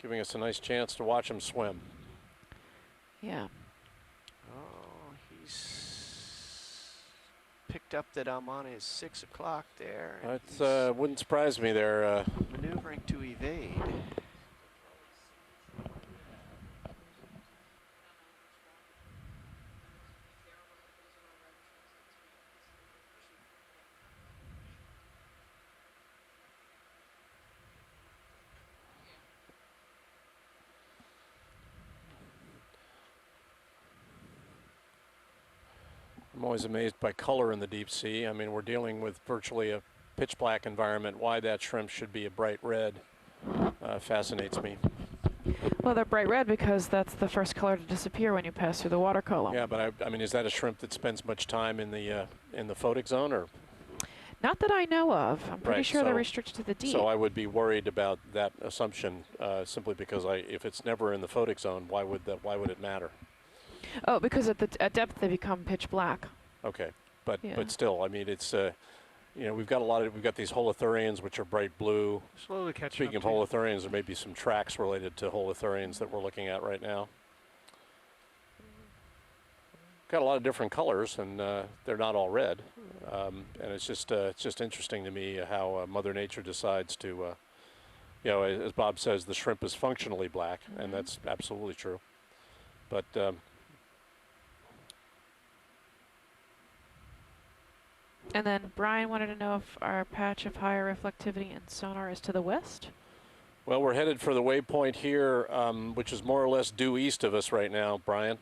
giving us a nice chance to watch them swim. Yeah. Oh, he's picked up that I'm on his 6 o'clock there. That wouldn't surprise me there. Maneuvering to evade. I'm always amazed by color in the deep sea. I mean, we're dealing with virtually a pitch black environment. Why that shrimp should be a bright red fascinates me. Well, they're bright red because that's the first color to disappear when you pass through the water column. Yeah, but I mean, is that a shrimp that spends much time in the photic zone, or? Not that I know of. I'm pretty Right, sure so- they're restricted to the deep. So I would be worried about that assumption simply because if it's never in the photic zone, why would it matter? Oh, because at depth they become pitch black. Okay, but Yeah. but still, I mean, it's you know, we've got these holothurians which are bright blue. Slowly catching Speaking of up to holothurians, there may be some tracks related to holothurians that we're looking at right now. Got a lot of different colors, and they're not all red. And it's just interesting to me how Mother Nature decides to, you know, as Bob says, the shrimp is functionally black, and that's absolutely true. But And then Brian wanted to know if our patch of higher reflectivity and sonar is to the west. well, we're headed for the waypoint here, which is more or less due east of us right now, Brian.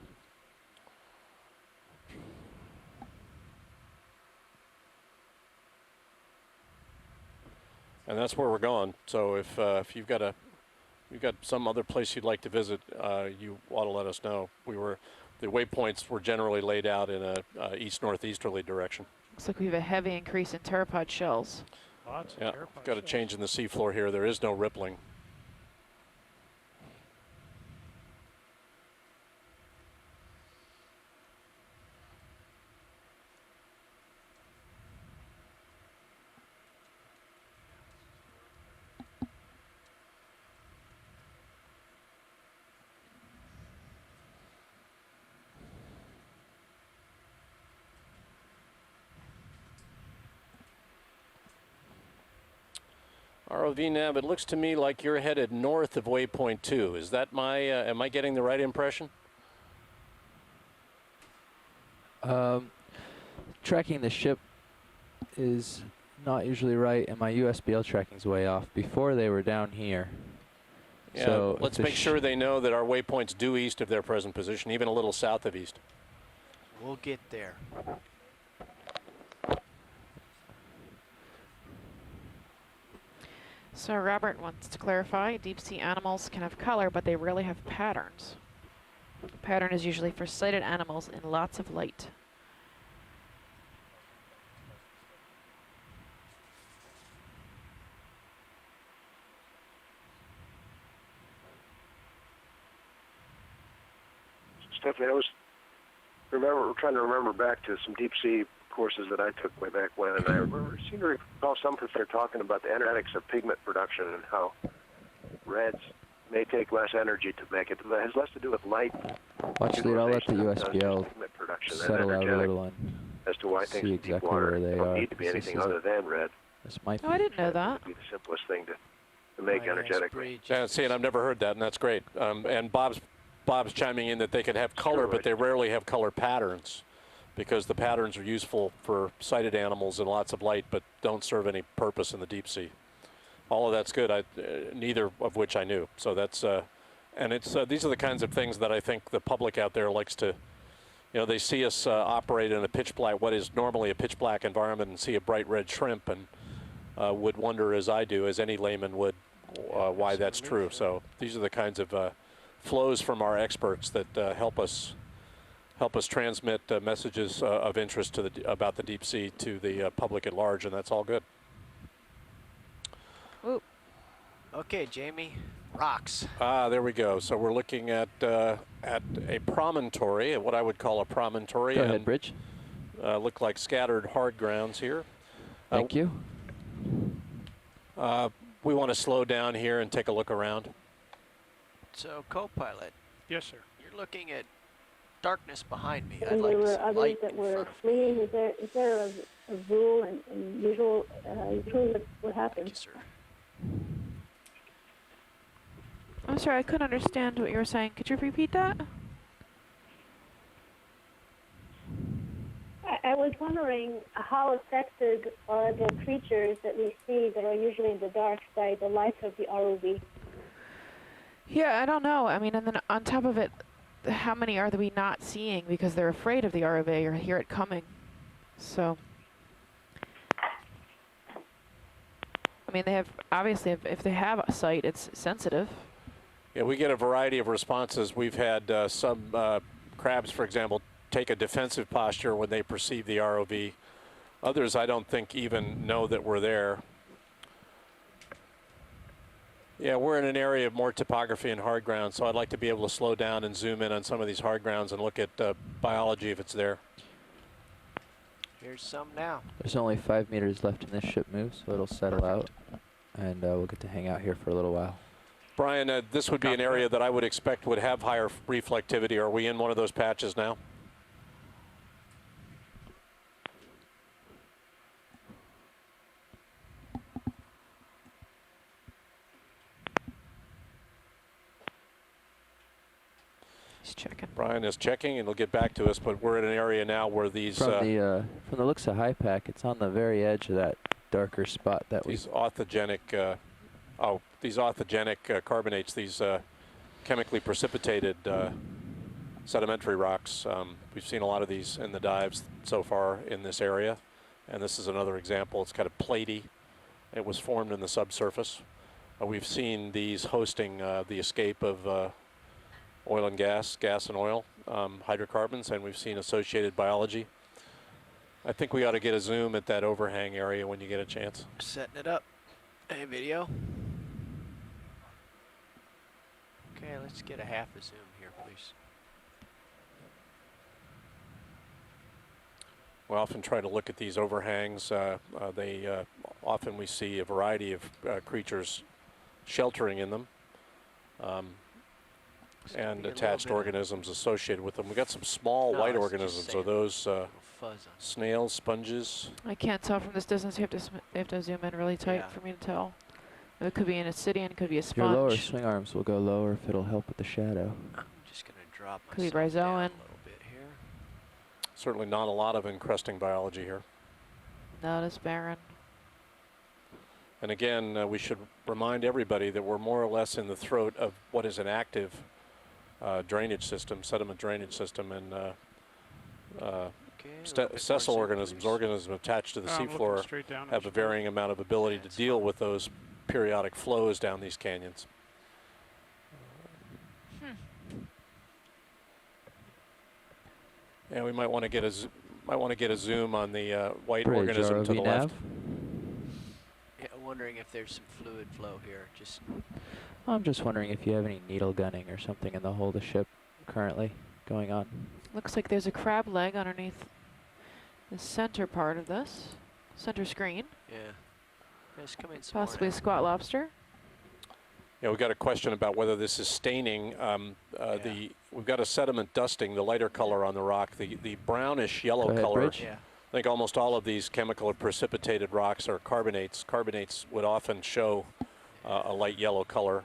And that's where we're going. So if you've got some other place you'd like to visit, you ought to let us know. The waypoints were generally laid out in a east-northeasterly direction. Looks like we have a heavy increase in pteropod shells. Lots of Yeah, pteropod got a shells. change in the seafloor here. There is no rippling. ROV nav, it looks to me like you're headed north of waypoint 2. Is that am I getting the right impression? Tracking the ship is not usually right, and my USBL tracking's way off. Before they were down here. Yeah, So let's if the make sure they know that our waypoint's due east of their present position, even a little south of east. We'll get there. So Robert wants to clarify, deep sea animals can have color, but they rarely have patterns. The pattern is usually for sighted animals in lots of light. Stephanie, I was trying to remember back to some deep sea courses that I took way back when, and I seem to recall some professor talking about the energetics of pigment production and how reds may take less energy to make it. It has less to do with light. Watch lead, I'll let the utilization than USBL pigment production and settle out a energetic little and as to why things see in deep exactly water where they don't are. need to be This anything is other than red. This might Oh, I didn't know that. That would be the simplest thing to make energetically. Yeah, see, and I've never heard that, and that's great. And Bob's chiming in that they could have color, but they rarely have color patterns, because the patterns are useful for sighted animals in lots of light, but don't serve any purpose in the deep sea. All of that's good. Neither of which I knew. So that's and it's these are the kinds of things that I think the public out there likes to. You know, they see us operate in a pitch black, what is normally a pitch black environment, and see a bright red shrimp, and would wonder, as I do, as any layman would, why that's true. So these are the kinds of flows from our experts that help us transmit messages of interest to about the deep sea to the public at large, and that's all good. Ooh. Okay, Jamie. Rocks. There we go. So we're looking at a promontory, what I would call a promontory. Go ahead, Bridge. Look like scattered hard grounds here. Thank you. We want to slow down here and take a look around. So, co-pilot, Yes, sir. you're looking at darkness behind me. I'd And like there to were see others light that in were front of me. fleeing. Is there a rule and usual usually what Thank happens? you, sir. I'm sorry, I couldn't understand what you were saying. Could you repeat that? I was wondering how affected are the creatures that we see that are usually in the dark by the light of the ROV? Yeah, I don't know. I mean, and then on top of it, how many are we not seeing because they're afraid of the ROV or hear it coming? So, I mean, they have, obviously, if they have a sight, it's sensitive. Yeah, we get a variety of responses. We've had some crabs, for example, take a defensive posture when they perceive the ROV. Others, I don't think, even know that we're there. Yeah, we're in an area of more topography and hard ground, so I'd like to be able to slow down and zoom in on some of these hard grounds and look at biology if it's there. Here's some now. There's only 5 meters left in this ship move, so it'll settle out, and we'll get to hang out here for a little while. Brian, this would be an area that I would expect would have higher reflectivity. Are we in one of those patches now? He's checking. Brian is checking, and he'll get back to us, but we're in an area now where these From the looks of high pack, it's on the very edge of that darker spot that these orthogenic carbonates, these chemically precipitated sedimentary rocks. We've seen a lot of these in the dives so far in this area, and this is another example. It's kind of platy. It was formed in the subsurface. We've seen these hosting the escape of oil and gas and oil, hydrocarbons, and we've seen associated biology. I think we ought to get a zoom at that overhang area when you get a chance. Setting it up. Hey, video. Okay, let's get a half a zoom here, please. We often try to look at these overhangs. Often we see a variety of creatures sheltering in them. And attached organisms associated with them. We got some small white organisms. Are those snails, sponges? I can't tell from this distance. You have to zoom in really tight for me to tell. It could be an acidian, it could be a sponge. Your lower swing arms will go lower if it'll help with the shadow. I'm just going to drop Could be myself down a bryozoan. little bit here. Certainly not a lot of encrusting biology here. No, it's barren. And again, we should remind everybody that we're more or less in the throat of what is an active drainage system, sediment drainage system, and sessile organisms, organisms attached to the seafloor, have a varying amount of ability to deal with those periodic flows down these canyons. Yeah, we might want to get a zoom on the white organism to the left. Yeah, wondering if there's some fluid flow here. I'm just wondering if you have any needle gunning or something in the hull of the ship currently going on. Looks like there's a crab leg underneath the center part of this center screen. Yeah. There's come in some Possibly a squat lobster. Yeah, we got a question about whether this is staining. We've got a sediment dusting, the lighter color on the rock, the brownish yellow color. Bridge. Yeah. I think almost all of these chemical precipitated rocks are carbonates. Carbonates would often show a light yellow color.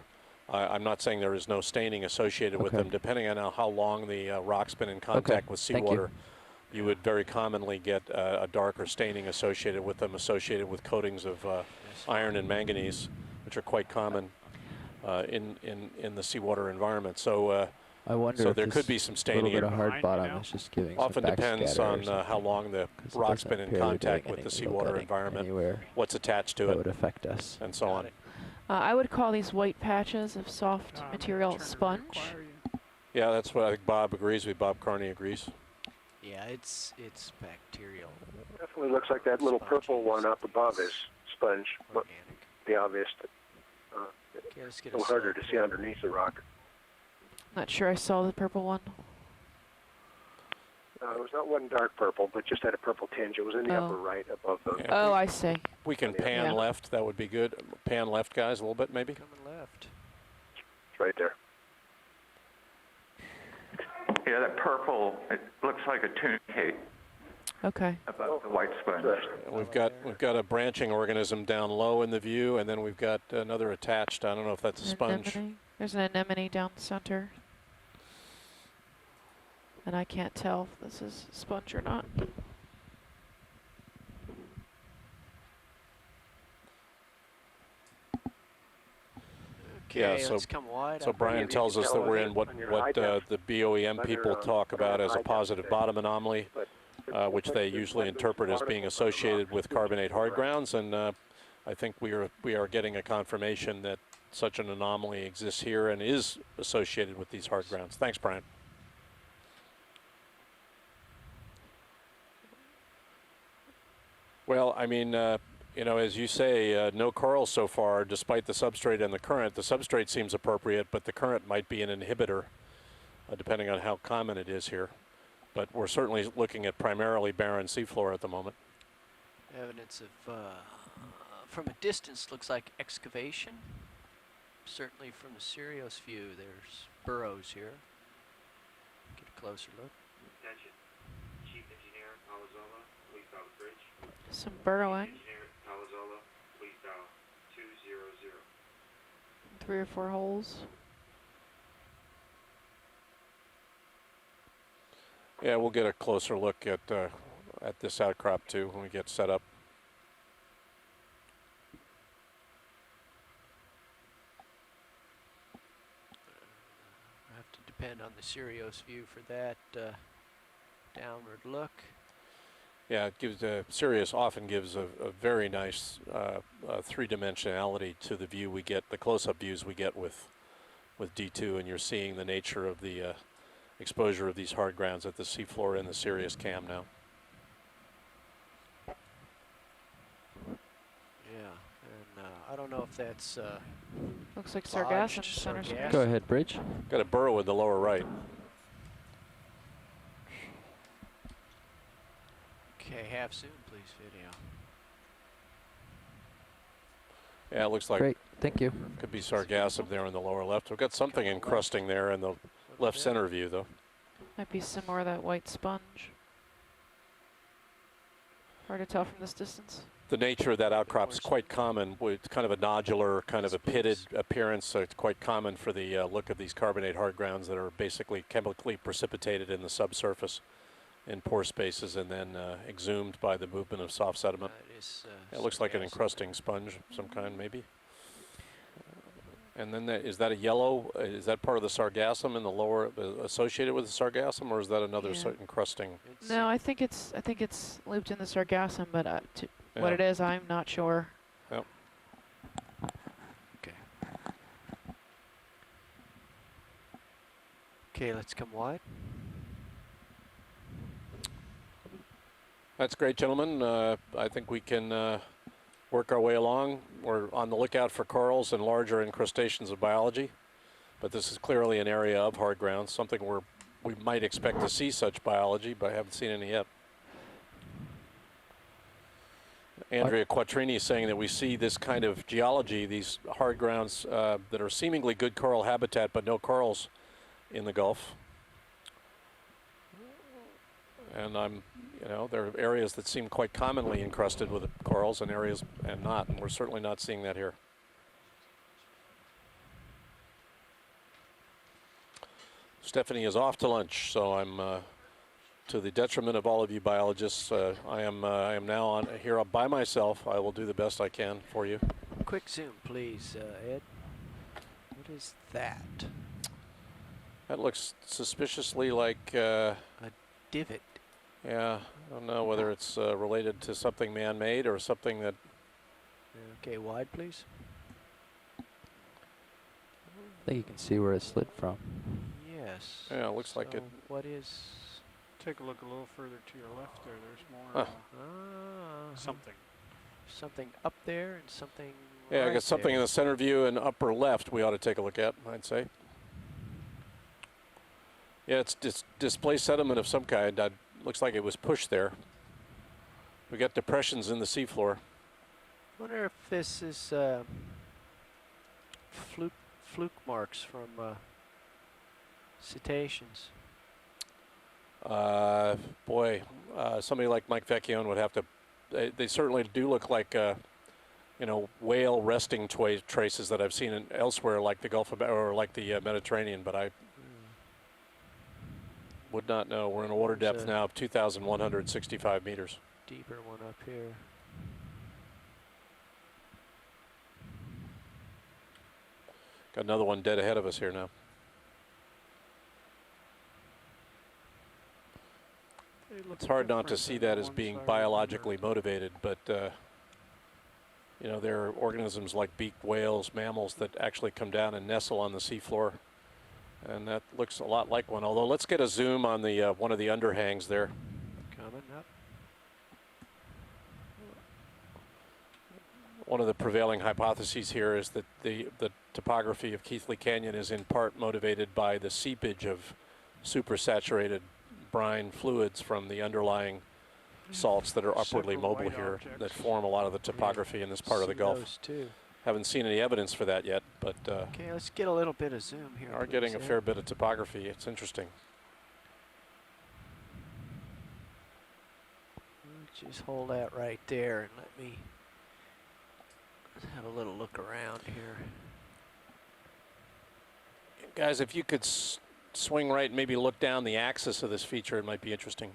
I'm not saying there is no staining associated with them. Depending on how long the rock's been in contact with seawater, you would very commonly get a darker staining associated with them, associated with coatings of iron and manganese, which are quite common in the seawater environment. So I wonder so if there could be some staining. A little bit of hard bottom is just giving Often some depends on how long the rock's been in contact with the seawater environment, what's attached to that would affect us, and so on. I would call these white patches of soft material sponge. Yeah, that's what I think Bob agrees with. Bob Carney agrees. Yeah, it's bacterial. Definitely looks like that little purple one up above is sponge. But the obvious, Okay, let's a get little harder to see underneath the rock. Not sure I saw the purple one. It was not one dark purple, but just had a purple tinge. It was in the upper right above the. Yeah. Oh, I see. We can pan left. That would be good. Pan left, guys, a little bit maybe. Coming left. It's right there. Yeah, that purple, it looks like a tunicate Okay. above the white sponge. We've got a branching organism down low in the view, and then we've got another attached. I don't know if that's a sponge. Anemone. There's an anemone down center. And I can't tell if this is sponge or not. Okay, Yeah, let's come wide. So Brian tells us that we're in what the BOEM people talk about as a positive bottom anomaly, which they usually interpret as being associated with carbonate hard grounds, and I think we are getting a confirmation that such an anomaly exists here and is associated with these hard grounds. Thanks, Brian. Well, I mean, you know, as you say, no corals so far, despite the substrate and the current. The substrate seems appropriate, but the current might be an inhibitor, depending on how common it is here. But we're certainly looking at primarily barren seafloor at the moment. Evidence of, from a distance, looks like excavation. Certainly from the Sirius view, there's burrows here. Get a closer look. Attention. Chief Engineer Palazzolo, please dial the bridge. Some burrowing. Engineer Palazzolo, please dial 200. 3 or 4 holes. Yeah, we'll get a closer look at this outcrop too when we get set up. Have to depend on the Sirius view for that downward look. Yeah, it gives Sirius often gives a very nice three-dimensionality to the view we get, the close-up views we get with D2, and you're seeing the nature of the exposure of these hard grounds at the seafloor in the Sirius cam now. Yeah, and I don't know if that's Looks like lodged sargassum center. sargassum. Go ahead, Bridge. Got a burrow in the lower right. Okay, half zoom, please, video. Yeah, it looks like Great, thank you. could be sargassum there in the lower left. We've got something encrusting there in the left center view, though. Might be some more of that white sponge. Hard to tell from this distance. The nature of that outcrop is quite common. It's kind of a nodular, kind of a pitted appearance, so it's quite common for the look of these carbonate hard grounds that are basically chemically precipitated in the subsurface in pore spaces and then exhumed by the movement of soft sediment. It looks like an encrusting sponge of some kind, maybe. And then is that a yellow? Is that part of the sargassum in the lower, associated with the sargassum, or is that another Yeah. encrusting? No, I think it's looped in the sargassum, but what Yeah. it is, I'm not sure. Yep. Okay. Okay, let's come wide. That's great, gentlemen. I think we can work our way along. We're on the lookout for corals and larger incrustations of biology, but this is clearly an area of hard ground, something we might expect to see such biology, but I haven't seen any yet. Andrea Quattrini is saying that we see this kind of geology, these hard grounds that are seemingly good coral habitat, but no corals in the Gulf. And there are areas that seem quite commonly encrusted with corals and areas and not, and we're certainly not seeing that here. Stephanie is off to lunch, so I'm, to the detriment of all of you biologists, I am now on here by myself. I will do the best I can for you. Quick zoom, please, Ed. What is that? That looks suspiciously like, Divot. yeah, I don't know whether it's related to something man-made or something that. Okay, wide, please. I think you can see where it slid from. Yes. Yeah, it looks like it. What is? Take a look a little further to your left there. There's more something. Something up there and something. Yeah, I right got something in there. the center view and upper left we ought to take a look at, I'd say. Yeah, it's displaced sediment of some kind. Looks like it was pushed there. We got depressions in the seafloor. Wonder if this is fluke marks from cetaceans. Boy, somebody like Mike Vecchione would have to. They certainly do look like, you know, whale resting traces that I've seen elsewhere, like the Gulf of or like the Mediterranean. But I would not know. We're in a water There's depth a now of 2,165 meters. deeper one up here. Got another one dead ahead of us here now. It's hard not to see that as being biologically motivated, but you know, there are organisms like beaked whales, mammals that actually come down and nestle on the seafloor, and that looks a lot like one. Although, let's get a zoom on the one of the underhangs there. Coming up. One of the prevailing hypotheses here is that the topography of Keathley Canyon is in part motivated by the seepage of supersaturated brine fluids from the underlying salts that are upwardly Several mobile white here objects. that form a lot of the topography in this part of the See Gulf. those too. Haven't seen any evidence for that yet, but Okay, let's get a little bit of zoom here. are please, getting a Ed. fair bit of topography. It's interesting. Just hold that right there and let me have a little look around here. Guys, if you could swing right and maybe look down the axis of this feature, it might be interesting.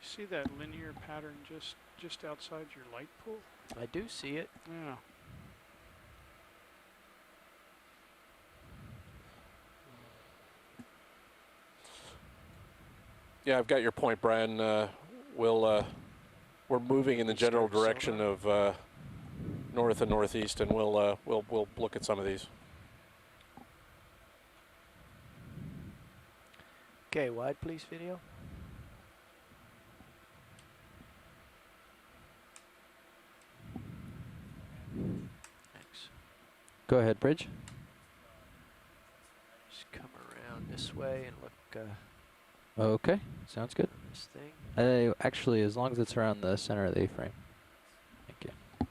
See that linear pattern just outside your light pool? I do see it. Yeah. Yeah, I've got your point, Brian. We're moving in the general Start direction sonar. of north and northeast, and we'll look at some of these. Okay, wide please, video. Thanks. Go ahead, Bridge. Just come around this way and look Okay, sounds good. at this thing. Actually, as long as it's around the center of the A-frame. Thank you.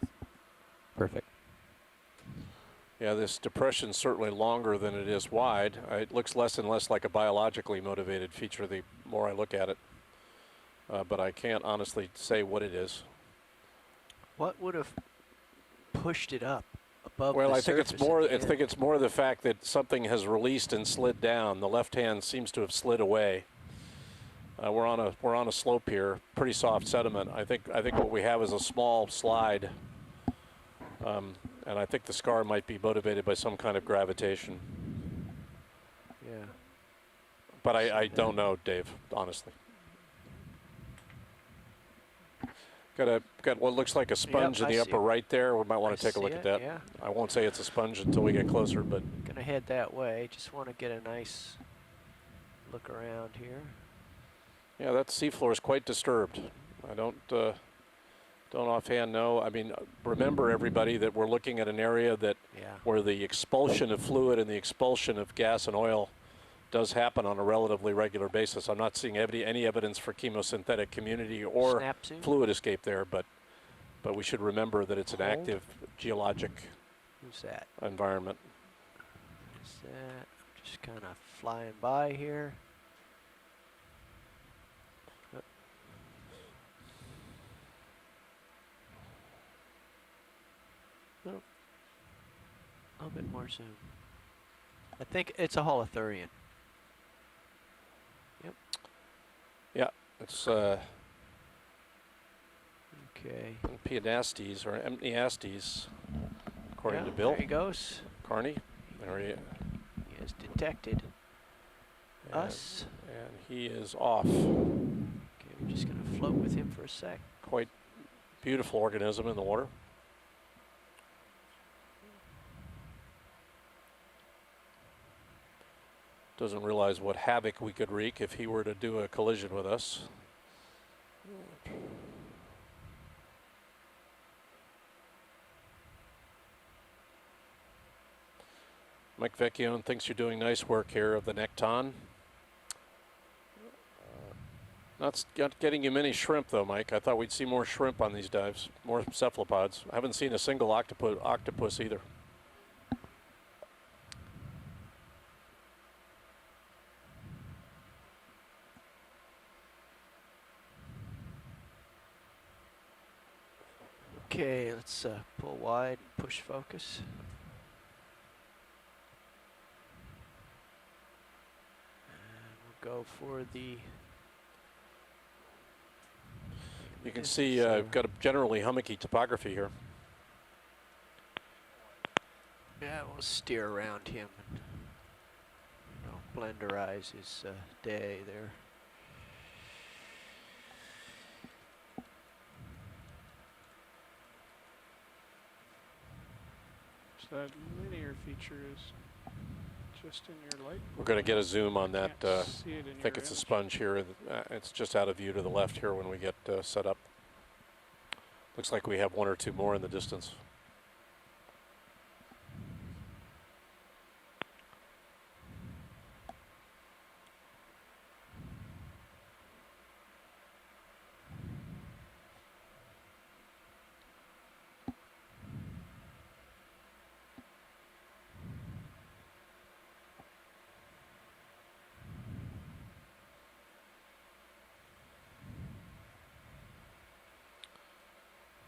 Perfect. Yeah, this depression's certainly longer than it is wide. It looks less and less like a biologically motivated feature the more I look at it. But I can't honestly say what it is. What would have pushed it up above Well, the I think it's surface more. I again? think it's more the fact that something has released and slid down. The left hand seems to have slid away. We're on a slope here, pretty soft sediment. I think what we have is a small slide, and I think the scar might be motivated by some kind of gravitation. Yeah. But I don't know, Dave, honestly. Got what looks like a sponge in I the see upper it. right there. We might want I to take a look see at it, that. yeah. I won't say it's a sponge until we get closer, but Gonna head that way. Just want to get a nice look around here. yeah, that seafloor is quite disturbed. I don't offhand know. I mean, remember everybody that we're looking at an area that Yeah. where the expulsion of fluid and the expulsion of gas and oil does happen on a relatively regular basis. I'm not seeing any evidence for chemosynthetic community or Snap zoom. fluid escape there, but we should remember that it's an Hold. active geologic Who's that? environment. Is that? I'm just kind of flying by here. Nope. A little bit more zoom. I think it's a holothurian. It's Okay. Pianastes or Amniastes, according to Bill There he goes. Carney. There he, He has detected us. and he is off. Okay, we're just going to float with him for a sec. Quite beautiful organism in the water. Doesn't realize what havoc we could wreak if he were to do a collision with us. Mike Vecchione thinks you're doing nice work here of the Necton. Not getting you many shrimp though, Mike. I thought we'd see more shrimp on these dives, more cephalopods. I haven't seen a single octopus either. Okay, let's pull wide and push focus. And we'll go for the... You can see we've got a generally hummocky topography here. Yeah, we'll steer around him and blenderize his day there. So that linear feature is just in your light. We're going to get a zoom on that. Can't see it in I think your it's a image. sponge here. It's just out of view to the left here when we get set up. Looks like we have one or two more in the distance.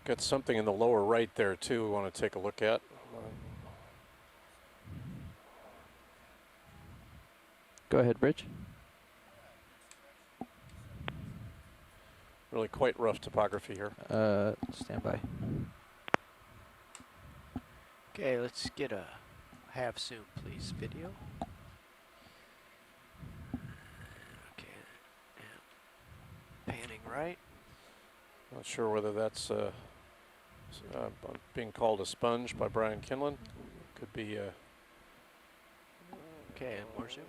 Got something in the lower right there too we want to take a look at. Go ahead, Bridge. Really quite rough topography here. Stand by. Okay, let's get a half zoom, please, video. Okay, and panning right. Not sure whether that's being called a sponge by Brian Kinlan. Could be. Okay, and more zoom.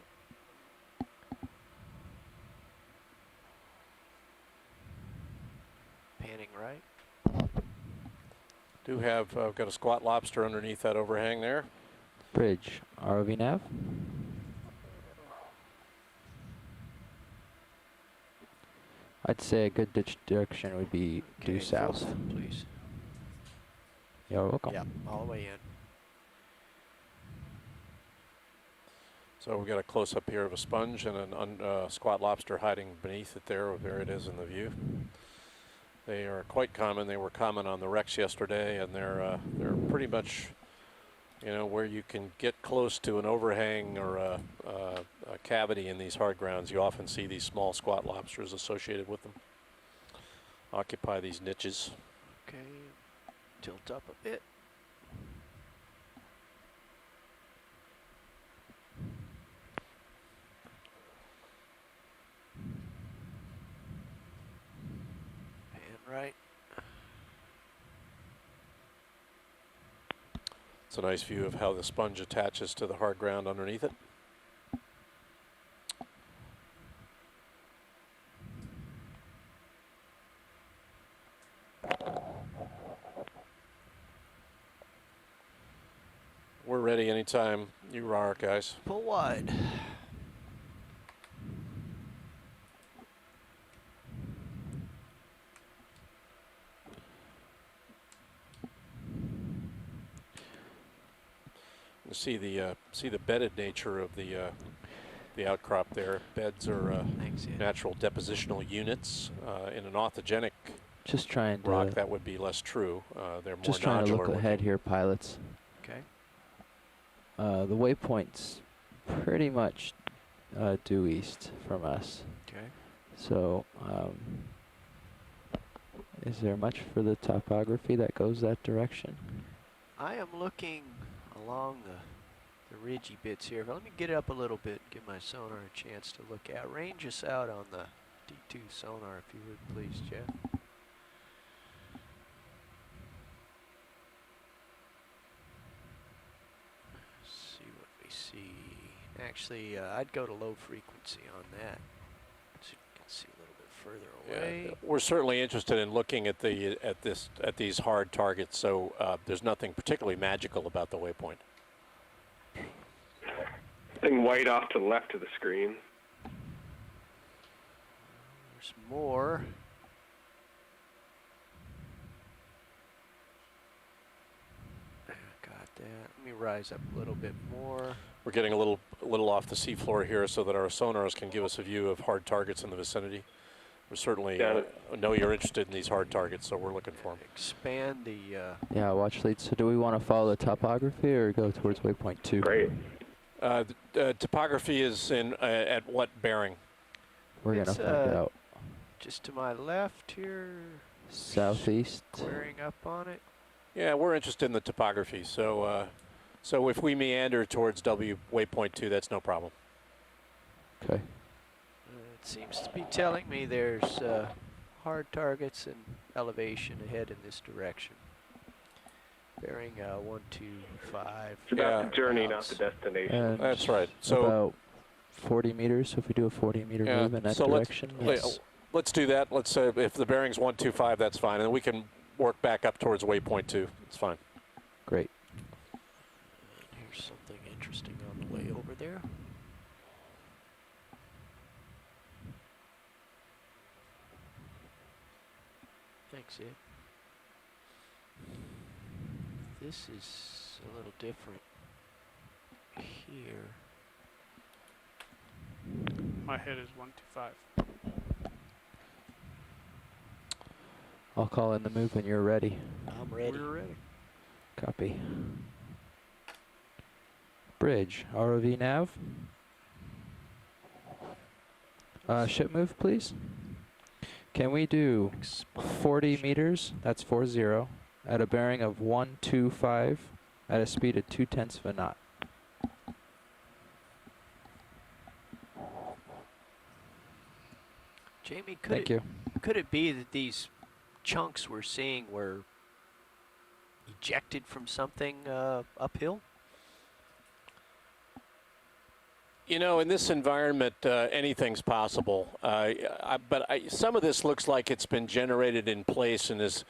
Panning right. Do have got a squat lobster underneath that overhang there. Bridge. ROV nav. I'd say a good ditch direction would be due Okay, full south. zoom, please. You're welcome. Yeah, all the way in. So we got a close up here of a sponge and a squat lobster hiding beneath it there. There it is in the view. They are quite common. They were common on the wrecks yesterday, and they're pretty much, you know, where you can get close to an overhang or a cavity in these hard grounds. You often see these small squat lobsters associated with them. Occupy these niches. Okay, tilt up a bit. Pan right. It's a nice view of how the sponge attaches to the hard ground underneath it. We're ready anytime you are, guys. Pull wide. You see the bedded nature of the outcrop there. Beds are Thanks, yeah. natural depositional units. In an orthogenic Just trying to rock, that would be less true. They're more just trying to nodular look looking. ahead here, pilots. Okay. The waypoint's pretty much due east from us. Okay. So, is there much for the topography that goes that direction? I am looking along the ridgy bits here. Let me get up a little bit, give my sonar a chance to look at. Range us out on the D2 sonar, if you would, please, Jeff. See what we see. Actually, I'd go to low frequency on that, so you can see a little bit further away. Yeah, we're certainly interested in looking at these hard targets. So there's nothing particularly magical about the waypoint. Thing white off to the left of the screen. There's more. Got that. Let me rise up a little bit more. We're getting a little off the seafloor here so that our sonars can give us a view of hard targets in the vicinity. We certainly Got it. know you're interested in these hard targets, so we're looking for them. Expand the. Yeah, watch lead. So do we want to follow the topography or go towards waypoint 2? Great. The topography is in at what bearing? We're going to It's, find out. Just to my left here. Southeast. Squaring up on it. Yeah, we're interested in the topography. So, so if we meander towards W waypoint 2, that's no problem. Okay. It seems to be telling me there's hard targets and elevation ahead in this direction. Bearing 125. It's about Yeah. the journey, not the destination. And That's right. So about 40 meters. So if we do a 40-meter Yeah, move in that so direction, let's do that. Let's if the bearing's 125, that's fine, and we can work back up towards waypoint 2. It's fine. great. Here's something interesting on the way over there. Thanks, Ed. This is a little different here. My head is 125. I'll call in the move when you're ready. I'm ready. We're ready. Copy. Bridge, ROV nav. Ship move, please. Can we do 40 meters? That's 40 at a bearing of 125 at a speed of 0.2 of a knot. Jamie, Thank you. could it be that these chunks we're seeing were ejected from something uphill? You know, in this environment, anything's possible. But some of this looks like it's been generated in place and is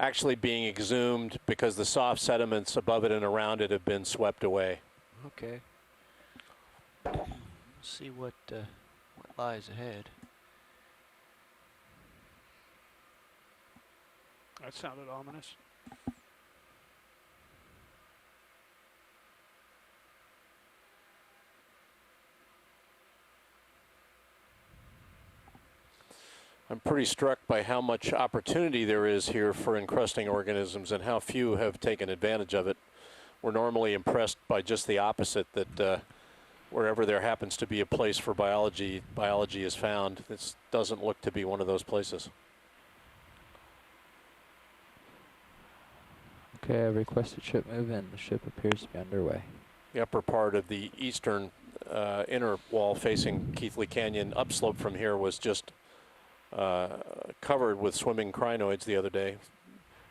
actually being exhumed because the soft sediments above it and around it have been swept away. Okay. Let's see what lies ahead. That sounded ominous. I'm pretty struck by how much opportunity there is here for encrusting organisms and how few have taken advantage of it. We're normally impressed by just the opposite, that wherever there happens to be a place for biology, biology is found. This doesn't look to be one of those places. Okay, I've requested ship move in. The ship appears to be underway. The upper part of the eastern inner wall facing Keathley Canyon upslope from here was just covered with swimming crinoids the other day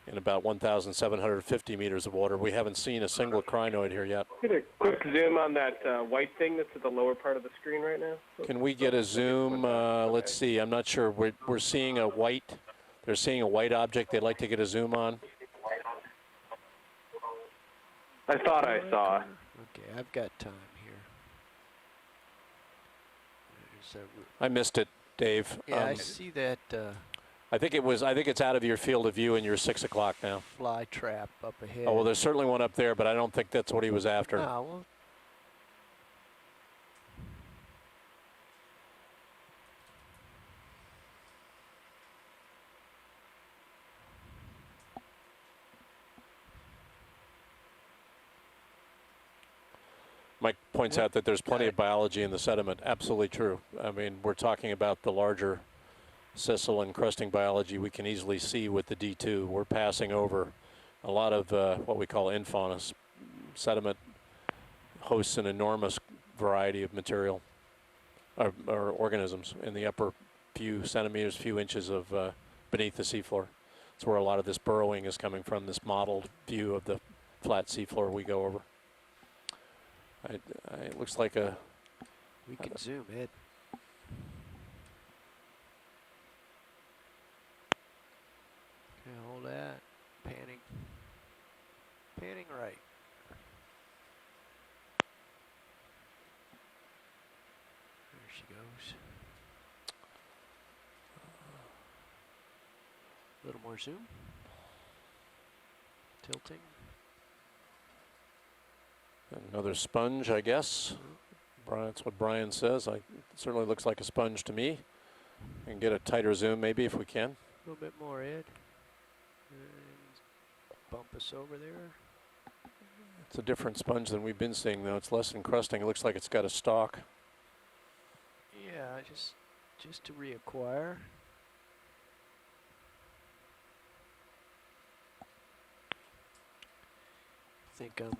in about 1,750 meters of water. We haven't seen a single crinoid here yet. Get a quick zoom on that white thing that's at the lower part of the screen right now. Can we get a zoom? Let's see. I'm not sure. We're seeing a white. They're seeing a white object they'd like to get a zoom on. I thought I saw. Okay, I've got time here. There's I missed it, Dave. yeah, I see that I think it's out of your field of view, and you're 6 o'clock now. fly trap up ahead. Oh well, there's certainly one up there, but I don't think that's what he was after. Ah, well, Mike points out that there's plenty of biology in the sediment. Absolutely true. I mean, we're talking about the larger sessile and crusting biology we can easily see with the D2. We're passing over a lot of what we call infaunus. Sediment hosts an enormous variety of material or organisms in the upper few centimeters, few inches of beneath the seafloor. That's where a lot of this burrowing is coming from, this modeled view of the flat seafloor we go over. It looks like a... we can zoom, Ed. Okay, hold that. Panning. Panning right. There she goes. A little more zoom. Tilting. Another sponge, I guess. That's what Brian says. It certainly looks like a sponge to me. And get a tighter zoom maybe if we can. A little bit more, Ed. And bump us over there. It's a different sponge than we've been seeing though. It's less encrusting. It looks like it's got a stalk. Yeah, just to reacquire. I think I'm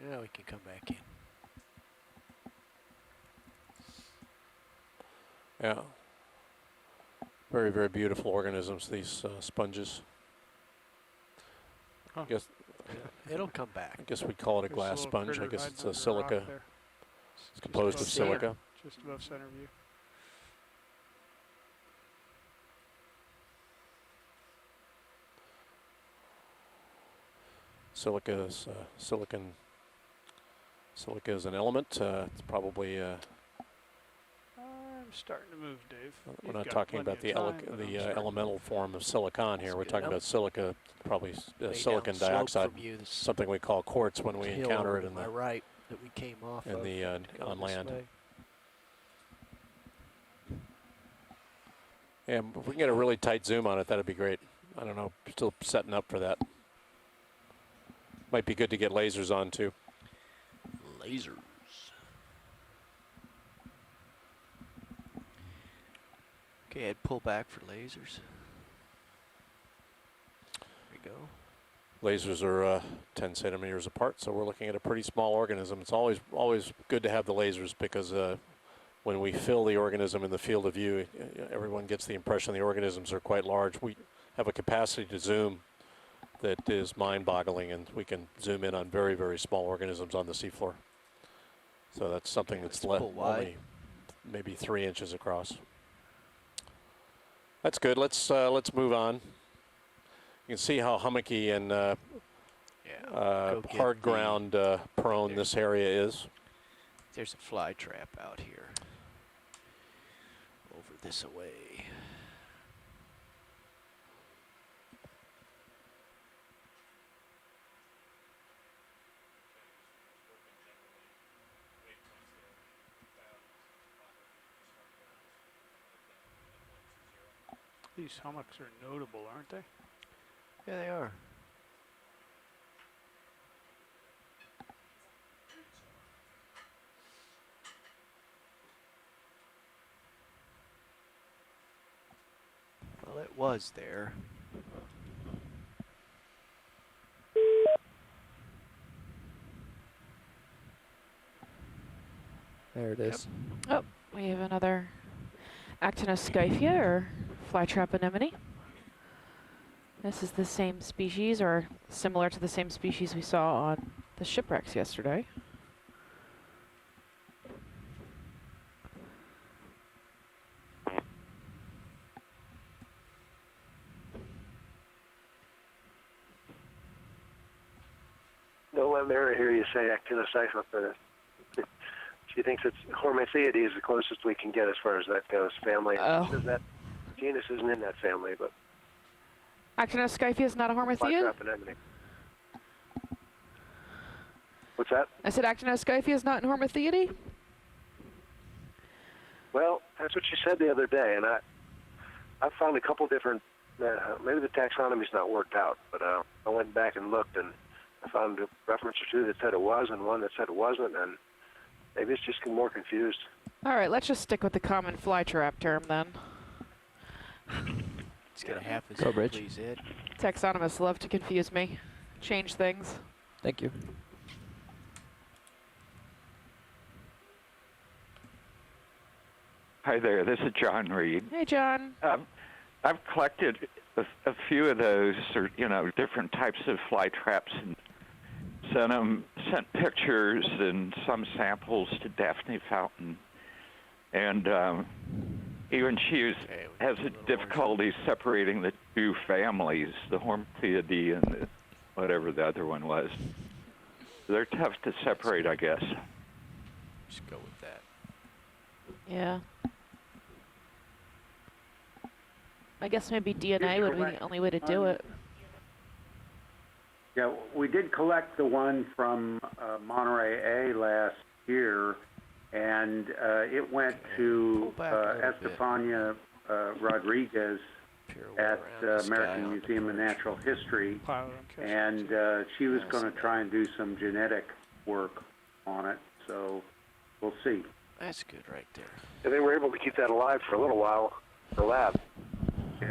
yeah, we can come back in. Yeah. Very, very beautiful organisms, these sponges. Huh. Guess, It'll come back. I guess we'd call it a There's glass little sponge. I critter guess hiding it's a under silica. rock there. It's composed of Just above silica. Just above center view. Silica is silica is an element. It's probably I'm starting to move, Dave. we're You've not got talking plenty about of the time, but I'm starting to elemental move. form of silicon here. That's We're good. talking I'm about silica, probably Way silicon down slope dioxide, from you, this something we call quartz when we hill encounter over it to in my the right that we came off in of the to go on this land. way. And if we can get a really tight zoom on it, that'd be great. I don't know, still setting up for that. Might be good to get lasers on too. Lasers. Okay, I'd pull back for lasers. There we go. Lasers are 10 centimeters apart, so we're looking at a pretty small organism. It's always good to have the lasers because when we fill the organism in the field of view, everyone gets the impression the organisms are quite large. We have a capacity to zoom that is mind-boggling, and we can zoom in on very, very small organisms on the seafloor. So that's something Okay, that's let's pull wide. only maybe 3 inches across. That's good. Let's move on. You can see how hummocky and Yeah. go get hard the- ground prone this area is. There's a fly trap out here. Over this away. These hummocks are notable, aren't they? Yeah, they are. Well, it was there. There it is. Oh, we have another Actinoscyphia or flytrap anemone. This is the same species or similar to the same species we saw on the shipwrecks yesterday. No, let Mary hear you say Actinoscypha. She thinks it's Hormathiides is the closest we can get as far as that goes. Family. Oh. Says that genus isn't in that family, but Actinoscyphia is not a hormathiid? flytrap anemone. What's that? I said Actinoscyphia is not in hormathiidae? Well, that's what she said the other day, and I found a couple different. Maybe the taxonomy's not worked out, but I went back and looked, and I found a reference or two that said it was, and one that said it wasn't, and maybe it's just more confused. All right, let's just stick with the common flytrap term then. It's got a half as Go, Bridge. please, Ed. Taxonomists love to confuse me, change things. Thank you. Hi there, this is John Reed. Hey, John. I've collected a few of those, or different types of fly traps, and sent pictures and some samples to Daphne Fountain, and even she has a difficulty separating the two families, the Hormathiidae and the, whatever the other one was. They're tough to separate, I guess. Just go with that. Yeah. I guess maybe DNA would be the only way to do it. Yeah, we did collect the one from Monterey A last here, and it went to Pull back a little bit. Estefania Rodriguez Pirouette at around the sky American on the Museum of perch. Natural History, Pilot on catch. and she was Yeah, going see to try and do some genetic work on it, so we'll see. That's good right there. And they were able to keep that alive for a little while, the lab.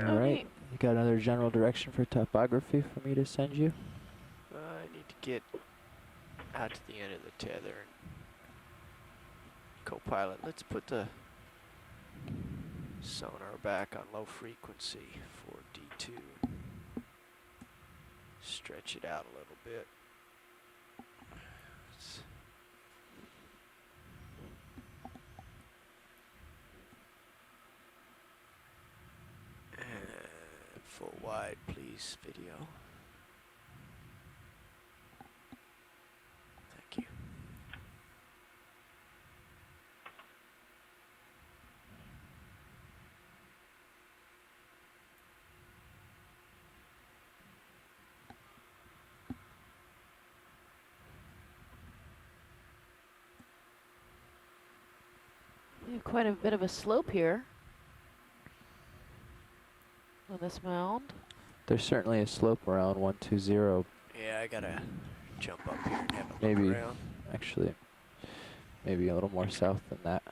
All right. You got another general direction for topography for me to send you? I need to get out to the end of the tether. And co-pilot, let's put the sonar back on low frequency for D2. Stretch it out a little bit. And full wide, please, video. Thank you. We have quite a bit of a slope here on this mound. There's certainly a slope around 120. Yeah, I gotta jump up here and have a look Maybe, around. actually, maybe a little more south than that.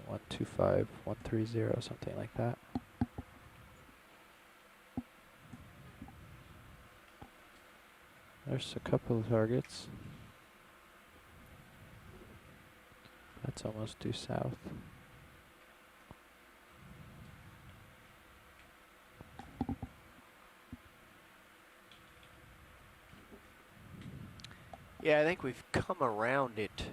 125, 130, something like that. There's a couple of targets. That's almost due south. Yeah, I think we've come around it.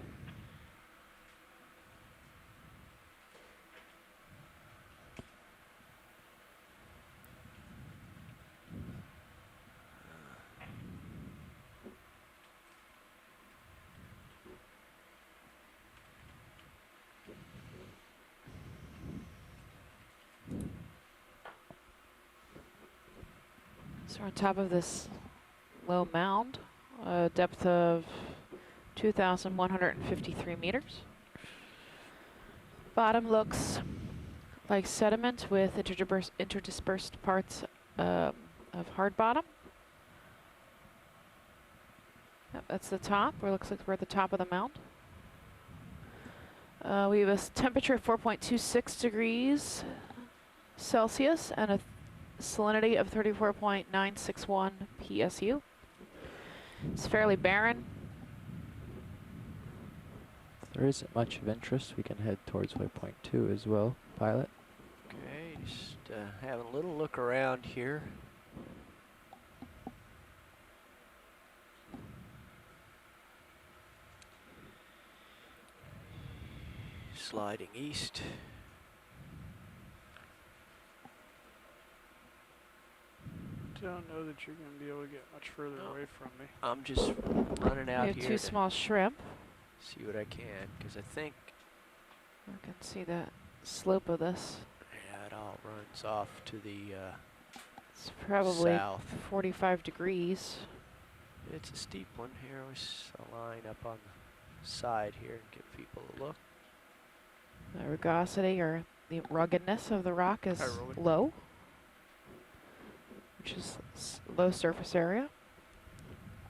So we're on top of this low mound, a depth of 2,153 meters. Bottom looks like sediment with interdispersed parts of hard bottom. Yep, that's the top, where it looks like we're at the top of the mound. We have a temperature of 4.26 degrees Celsius and a salinity of 34.961 PSU. It's fairly barren. If there isn't much of interest, we can head towards waypoint 2 as well, pilot. Okay, just having a little look around here. Sliding east. Don't know that you're going to be able to get much further away from me. I'm just running We out have here two to small shrimp. see what I can, because I think, You can see the slope of this. yeah, it all runs off to the It's probably south. 45 degrees. It's a steep one here. I'll line up on the side here and give people a look. The rugosity, or the ruggedness of the rock, is Hi, Rolly. low, which is low surface area.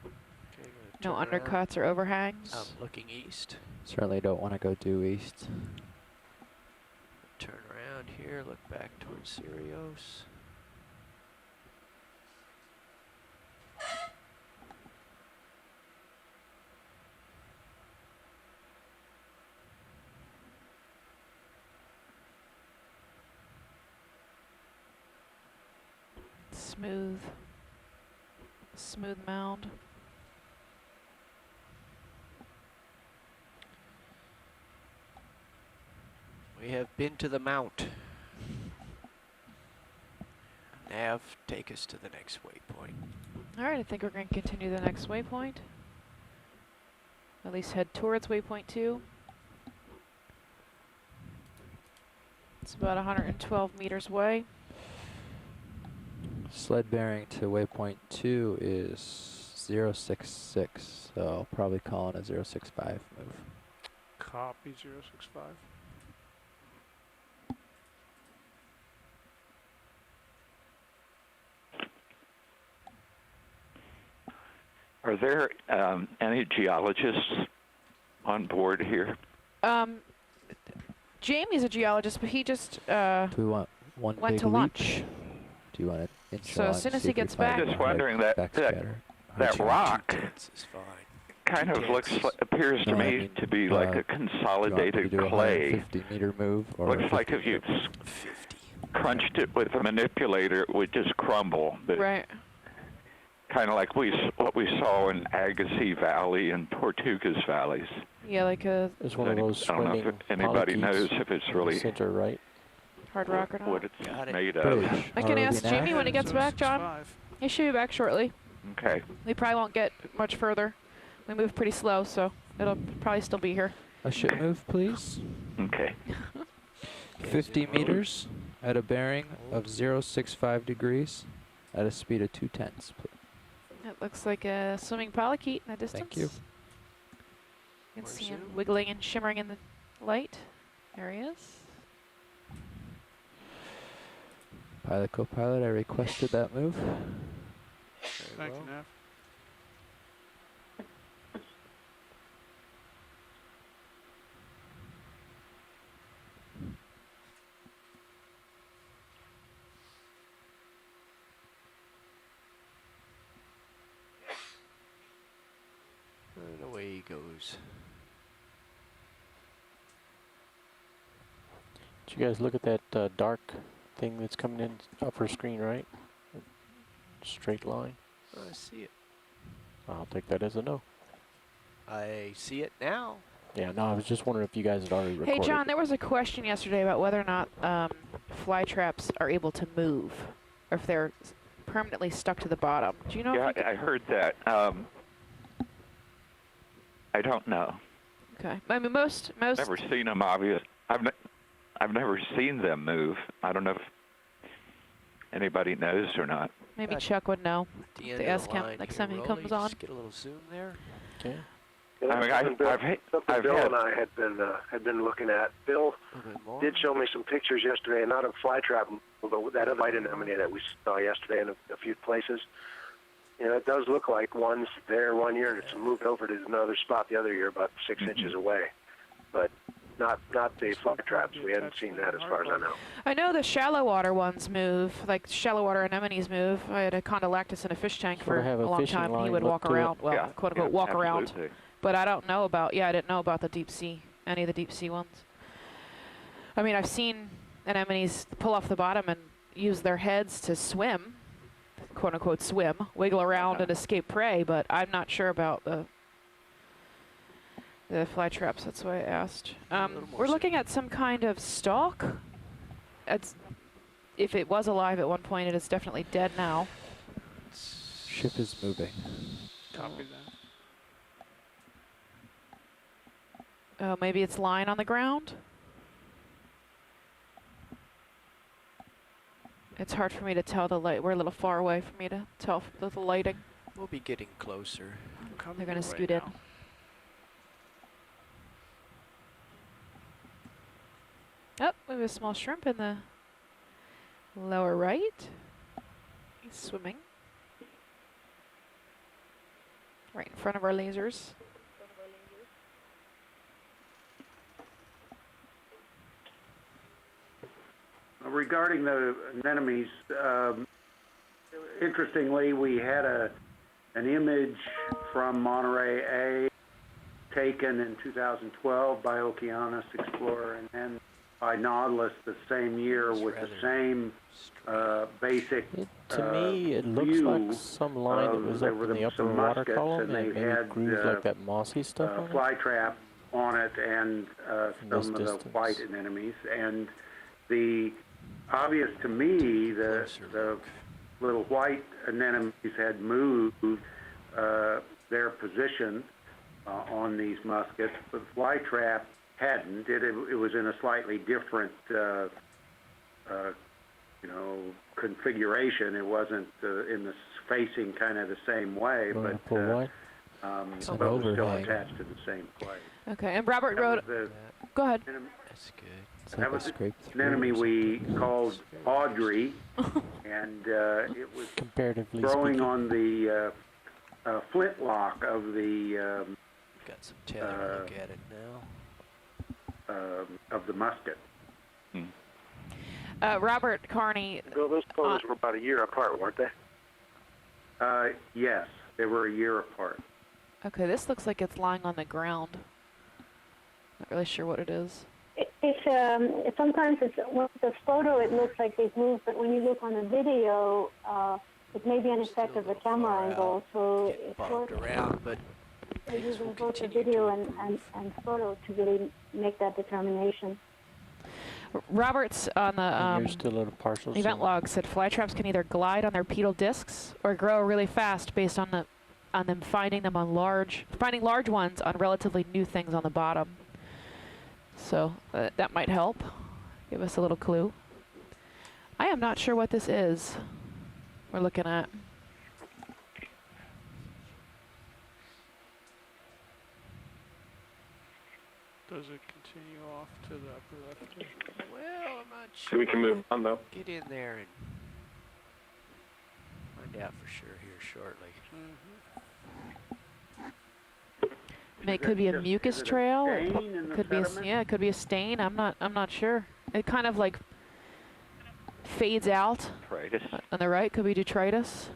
Okay, No gonna turn around. undercuts or overhangs. I'm looking east. Certainly don't want to go due east. Turn around here, look back towards Sirius. Smooth mound. We have been to the mount. Nav, take us to the next waypoint. All right, I think we're going to continue the next waypoint. At least head towards waypoint 2. It's about 112 meters away. Sled bearing to waypoint 2 is 066, so I'll probably call in a 065 move. Copy 065. Are there any geologists on board here? Jamie's a geologist, but he just Do we want one went big to lunch. leech? Do you want it in So as soon as he gets back- I'm just wondering that rock Tense is fine. kind of appears to No, I me mean, to be like a do you want me to consolidated do a clay. 150-meter move? Or Looks a like 50 if you meter? 50. crunched it with a manipulator, it would just crumble. But Right. kind of like what we saw in Agassiz Valley and Tortugas valleys. Yeah, like a There's one of those I don't know swimming if anybody polychaetes knows if it's in the really center, right? hard rock or not. what it's Got it. made of. Bridge. I can ROV ask nav? Jimmy when he gets back, John. 065. He should be back shortly. Okay. We probably won't get much further. We move pretty slow, so it'll probably still be here. A ship move, please. Okay. 50 meters at a bearing of 065 degrees at a speed of 2/10. It looks like a swimming polychaete in the distance. Thank you. You can see Where's him it? wiggling and shimmering in the light. There he is. Pilot, co-pilot, I requested that move. Thank you, Nav. And away he goes. Did you guys look at that dark thing that's coming in upper screen, right? Straight line. I see it. I'll take that as a no. I see it now. Yeah, no, I was just wondering if you guys had already recorded. Hey, John, there was a question yesterday about whether or not fly traps are able to move, or if they're permanently stuck to the bottom. Do you know? Yeah, if you I heard that. I don't know. Okay. I mean, most. Never seen them. I've never seen them move. I don't know if anybody knows or not. Maybe At Chuck would know. The end To of ask the him line next here, time he Rolly. comes on. Just get a little zoom there. Okay. Yeah, I mean, something Bill, I've Bill had- and I had been looking at. Bill A little bit more. did show me some pictures yesterday, not of fly trap, but with that other white anemone that we saw yesterday in a few places. You know, it does look like one's there one year and it's moved over to another spot the other year, about 6 inches away. But not the fly traps. We hadn't seen that as far as I know. I know the shallow water ones move, like shallow water anemones move. I had a condylactus in a fish tank Sort for of have a a long fishing time. He line would look walk to it. around, well, Yeah, quote unquote, walk around. absolutely. But I don't know about, I didn't know about the deep sea, any of the deep sea ones. I mean, I've seen anemones pull off the bottom and use their heads to swim, quote unquote swim, wiggle around and escape prey, but I'm not sure about the fly traps. That's why I asked. little more We're zoom. looking at some kind of stalk. It's, if it was alive at one point, it is definitely dead now. Ship is moving. Copy that. Oh, maybe it's lying on the ground? It's hard for me to tell the light. We're a little far away for me to tell the lighting. We'll be getting closer. I'm coming They're going to your way scoot in. now. Oh, we have a small shrimp in the lower right. He's swimming. Right in front of our lasers. Regarding the anemones, interestingly, we had an image from Monterey A taken in 2012 by Okeanos Explorer and then by Nautilus the same year It's with the rather same basic To me, it looks view like some line that was there up were in the upper some water muskets, column and and they maybe had grooves like that mossy stuff on it. fly trap on it and this some of the distance. white anemones. And the obvious to me, the little white anemones had moved their position on these muskets, but fly trap hadn't. It was in a slightly different configuration. It wasn't in the facing kind of the same way, but It's an but it was still overhang. attached to the same plate. Okay, and Robert That wrote. was Go ahead. That's good. It's That like a was scrape an through enemy or we something. called Audrey, and it was Comparatively growing speaking. on the flintlock of the Got some tether. Look at it now. of the musket. Robert Carney. Bill, those photos were about a year apart, weren't they? Yes, they were a year apart. Okay, this looks like it's lying on the ground. Not really sure what it is. Sometimes with the photo it looks like they've moved, but when you look on the video, it may be an effect of the camera angle. So it's Bobbed worth around, but using both the video and photo to really make that determination. Roberts on And the you're still at a partial event zoom. log said fly traps can either glide on their pedal discs or grow really fast based on them finding large ones on relatively new things on the bottom. So that might help. Give us a little clue. I am not sure what this is we're looking at. Does it continue off to the upper left there? well, I'm not So sure. we can move on, though. Get in there and find out for sure here shortly. I mean, it could be a mucus trail. Stain in the Could be sediment? it could be a stain. I'm not sure. It kind of like fades out Detritus. on the right. Could be detritus.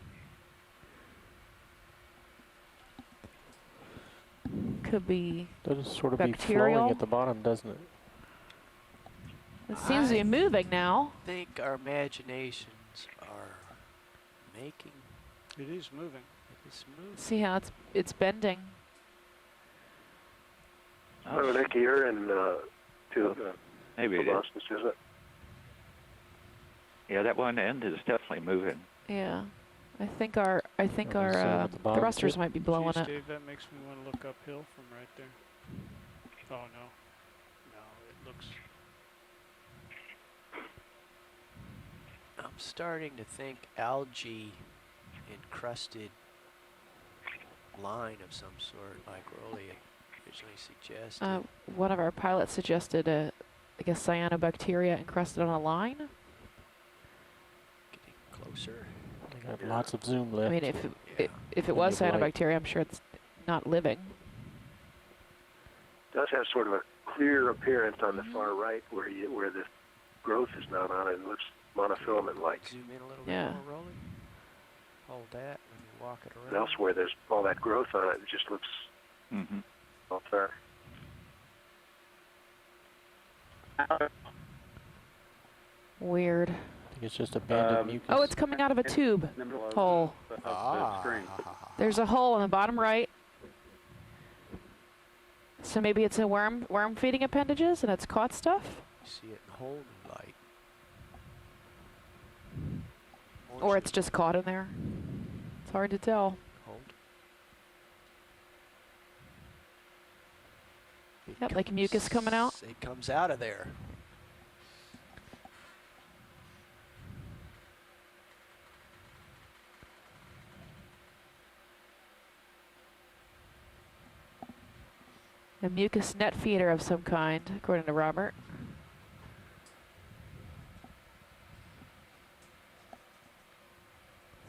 Could be. Does sort of Bacterial. be flowing at the bottom, doesn't it? It seems to be moving now. I think our imaginations are making It is moving. this move. See how it's bending. Oh, Nicky, you're in to Maybe it is. Columbus, is it? Yeah, that one end is definitely moving. Yeah, I think our Let me see at the bottom thrusters tip. might be blowing Geez, it. Dave, that makes me want to look uphill from right there. Oh no. No, it looks. I'm starting to think algae encrusted line of some sort, like Rolly originally suggested. One of our pilots suggested I guess cyanobacteria encrusted on a line. Getting closer. I got lots of zoom left. I mean, if it was Kind of light. cyanobacteria, I'm sure it's not living. It does have sort of a clear appearance on the far right where the growth is not on it. It looks monofilament-like. Zoom in a little Yeah. bit more, Rolly. Hold that when you walk it around. And elsewhere, there's all that growth on it. It just looks Mm-hmm. off there. Weird. I think it's just abandoned mucus. Oh, it's coming out of a tube In the middle of hole. the screen. There's a hole in the bottom right. So maybe it's a worm feeding appendages and it's caught stuff? You see it in whole new light. Or it's just caught in there. It's hard to tell. Hold. It Yep, like mucus coming out. It comes out of there. A mucus net feeder of some kind, according to Robert.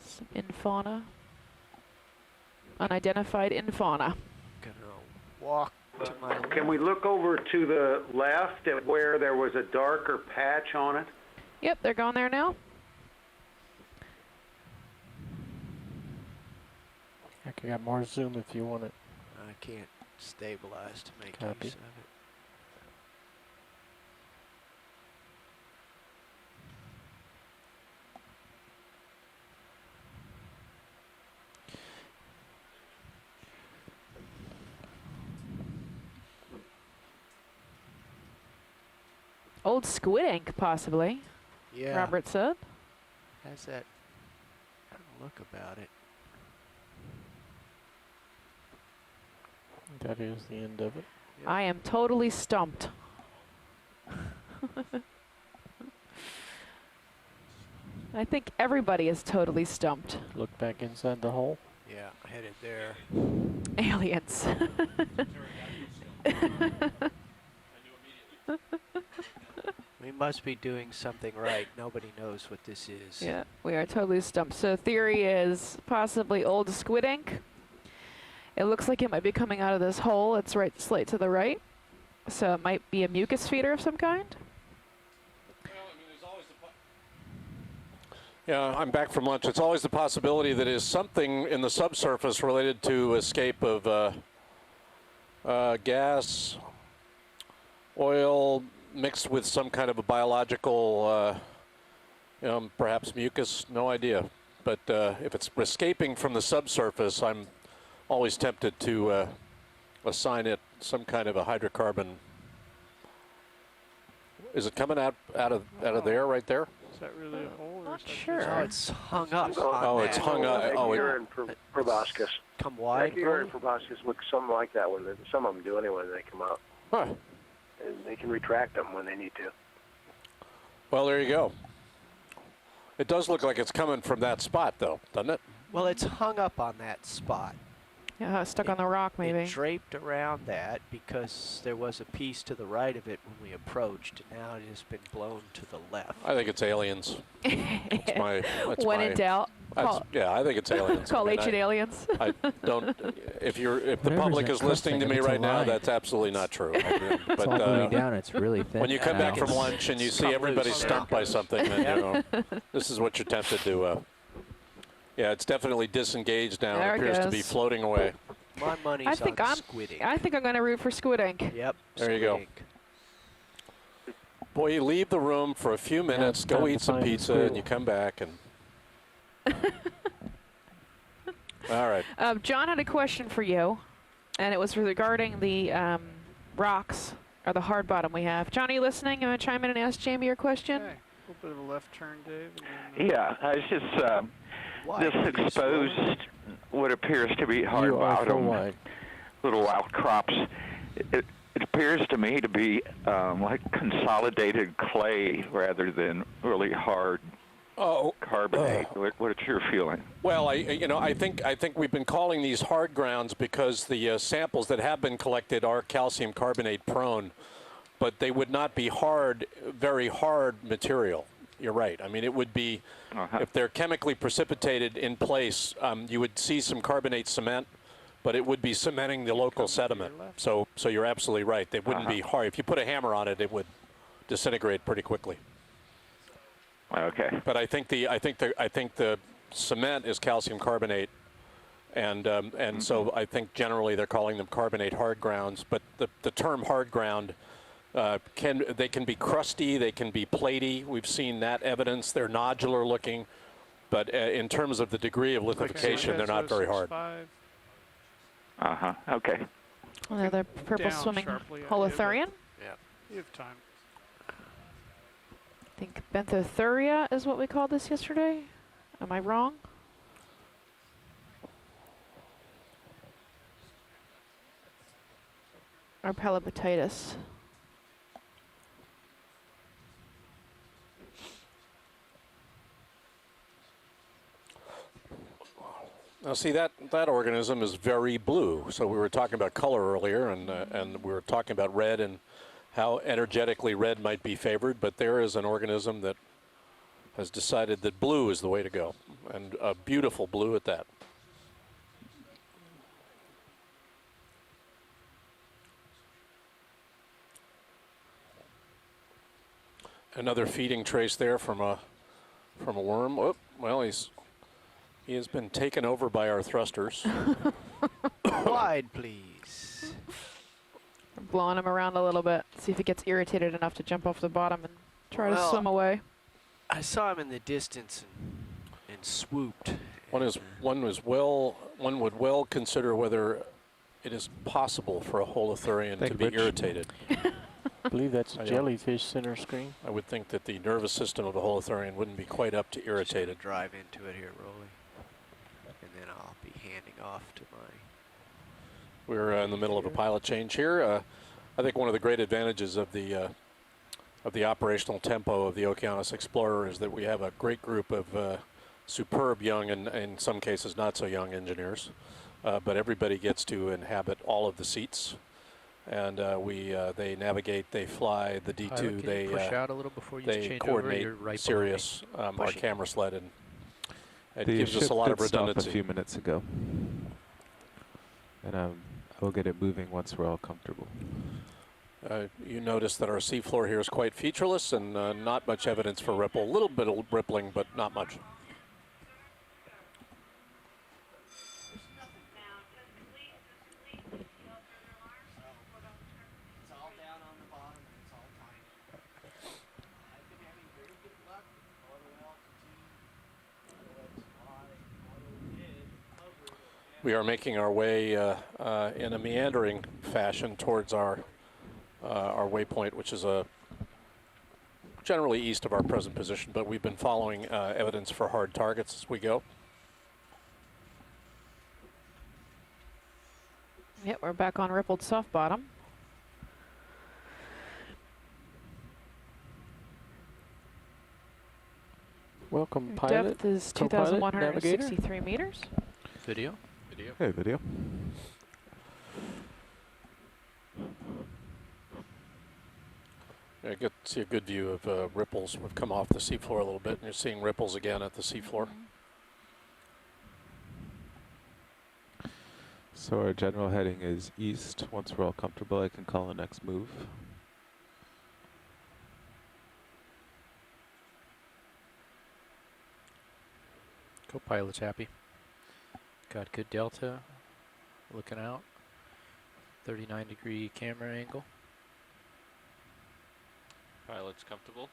Some infauna. Unidentified infauna. Gonna walk to my left. Can we look over to the left at where there was a darker patch on it? Yep, they're going there now. I got more zoom if you want it. I can't stabilize to make Copy. use of it. Old squid ink, possibly. Yeah. Robert said. Has that kind of look about it. That is the end of it. Yep. I am totally stumped. I think everybody is totally stumped. Look back inside the hole. Yeah, headed there. Aliens. We must be doing something right. Nobody knows what this is. Yeah, we are totally stumped. So theory is possibly old squid ink. It looks like it might be coming out of this hole. It's right, slight to the right. So it might be a mucus feeder of some kind. Yeah, I'm back from lunch. It's always the possibility that is something in the subsurface related to escape of gas, oil mixed with some kind of a biological, perhaps mucus, no idea. But if it's escaping from the subsurface, I'm always tempted to assign it some kind of a hydrocarbon. Is it coming out of there, right there? Is that really a hole? Or Not is that sure. just- Oh, it's hung up. Oh, it's hung up. Oh, You're in proboscis. Come Like wide. you're in proboscis looks something like that when some of them do anyway when they come out. Huh. And they can retract them when they need to. Well, there you go. It does look like it's coming from that spot, though, doesn't it? Well, it's hung up on that spot. Yeah, stuck on the rock maybe. It draped around that because there was a piece to the right of it when we approached, and now it has been blown to the left. I think it's aliens. That's When in doubt, yeah, I think it's aliens. call I mean, Ancient Aliens. I don't. If the Whatever's public that is listening to crust me thing, it's right now, alive. that's absolutely not true. It's all moving down. It's really thin. When you come back from Ow. lunch and you It's see come everybody loose. stumped by something, then you know this is what you're tempted to. Yeah, it's definitely disengaged now. There It it appears to be goes. floating away. My money's I think on I'm. squid ink. I think I'm going to root for squid ink. Yep. There you squid go. ink. Boy, you leave the room for a few minutes, it's go time eat to some find the pizza, and squirrel. you come back and. All right. John had a question for you, and it was regarding the rocks or the hard bottom we have. John, are you listening? You want to chime in and ask Jamie your question? Okay. A little bit of a left turn, Dave. And then, Yeah, I was just Wide, this please, exposed what appears to be hard You are full bottom wide. little outcrops. It appears to me to be like consolidated clay rather than really hard Oh, carbonate. What's your feeling? well, I think we've been calling these hard grounds because the samples that have been collected are calcium carbonate prone, but they would not be hard, very hard material. You're right. I mean, it would be, if they're chemically precipitated in place, you would see some carbonate cement, but it would be cementing the local sediment. So you're absolutely right. They wouldn't be hard. If you put a hammer on it, it would disintegrate pretty quickly. Okay. But I think the cement is calcium carbonate, and so I think generally they're calling them carbonate hard grounds. But the term hard ground can be crusty, they can be platy. We've seen that evidence. They're nodular looking, but in terms of the degree of lithification, they're not very hard. 5. Okay. Another purple Down swimming sharply, yeah, holothurian. You have time. I think benthothuria is what we called this yesterday. Am I wrong? Or pelopatitis. Now, see, that organism is very blue. So we were talking about color earlier, and we were talking about red and how energetically red might be favored. But there is an organism that has decided that blue is the way to go, and a beautiful blue at that. Another feeding trace there from a worm. Oh, well, he has been taken over by our thrusters. Wide, please. We're blowing him around a little bit. See if he gets irritated enough to jump off the bottom and try to swim away. I saw him in the distance and swooped. One would well consider whether it is possible for a holothurian Thank to you, be Rich. irritated. I believe that's a I don't- jellyfish center screen. I would think that the nervous system of a holothurian wouldn't be quite up to irritated. Drive into it here, Rolly. And then I'll be handing off to my... We're in the middle of a pilot change here. I think one of the great advantages of the of the operational tempo of the Okeanos Explorer is that we have a great group of superb young and in some cases not so young engineers, but everybody gets to inhabit all of the seats, and they navigate, they fly the D2, Pilot, can you push out a little before you they change over? coordinate You're right Sirius, our Pushing. camera sled, and it The gives us ship a lot did of redundancy. stop a few minutes ago, and I will get it moving once we're all comfortable. You notice that our seafloor here is quite featureless and not much evidence for ripple. A little bit of rippling, but not much. We are making our way in a meandering fashion towards our waypoint, which is generally east of our present position, but we've been following evidence for hard targets as we go. Yep, we're back on rippled soft bottom. Welcome, Your pilot. depth is Co-pilot, 2,163 meters. Video? Hey, video. I get to see a good view of ripples. We've come off the seafloor a little bit, and you're seeing ripples again at the seafloor. So our general heading is east. Once we're all comfortable, I can call the next move. Co-pilot's happy. Got good delta. Looking out. 39-degree camera angle. Pilot's comfortable.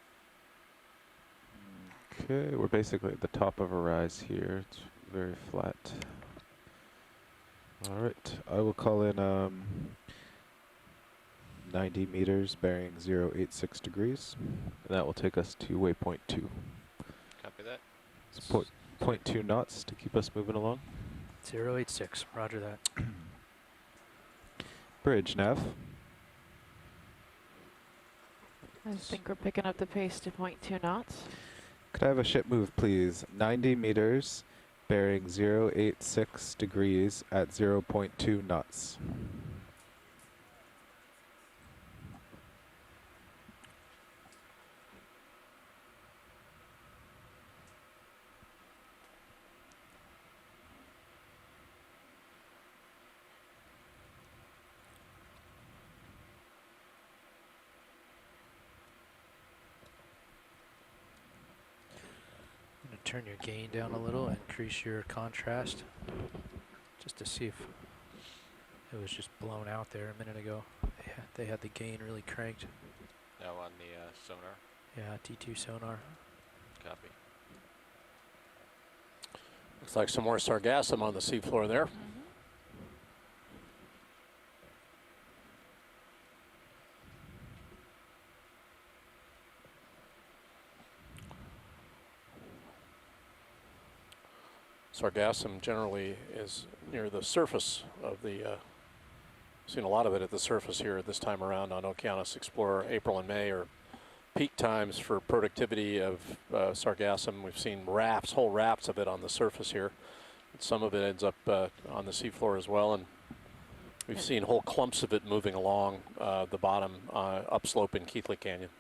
Okay, we're basically at the top of a rise here. It's very flat. All right, I will call in 90 meters bearing 086 degrees, and that will take us to waypoint 2. Copy that. It's 0.2 knots to keep us moving along. 086, roger that. Bridge, nav. I think we're picking up the pace to 0.2 knots. Could I have a ship move, please? 90 meters, bearing 086 degrees at 0.2 knots. Turn your gain down a little, increase your contrast, just to see if it was just blown out there a minute ago. They had the gain really cranked. Now on the sonar. Yeah, T2 sonar. Copy. Looks like some more sargassum on the seafloor there. Sargassum generally is near the surface of the, seen a lot of it at the surface here this time around on Okeanos Explorer. April and May are peak times for productivity of sargassum. We've seen rafts, whole rafts of it on the surface here. Some of it ends up on the seafloor as well, and we've seen whole clumps of it moving along the bottom upslope in Keathley Canyon.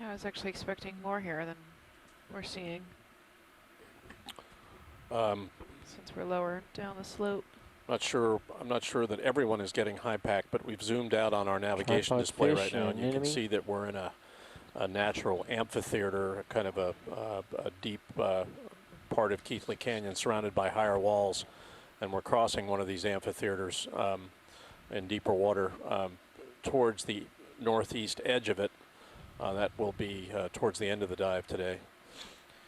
I was actually expecting more here than we're seeing. Since we're lower down the slope. I'm not sure that everyone is getting high pack, but we've zoomed out on our navigation Tripod display fish right now, and you can enemy. see that we're in a natural amphitheater, kind of a deep part of Keathley Canyon surrounded by higher walls, and we're crossing one of these amphitheaters in deeper water towards the northeast edge of it. That will be towards the end of the dive today.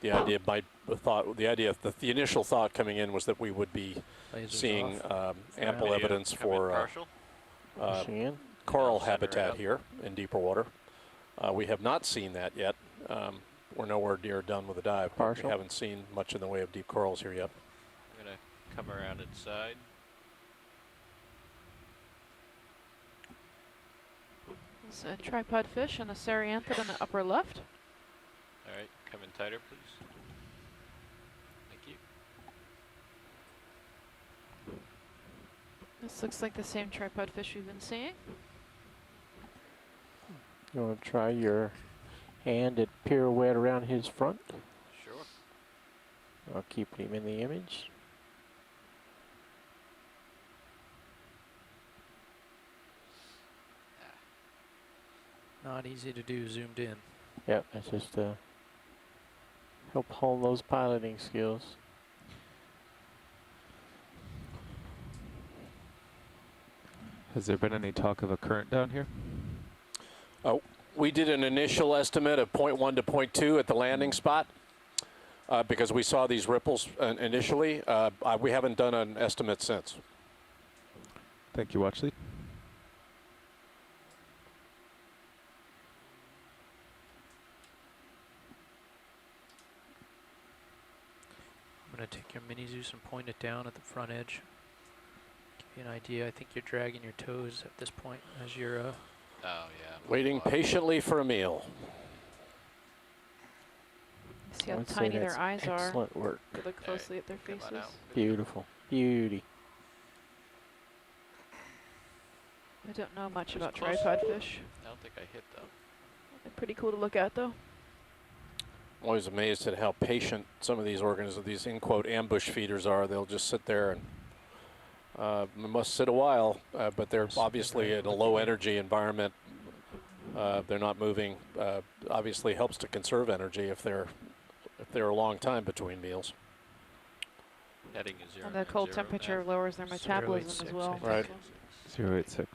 The idea, the initial thought coming in was that we would be Lasers seeing off. ample Video evidence coming for partial. Machine. coral Center it habitat up. here in deeper water. We have not seen that yet. We're nowhere near done with the dive. But Partial. we haven't seen much in the way of deep corals here yet. I'm going to come around inside. It's a tripod fish and a Sarianthid in the upper left. All right, come in tighter, please. Thank you. This looks like the same tripod fish we've been seeing. You want to try your hand at pirouette around his front? Sure. I'll keep him in the image. Not easy to do zoomed in. Yep, that's just help hone those piloting skills. Has there been any talk of a current down here? We did an initial estimate of 0.1 to 0.2 at the landing spot because we saw these ripples initially. We haven't done an estimate since. Thank you, Watchley. I'm going to take your mini Zeus and point it down at the front edge. Give you an idea. I think you're dragging your toes at this point as you're Oh, yeah. Waiting patiently for a meal. See how I'd say tiny that's their eyes are. excellent work. If you look closely at their Come on faces. out. Beautiful. Beauty. I don't know much Just about close. tripod fish. I don't think I hit though. They're pretty cool to look at though. I'm always amazed at how patient some of these these in quote ambush feeders are. They'll just sit there and must sit a while, but they're obviously in a low energy environment. They're not moving. Obviously helps to conserve energy if they're a long time between meals. Heading is 0. And the cold temperature lowers their metabolism as well. Right. 086,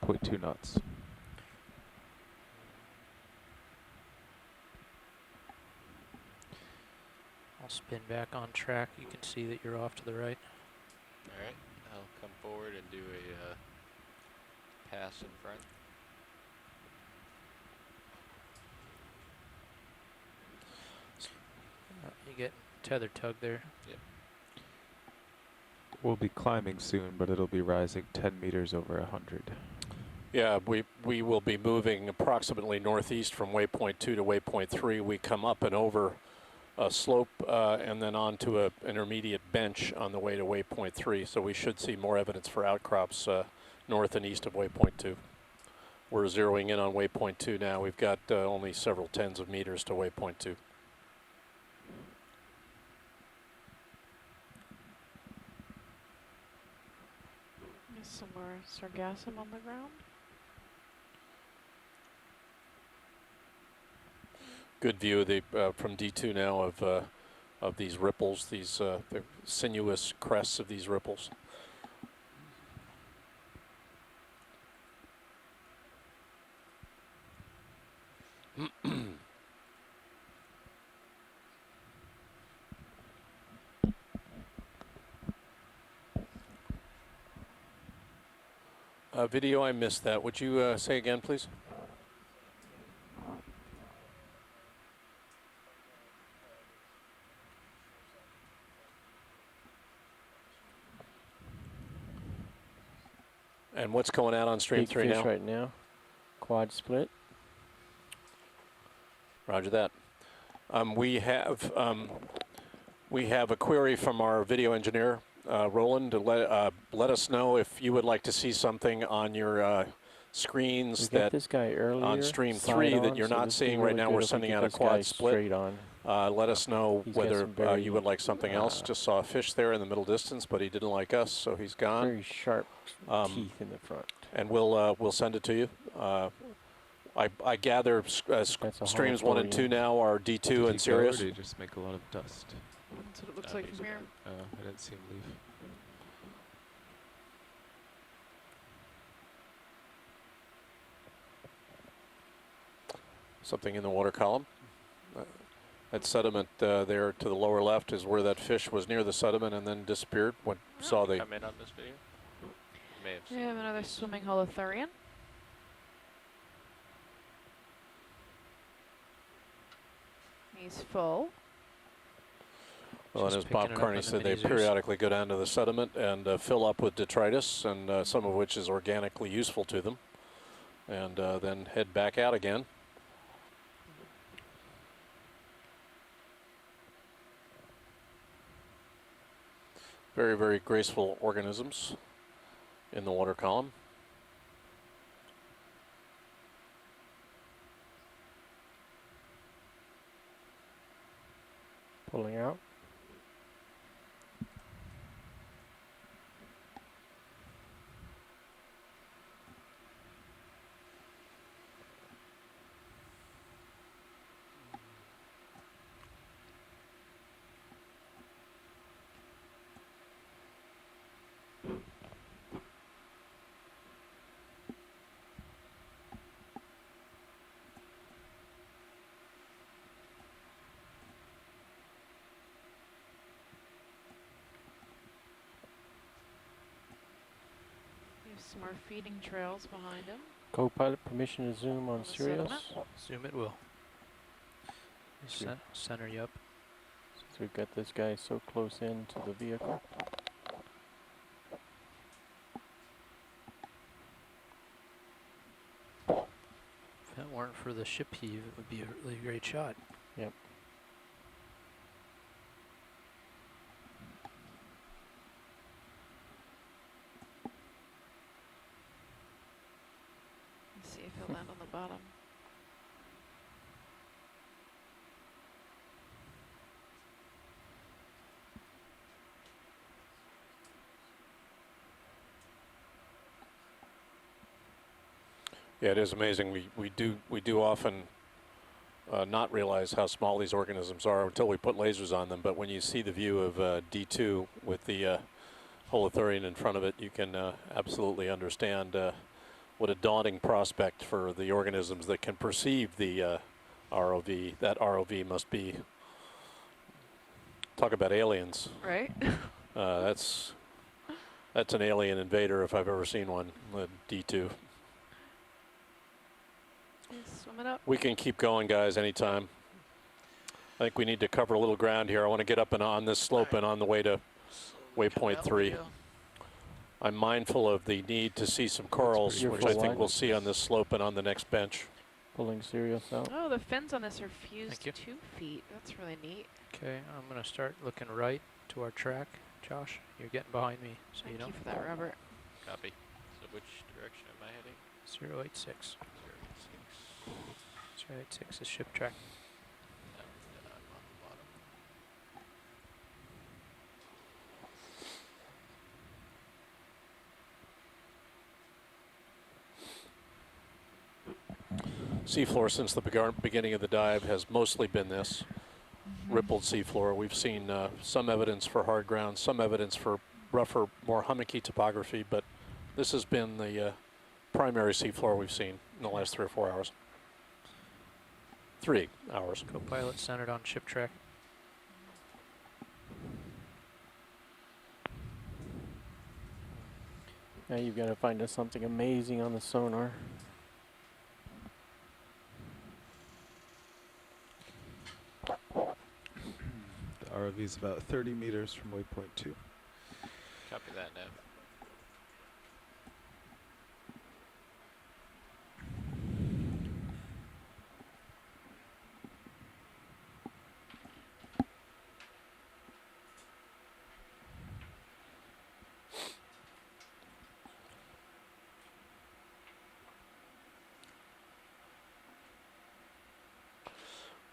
0.2 knots. I'll spin back on track. You can see that you're off to the right. All right, I'll come forward and do a pass in front. You get tether tug there. Yep. We'll be climbing soon, but it'll be rising 10 meters over 100. Yeah, we will be moving approximately northeast from waypoint 2 to waypoint 3. We come up and over a slope and then onto an intermediate bench on the way to waypoint 3. So we should see more evidence for outcrops north and east of waypoint 2. We're zeroing in on waypoint 2 now. We've got only several tens of meters to waypoint 2. There's some more sargassum on the ground. Good view of the from D2 now of these ripples, these the sinuous crests of these ripples. Video, I missed that. Would you say again, please? And what's going out on stream Big 3 fish now? right now. Quad split. Roger that. We have a query from our video engineer, Roland, to let us know if you would like to see something on your screens We got that this guy earlier. on stream side 3 on, that you're so not this would be seeing really right now. good We're if we sending get out a this guy quad split. straight on. Let us know He's got whether some very, you would like something else. Just saw a fish there in the middle distance, but he didn't like us, so he's gone. Very sharp teeth in the front. And we'll send it to you. I gather That's a streams 1 and 2 hollow now are D2 Did and he go, or Sirius. did he just make a lot of dust? That's what it looks like from here. I didn't see him leave. Something in the water column. That sediment there to the lower left is where that fish was near the sediment and then disappeared when saw the. Come in on this video. You may have We seen have another swimming holothurian. He's full. Well, and Just as Bob picking it up Carney in the said, they mini Zeus. periodically go down to the sediment and fill up with detritus, and some of which is organically useful to them. and then head back out again. Very, very graceful organisms in the water column. Pulling out. Some more feeding trails behind him. Co-pilot permission to zoom on the sediment. Sirius. Zoom it will. Center you up. Since we've got this guy so close in to the vehicle. If it weren't for the ship heave, it would be a really great shot. Yep. Let's see if he'll land on the bottom. Yeah, it is amazing. We do often not realize how small these organisms are until we put lasers on them. But when you see the view of D2 with the holothurian in front of it, you can absolutely understand what a daunting prospect for the organisms that can perceive the ROV. That ROV must be, talk about aliens. Right. That's an alien invader if I've ever seen one, the D2. He's swimming up. We can keep going, guys, anytime. I think we need to cover a little ground here. I want to get up and on this slope and on the way to waypoint 3. I'm mindful of the need to see some corals, which I think we'll see on this slope and on the next bench. Pulling Sirius out. Oh, the fins on this are fused Thank 2 feet. That's really neat. Okay, I'm going to start looking right to our track. Josh, you're getting behind me, so Thank you know. you for that, Robert. Copy. So which direction am I heading? 086. 086. 086 is ship track. And I'm on the bottom. Seafloor since the beginning of the dive has mostly been this rippled seafloor. We've seen some evidence for hard ground, some evidence for rougher, more hummocky topography, but this has been the primary seafloor we've seen in the last 3 or 4 hours. 3 hours. Co-pilot centered on ship track. Now you've got to find us something amazing on the sonar. The ROV is about 30 meters from waypoint 2. Copy that now.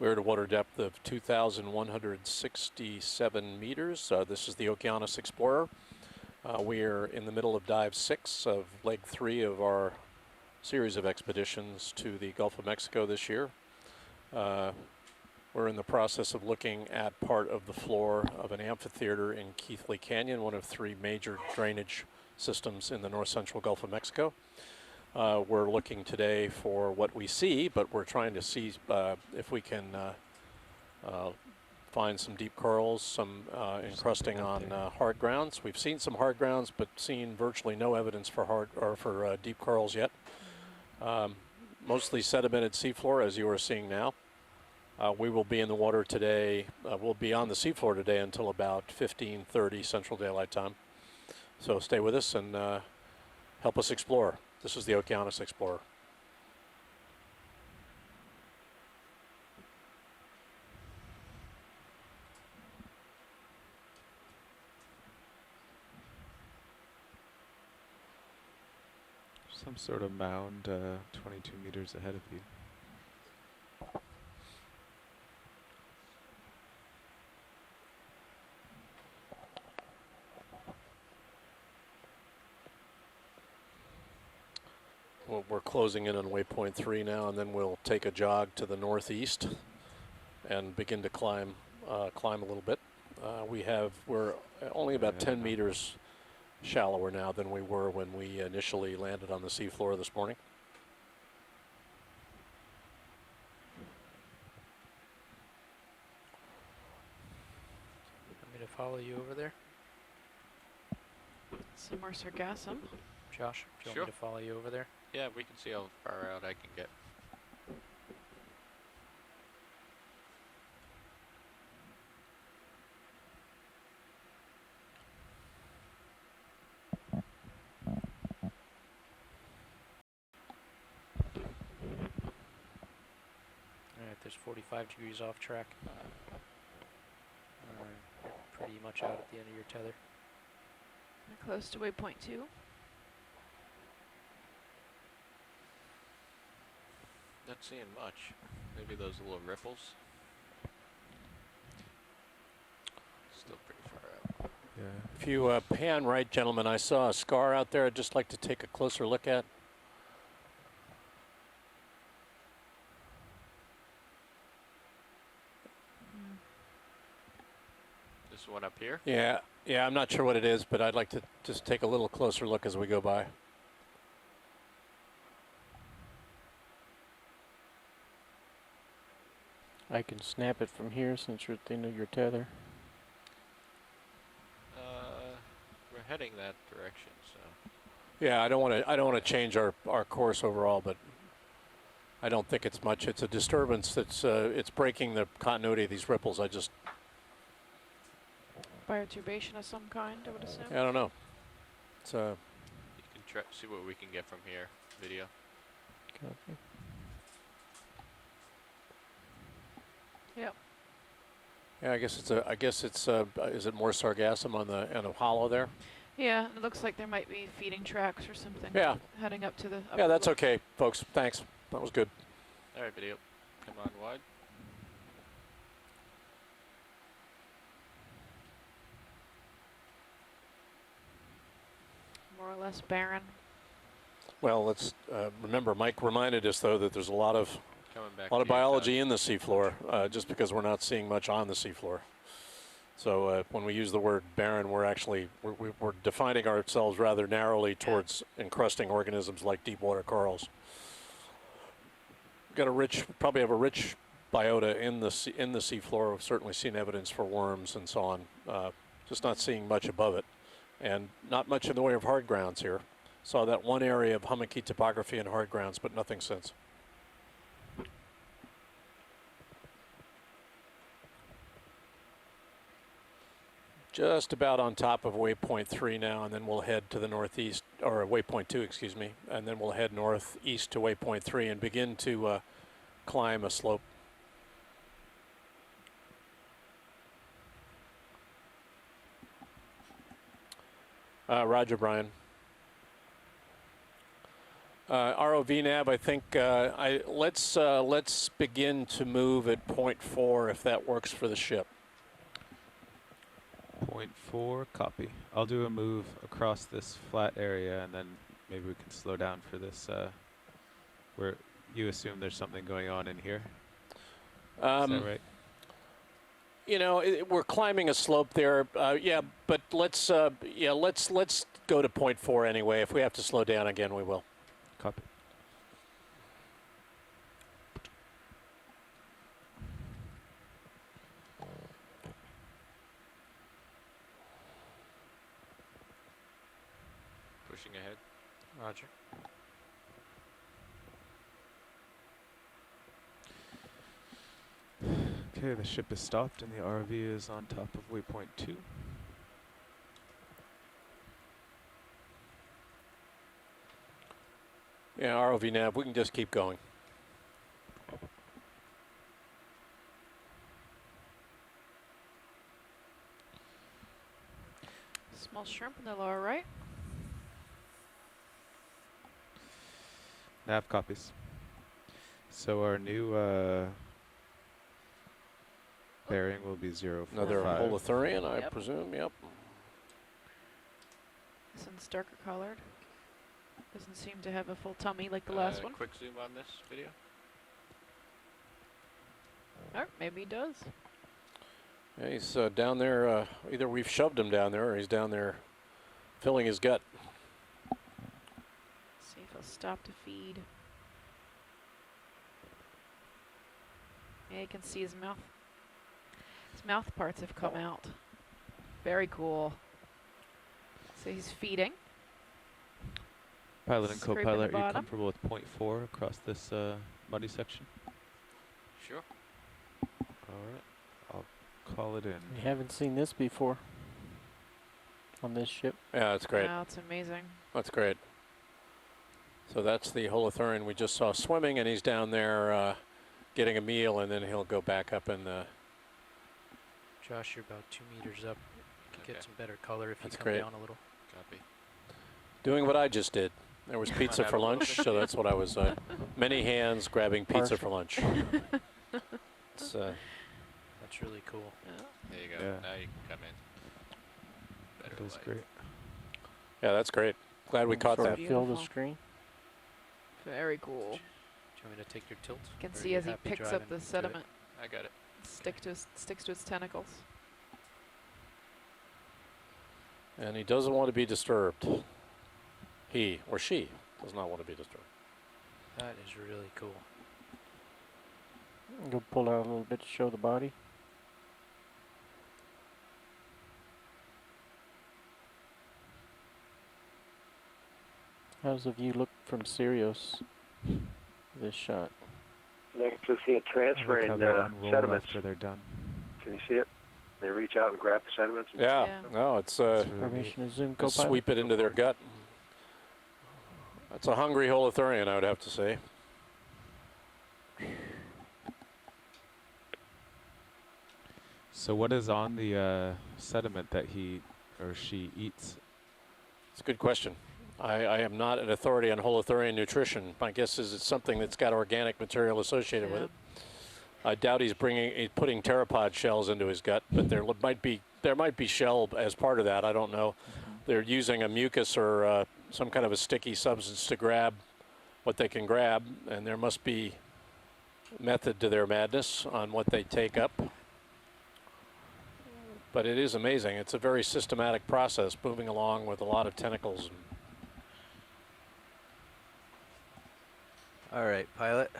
We're at a water depth of 2,167 meters. This is the Okeanos Explorer. We're in the middle of dive 6 of leg 3 of our series of expeditions to the Gulf of Mexico this year. We're in the process of looking at part of the floor of an amphitheater in Keathley Canyon, one of 3 major drainage systems in the north central Gulf of Mexico. We're looking today for what we see, but we're trying to see if we can find some deep corals, some encrusting on hard grounds. We've seen some hard grounds, but seen virtually no evidence for deep corals yet. Mostly sedimented seafloor, as you are seeing now. We will be in the water today. We'll be on the seafloor today until about 15:30 Central Daylight Time. So stay with us and help us explore. This is the Okeanos Explorer. Some sort of mound 22 meters ahead of you. Well, we're closing in on waypoint 3 now, and then we'll take a jog to the northeast and begin to climb a little bit. We're only about 10 meters shallower now than we were when we initially landed on the seafloor this morning. Want me to follow you over there? Some more sargassum. Josh, do you want me to follow you over there? Yeah, we can see how far out I can get. Alright, there's 45 degrees off track. Pretty much out at the end of your tether. We're close to waypoint 2. Not seeing much. Maybe those little ripples. Still pretty far out. Yeah. If you pan right, gentlemen, I saw a scar out there I'd just like to take a closer look at. This one up here? Yeah, I'm not sure what it is, but I'd like to just take a little closer look as we go by. I can snap it from here since you're at the end of your tether. We're heading that direction, so. Yeah, I don't want to change our course overall, but I don't think it's much. It's a disturbance that's it's breaking the continuity of these ripples. Biotubation of some kind, I would assume. I don't know. It's You can try see what we can get from here. Video. Copy. Yep. Yeah, I guess it's is it more sargassum on the hollow there? Yeah, it looks like there might be feeding tracks or something. Yeah. Heading up to the. Yeah, that's okay, folks. Thanks. That was good. All right, video. Come on wide. More or less barren. Well, let's remember. Mike reminded us though that there's a lot of Coming back biology in the seafloor, just because we're not seeing much on the seafloor. So when we use the word barren, we're actually we're defining ourselves rather narrowly towards encrusting organisms like deep water corals. Got probably have a rich biota in the seafloor. We've certainly seen evidence for worms and so on. Just not seeing much above it, and not much in the way of hard grounds here. Saw that one area of hummocky topography and hard grounds, but nothing since. Just about on top of waypoint 3 now, and then we'll head to the northeast, or waypoint 2, excuse me, and then we'll head northeast to waypoint 3 and begin to climb a slope. Roger, Brian. ROV nav, I think let's begin to move at point 4 if that works for the ship. 0.4, copy. I'll do a move across this flat area, and then maybe we can slow down for this, where you assume there's something going on in here. Is that right? You know, we're climbing a slope there. Yeah, but let's go to point 4 anyway. If we have to slow down again, we will. Copy. Pushing ahead. Roger. Okay, the ship is stopped and the ROV is on top of waypoint 2. Yeah, ROV nav, we can just keep going. Small shrimp in the lower right. Nav copies. So our new bearing will be 045. Another Holothurian, I presume. Yep. This one's darker colored. Doesn't seem to have a full tummy like the last one. Quick zoom on this video. Or maybe he does. Yeah, he's down there. Either we've shoved him down there or he's down there filling his gut. See if he'll stop to feed. Yeah, you can see his mouth. His mouth parts have come out. Very cool. So he's feeding. Pilot and Scraping co-pilot, the are you bottom. comfortable with 0.4 across this muddy section? Sure. Alright, I'll call it in. We haven't seen this before on this ship. Yeah, that's great. Wow, it's amazing. That's great. So that's the Holothurian we just saw swimming, and he's down there getting a meal, and then he'll go back up in the... Josh, you're about 2 meters up. You can get some better color if That's you come great. down a little. Copy. Doing what I just did. There was pizza out for a little lunch, bit. so that's what I was... many hands grabbing pizza for lunch. It's, That's really cool. There you go. Yeah. Now you can come in. Better That was light. great. yeah, that's great. Glad we caught Sort that. of fill the Beautiful. screen. Very cool. Do you want me to take your tilt? You can Or are see you as he happy picks driving up the to it? sediment, I got it. sticks to its tentacles. And he doesn't want to be disturbed. He or she does not want to be disturbed. That is really cool. Go pull out a little bit to show the body. How does the view look from Sirius? This shot. Next to see it I like transferring how they unroll sediments. after they're done. Can you see it? They reach out and grab the sediments. Yeah, Yeah. no, it's That's really neat. Permission to zoom, just co-pilot. sweep it into their gut. That's a hungry Holothurian, I would have to say. So what is on the sediment that he or she eats? It's a good question. I am not an authority on Holothurian nutrition. My guess is it's something that's got organic material associated with Yeah. it. I doubt he's putting pteropod shells into his gut, but there might be shell as part of that. I don't know. They're using a mucus or some kind of a sticky substance to grab what they can grab, and there must be method to their madness on what they take up. But it is amazing. It's a very systematic process, moving along with a lot of tentacles. All right, pilot.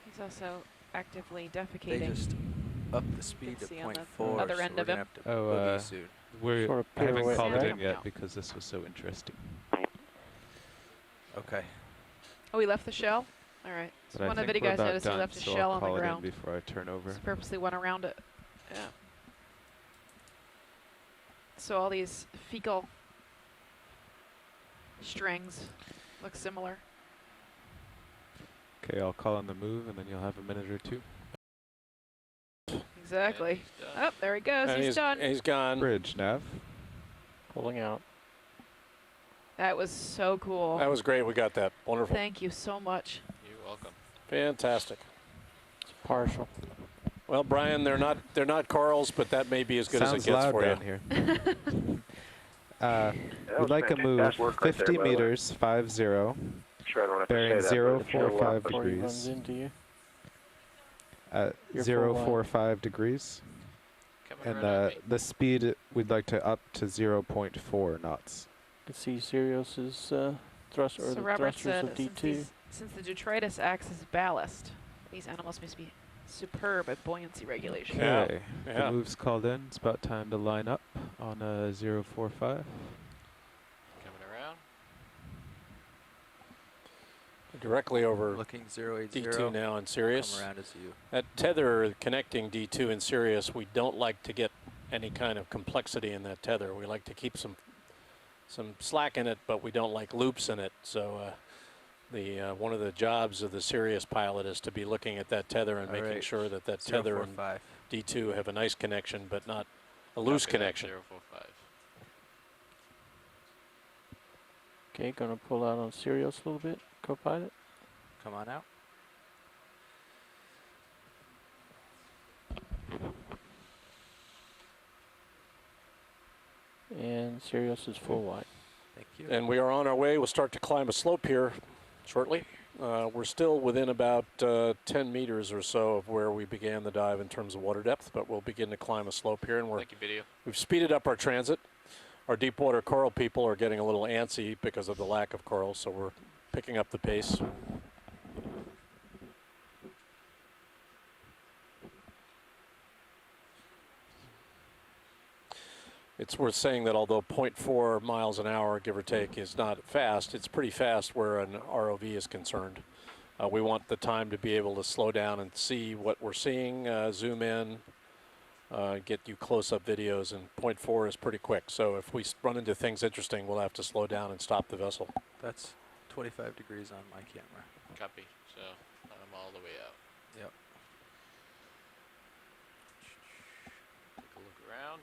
He's also actively They defecating. just upped the speed to see on the 0.4, other so end we're of gonna him. have to Oh, boogie soon. we're Sort of I haven't pirouette, called it right? in yet Yeah. because this was so interesting. Okay. Oh, he left the shell? All right. So But I one of the think video we're guys about noticed he done, left a so shell I'll on the call it in ground. before I turn over. He purposely went around it. Yeah. So all these fecal strings look similar. Okay, I'll call on the move, and then you'll have a minute or two. Exactly. he's done. Oh, there he goes. And He's done. He's gone. Bridge, Nav. Pulling out. That was so cool. That was great. We got that. Wonderful. Thank you so much. You're welcome. Fantastic. It's partial. Well, Brian, they're not corals, but that may be as good Sounds as it gets loud for you. down here. That We'd was like a move fantastic work right there, 50 by the way. meters, 50, Sure, I don't have bearing to say that. but it's still 045 up. Before he runs degrees. into you. At Your full line. 045 degrees. Coming And right at me. the speed we'd like to up to 0.4 knots. You can see Sirius's thrust, or So the Robert thrusters said of since, D2. since the detritus acts as ballast, these animals must be superb at buoyancy regulation. Yeah. Okay, Yeah. the move's called in. It's about time to line up on 045. Coming around. Directly over Looking 080. D2 now in Sirius. Come around as you. That tether connecting D2 and Sirius, we don't like to get any kind of complexity in that tether. We like to keep some slack in it, but we don't like loops in it. So one of the jobs of the Sirius pilot is to be looking at that tether and All making right. sure that tether and 045. D2 have a nice connection, but not a loose Copy that, connection. 045. Okay, gonna pull out on Sirius a little bit. Co-pilot. Come on out. And Sirius is full wide. Thank you. And we are on our way. We'll start to climb a slope here shortly. We're still within about 10 meters or so of where we began the dive in terms of water depth, but we'll begin to climb a slope here. And Thank you, video. we've speeded up our transit. Our deep water coral people are getting a little antsy because of the lack of coral, so we're picking up the pace. It's worth saying that although 0.4 miles an hour, give or take, is not fast, it's pretty fast where an ROV is concerned. We want the time to be able to slow down and see what we're seeing, zoom in, get you close-up videos, and 0.4 is pretty quick. So if we run into things interesting, we'll have to slow down and stop the vessel. That's 25 degrees on my camera. Copy. So I'm all the way out. Yep. Take a look around.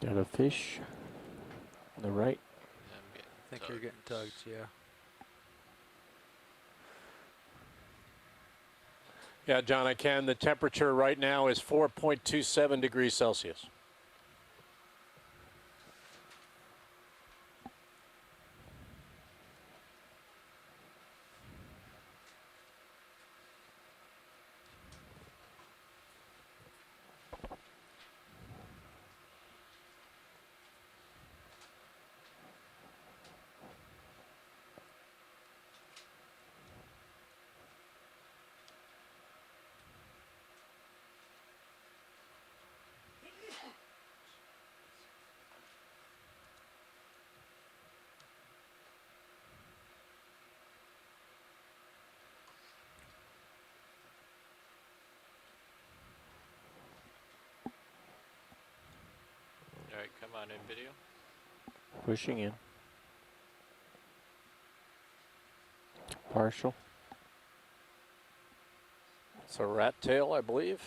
Got a fish on the right. Yeah, I'm getting I think you're getting tugged, yeah. Yeah, John, I can. The temperature right now is 4.27 degrees Celsius. All right, come on in, video. Pushing in. Partial. It's a rat tail, I believe.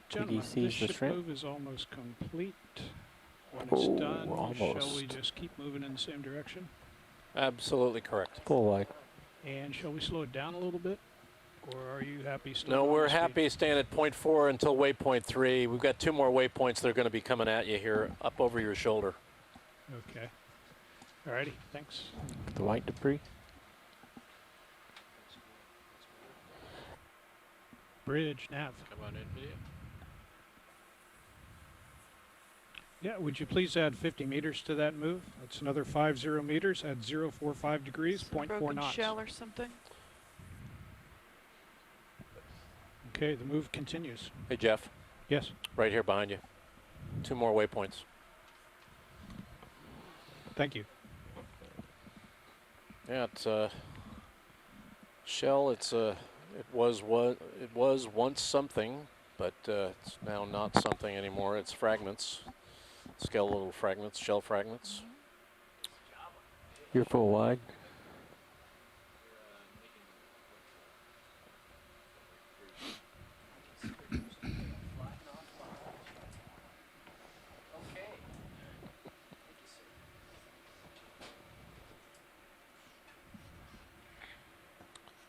Gentlemen, sees this the ship shrimp. move is almost complete. When it's done, shall we almost. just keep moving in the same direction? Absolutely correct. Full wide. And shall we slow it down a little bit? Or are you happy still? No, going we're the speed? happy staying at 0.4 until waypoint 3. We've got 2 more waypoints that are going to be coming at you here up over your shoulder. Okay. Alrighty, thanks. The white debris. Bridge, nav. Come on in, video. Yeah, would you please add 50 meters to that move? That's another 50 meters at 045 degrees, 0.4 Broken knots. shell or something. Okay, the move continues. Hey, Jeff, Yes. right here behind you. 2 more waypoints. Thank you. Yeah, it's a shell. It was once something, but it's now not something anymore. It's fragments, skeletal fragments, shell fragments. You're full wide.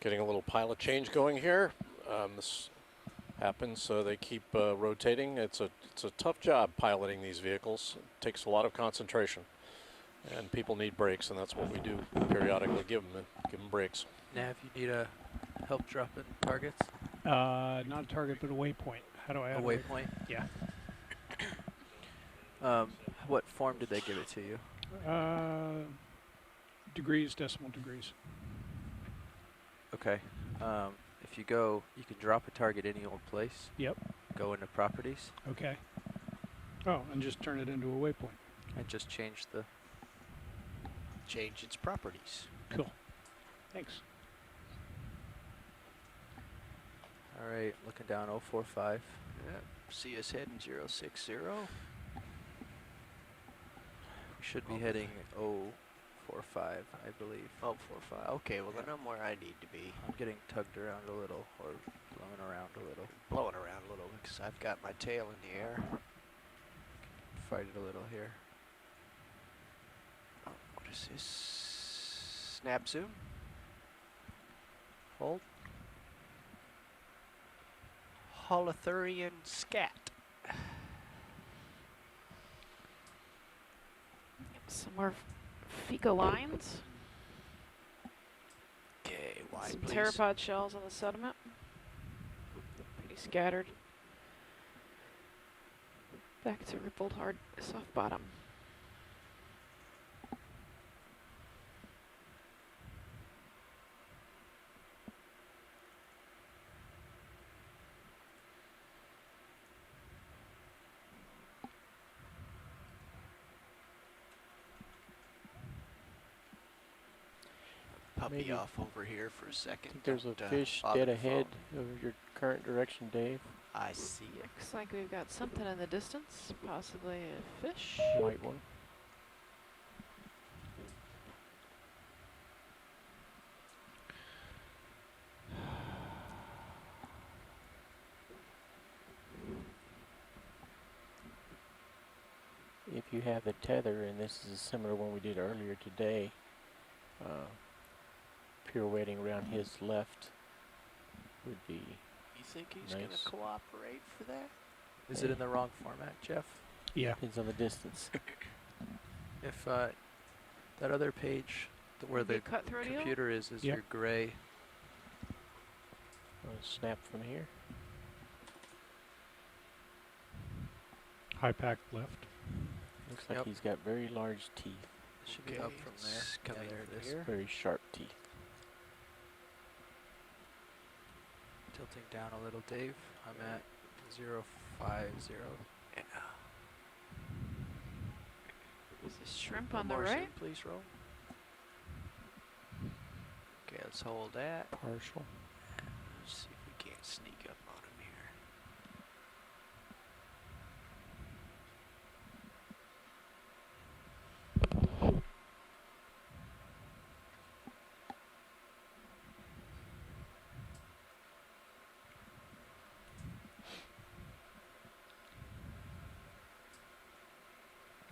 Getting a little pilot change going here. This happens, so they keep rotating. It's a tough job piloting these vehicles. It takes a lot of concentration, and people need breaks, and that's what we do periodically. Give them breaks. Nav, you need a help dropping targets? Not a target, but a waypoint. How do I add A waypoint? Yeah. What form did they give it to you? Degrees, decimal degrees. Okay. If you go, you can drop a target any old place. Yep. Go into properties. Okay. Oh, and just turn it into a waypoint. And just change the... Change its properties. Cool. Thanks. All right, looking down 045. Yep. See us heading 060. We should be heading 045, I believe. 045. Okay, well then I'm where I need to be. I'm getting tugged around a little, or blown around a little. Blowing around a little because I've got my tail in the air. Fight it a little here. Oh, what is this? Snap zoom? Hold. Holothurian scat. Some more fecal lines. Okay, wide Some please. pteropod shells on the sediment. Pretty scattered. Back to rippled hard soft bottom. Puppy Maybe. off over here for a second. Think there's a Don't, fish bother dead the ahead phone. of your current direction, Dave. I see it. Looks like we've got something in the distance, possibly a fish. White one. If you have the tether, and this is a similar one we did earlier today, pirouetting around his left would be You think he's going nice. to cooperate for that? Is it in the wrong format, Jeff? Yeah. Depends on the distance. If that other page where Maybe the a cutthroat eel? computer is Yep. your gray. Snap from here. High pack left. Looks like Yep. he's got very large teeth. Should be up from there. it's coming Yeah, there from it is. here. Very sharp teeth. Tilting down a little, Dave. I'm at 050. Yeah. Is this shrimp One on the more right? zoom, please roll. Okay, let's hold that. Partial. Let's see if we can't sneak up on him here.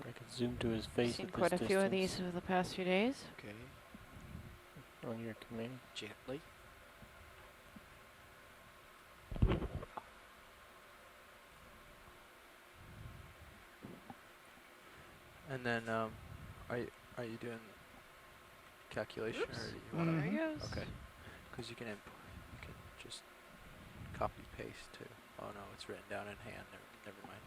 I could zoom to his face Seen at quite a this few of these distance over the past few days. Okay, on your command. gently. And then, are you doing calculation Oops. or do you want There he goes. Okay, because you can just copy paste too. Oh no, it's written down in hand. Never mind.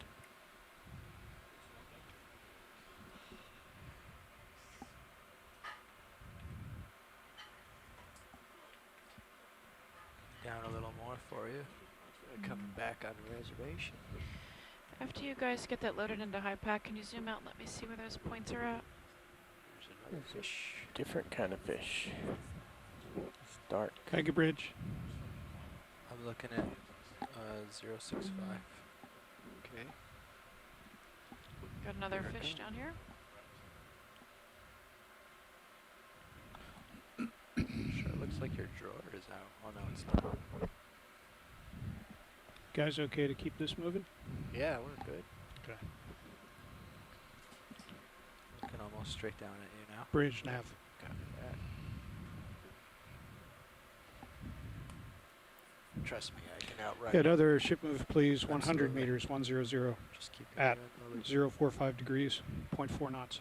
Down a little more for you. Coming back on the reservation. After you guys get that loaded into high pack, can you zoom out and let me see where those points are at? There's another fish. Different kind of fish. It's dark. Tiger Bridge. I'm looking at 065. Okay. Got another There it fish goes. down here. Looks like your drawer is out. Oh no, it's not. Guys, okay to keep this moving? Yeah, we're good. Okay. Looking almost straight down at you now. Bridge nav. Copy that. Trust me, I can outright. Yeah, another ship move, please. Absolutely. 100 meters, 100. Just keep it At moving. 045 degrees, 0.4 knots.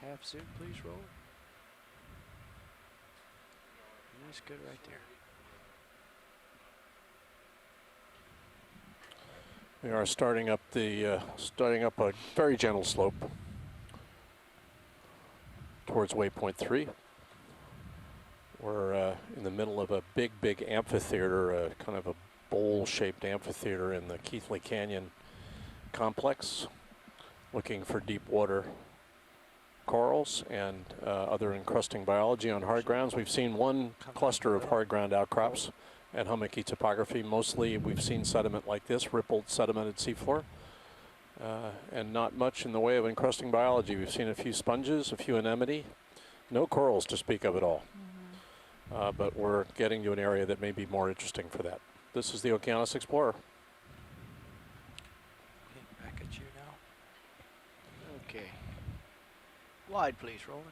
Half zoom, please roll. Nice, good right there. We are starting up a very gentle slope towards waypoint 3. We're in the middle of a big amphitheater, kind of a bowl-shaped amphitheater in the Keathley Canyon complex, looking for deep water corals and other encrusting biology on hard grounds. We've seen one cluster of hard ground outcrops at hummocky topography. Mostly we've seen sediment like this, rippled sedimented seafloor, and not much in the way of encrusting biology. We've seen a few sponges, a few anemone, no corals to speak of at all. But we're getting to an area that may be more interesting for that. This is the Okeanos Explorer. Okay, back at you now. Okay. Wide, please, Roland.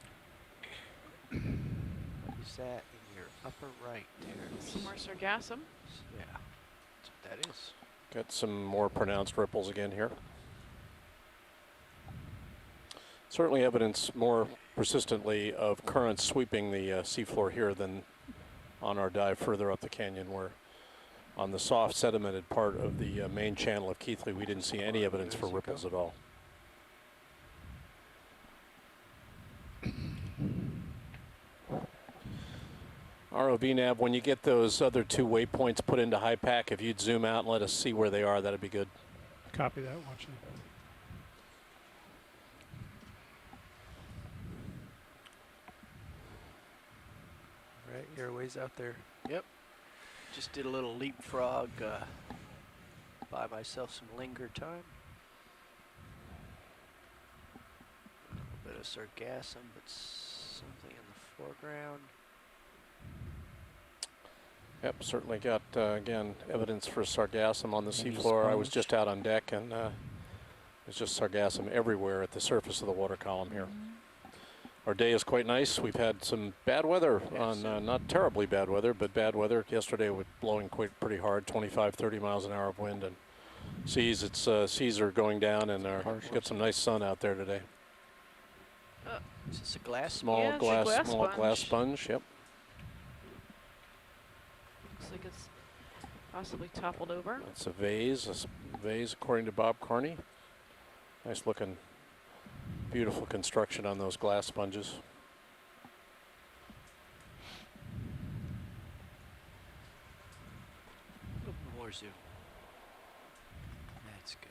What is that in your upper right there? Some more sargassum. Yeah, that's what that is. Got some more pronounced ripples again here. Certainly evidence more persistently of currents sweeping the seafloor here than on our dive further up the canyon, where on the soft sedimented part of the main channel of Keathley we didn't see any evidence for ripples at all. ROV nav, when you get those other 2 waypoints put into high pack, if you'd zoom out and let us see where they are, that'd be good. Copy that, watching. Right, you're a ways out there. Yep. Just did a little leapfrog, buy myself some linger time. A little bit of sargassum, but something in the foreground. Yep, certainly got, again, evidence for sargassum on the Any seafloor. I was sponge? just out on deck, and there's just sargassum everywhere at the surface of the water column here. Our day is quite nice. We've had some bad weather on, not terribly bad weather, but bad weather. Yesterday was blowing pretty hard, 25, 30 miles an hour of wind, and seas are going down, and got some nice sun out there today. Is this a glass? Small Yeah, it's a glass sponge. Yep. Looks like it's possibly toppled over. It's a vase according to Bob Carney. Nice looking, beautiful construction on those glass sponges. A little more zoom. That's good.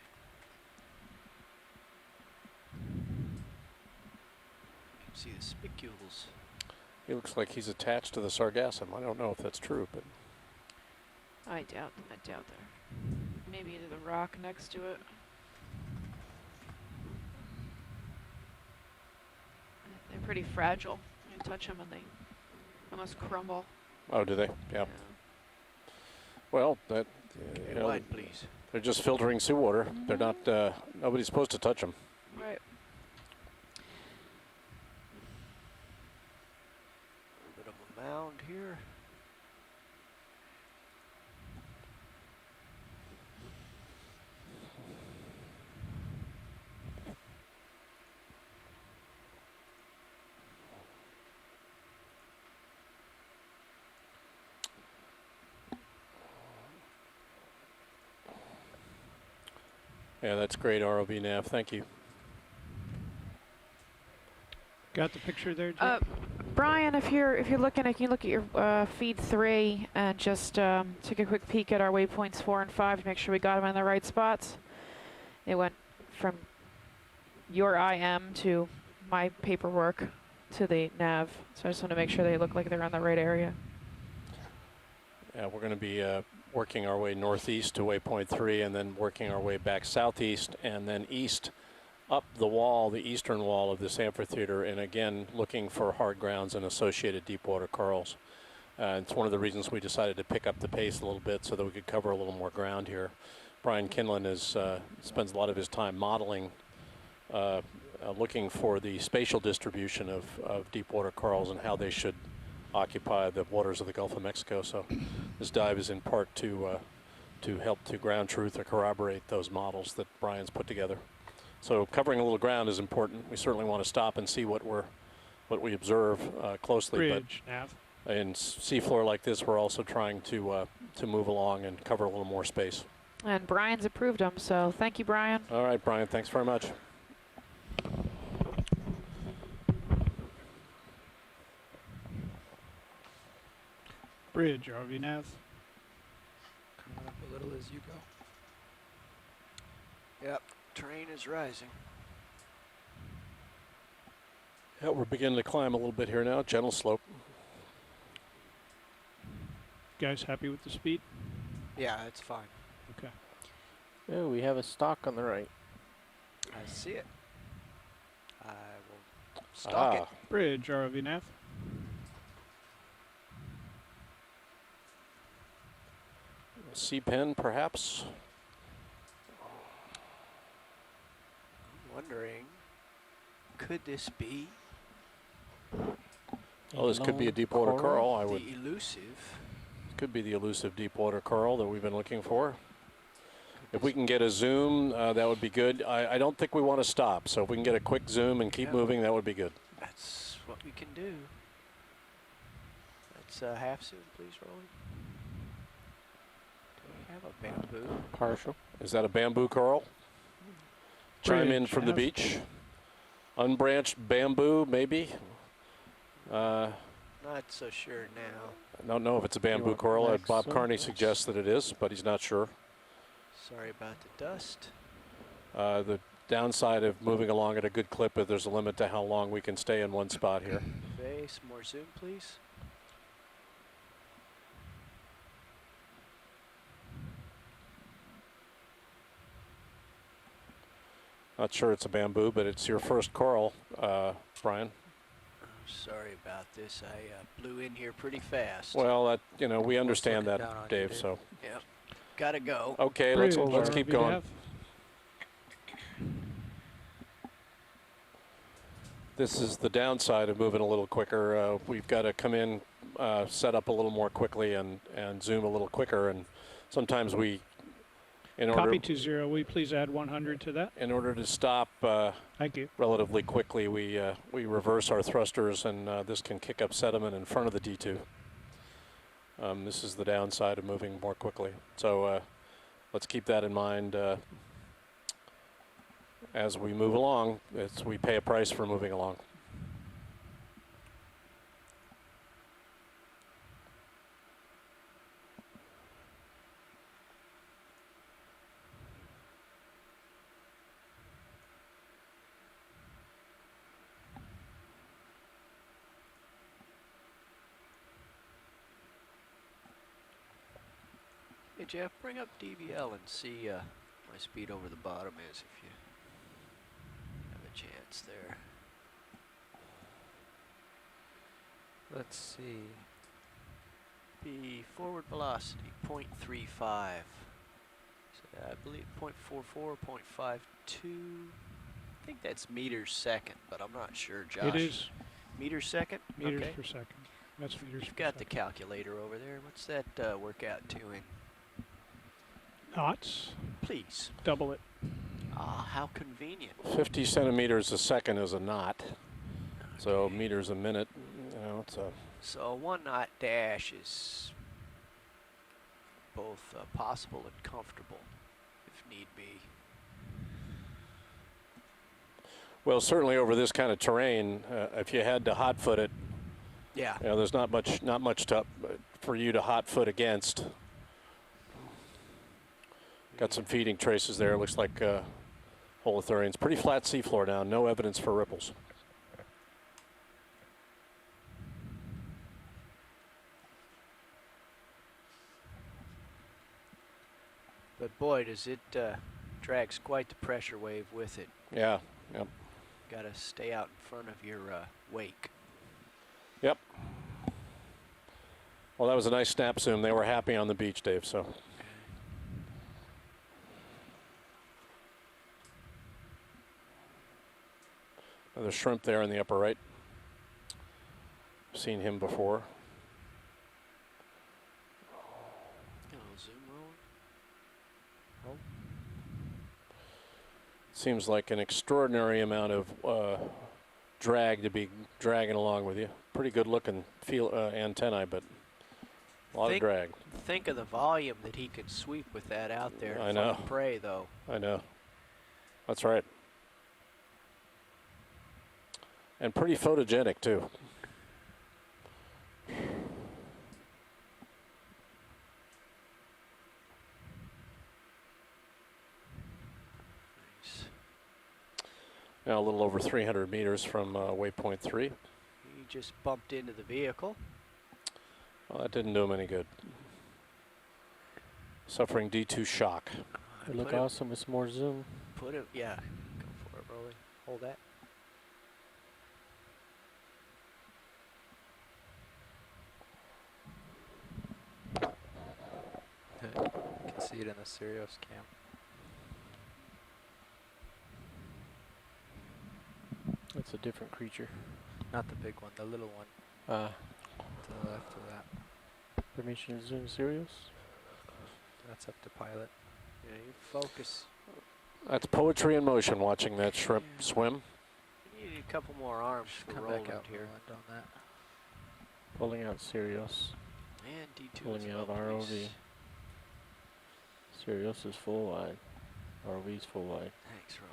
You can see the spicules. He looks like he's attached to the sargassum. I don't know if that's true, but I doubt there. Maybe to the rock next to it. They're pretty fragile. You touch them and they almost crumble. oh, do they? Yeah. Well, that you know, Wide, please. they're just filtering seawater. They're not. Nobody's supposed to touch them. Right. A little bit of a mound here. Yeah, that's great, ROV nav. Thank you. Got the picture there, Jim? Brian, if you're looking, can you look at your feed 3 and just take a quick peek at our waypoints 4 and 5 to make sure we got them in the right spots. It went from your IM to my paperwork to the nav, so I just want to make sure they look like they're on the right area. Yeah, we're going to be working our way northeast to waypoint 3, and then working our way back southeast, and then east up the wall, the eastern wall of this amphitheater, and again looking for hard grounds and associated deep water corals. It's one of the reasons we decided to pick up the pace a little bit so that we could cover a little more ground here. Brian Kinlan spends a lot of his time modeling, looking for the spatial distribution of deep water corals and how they should occupy the waters of the Gulf of Mexico. So this dive is in part to help to ground truth or corroborate those models that Brian's put together. So covering a little ground is important. We certainly want to stop and see what we observe closely. Bridge, nav. But in seafloor like this, we're also trying to move along and cover a little more space. And Brian's approved them, so thank you, Brian. All right, Brian, thanks very much. Bridge, RV nav. Coming up a little as you go. Yep, terrain is rising. Yeah, we're beginning to climb a little bit here now, gentle slope. Guys happy with the speed? Yeah, it's fine. Okay. Oh, we have a stock on the right. I see it. I will stalk it. Bridge, ROV nav. C-pen, perhaps. I'm wondering, could this be Oh, this could be a deep water coral. I would. the elusive? Could be the elusive deep water coral that we've been looking for. If we can get a zoom, that would be good. I don't think we want to stop, so if we can get a quick zoom and keep moving, that would be good. That's what we can do. That's half zoom, please, Rolly. Do we have a bamboo? Partial. Is that a bamboo coral? Chime in Bridge, from the nav. beach. Unbranched bamboo, maybe. Not so sure now. I don't know if it's a bamboo want coral. next Bob zoom? Carney suggests that it is, but he's not sure. Sorry about the dust. The downside of moving along at a good clip is there's a limit to how long we can stay in one spot here. Okay, some more zoom, please. Not sure it's a bamboo, but it's your first coral, Brian. Sorry about this. I blew in here pretty fast. Well, we understand looking that, down on you, Dave. dude. So Yep. Gotta go. okay, Bridge, let's keep ROV going. nav. This is the downside of moving a little quicker. We've got to come in, set up a little more quickly, and zoom a little quicker. And sometimes we, Copy 20. Will you please add 100 to that? in order to stop Thank you. relatively quickly, we reverse our thrusters, and this can kick up sediment in front of the D2. This is the downside of moving more quickly. So let's keep that in mind as we move along. We pay a price for moving along. Hey Jeff, bring up DVL and see my speed over the bottom is if you have a chance there. Let's see. The forward velocity, 0.35. So I believe 0.44, 0.52. I think that's meters second, but I'm not sure, Josh. It is Meters second? meters Okay. per second. That's meters You've per got the second. calculator over there. What's that work out to in? Knots. Please. Double it. Ah, how convenient. 50 centimeters a second is a knot. So meters a minute, it's a. So a 1 knot dash is both possible and comfortable, if need be. Well, certainly over this kind of terrain, if you had to hot foot it, Yeah. there's not much for you to hot foot against. Got some feeding traces there. Looks like holothurians. Pretty flat seafloor now. No evidence for ripples. But boy, does it drags quite the pressure wave with it. Yeah. Yep. Got to stay out in front of your wake. Yep. Well, that was a nice snap zoom. They were happy on the beach, Dave, so. Another shrimp there in the upper right. Seen him before. Zoom roll. Seems like an extraordinary amount of drag to be dragging along with you. Pretty good looking antennae, but a lot of drag. Think of the volume that he could sweep with that out there. I know. Prey, though. I know. That's right. And pretty photogenic, too. Now a little over 300 meters from waypoint 3. He just bumped into the vehicle. Well, that didn't do him any good. Suffering D2 shock. It look awesome with some more zoom. Put it, yeah. Go for it, Rolly. Hold that. You can see it in the Sirius cam. It's a different creature. Not the big one, the little one. To the left of that. Permission to zoom Sirius? That's up to pilot. Yeah, you focus. That's poetry in motion, watching that shrimp swim. You need a couple more arms for Come Roland back out here. Roland, on that. Pulling out Sirius. And D2 Pulling as out well, ROV. please. Sirius is full wide. ROV's full wide. Thanks, Rolly.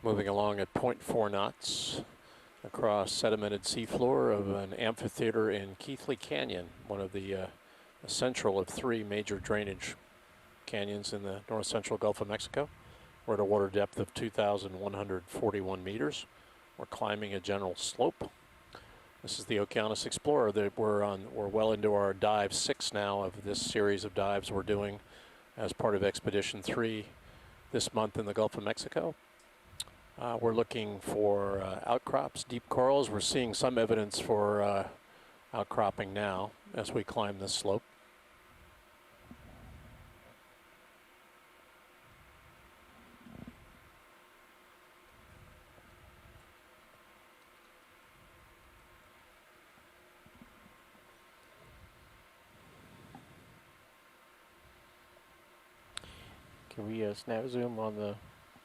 Moving along at 0.4 knots across sedimented seafloor of an amphitheater in Keathley Canyon, one of the central of 3 major drainage canyons in the north central Gulf of Mexico. We're at a water depth of 2,141 meters. We're climbing a general slope. This is the Okeanos Explorer. We're well into our dive 6 now of this series of dives we're doing as part of Expedition 3 this month in the Gulf of Mexico. We're looking for outcrops, deep corals. We're seeing some evidence for outcropping now as we climb this slope. Can we snap zoom on the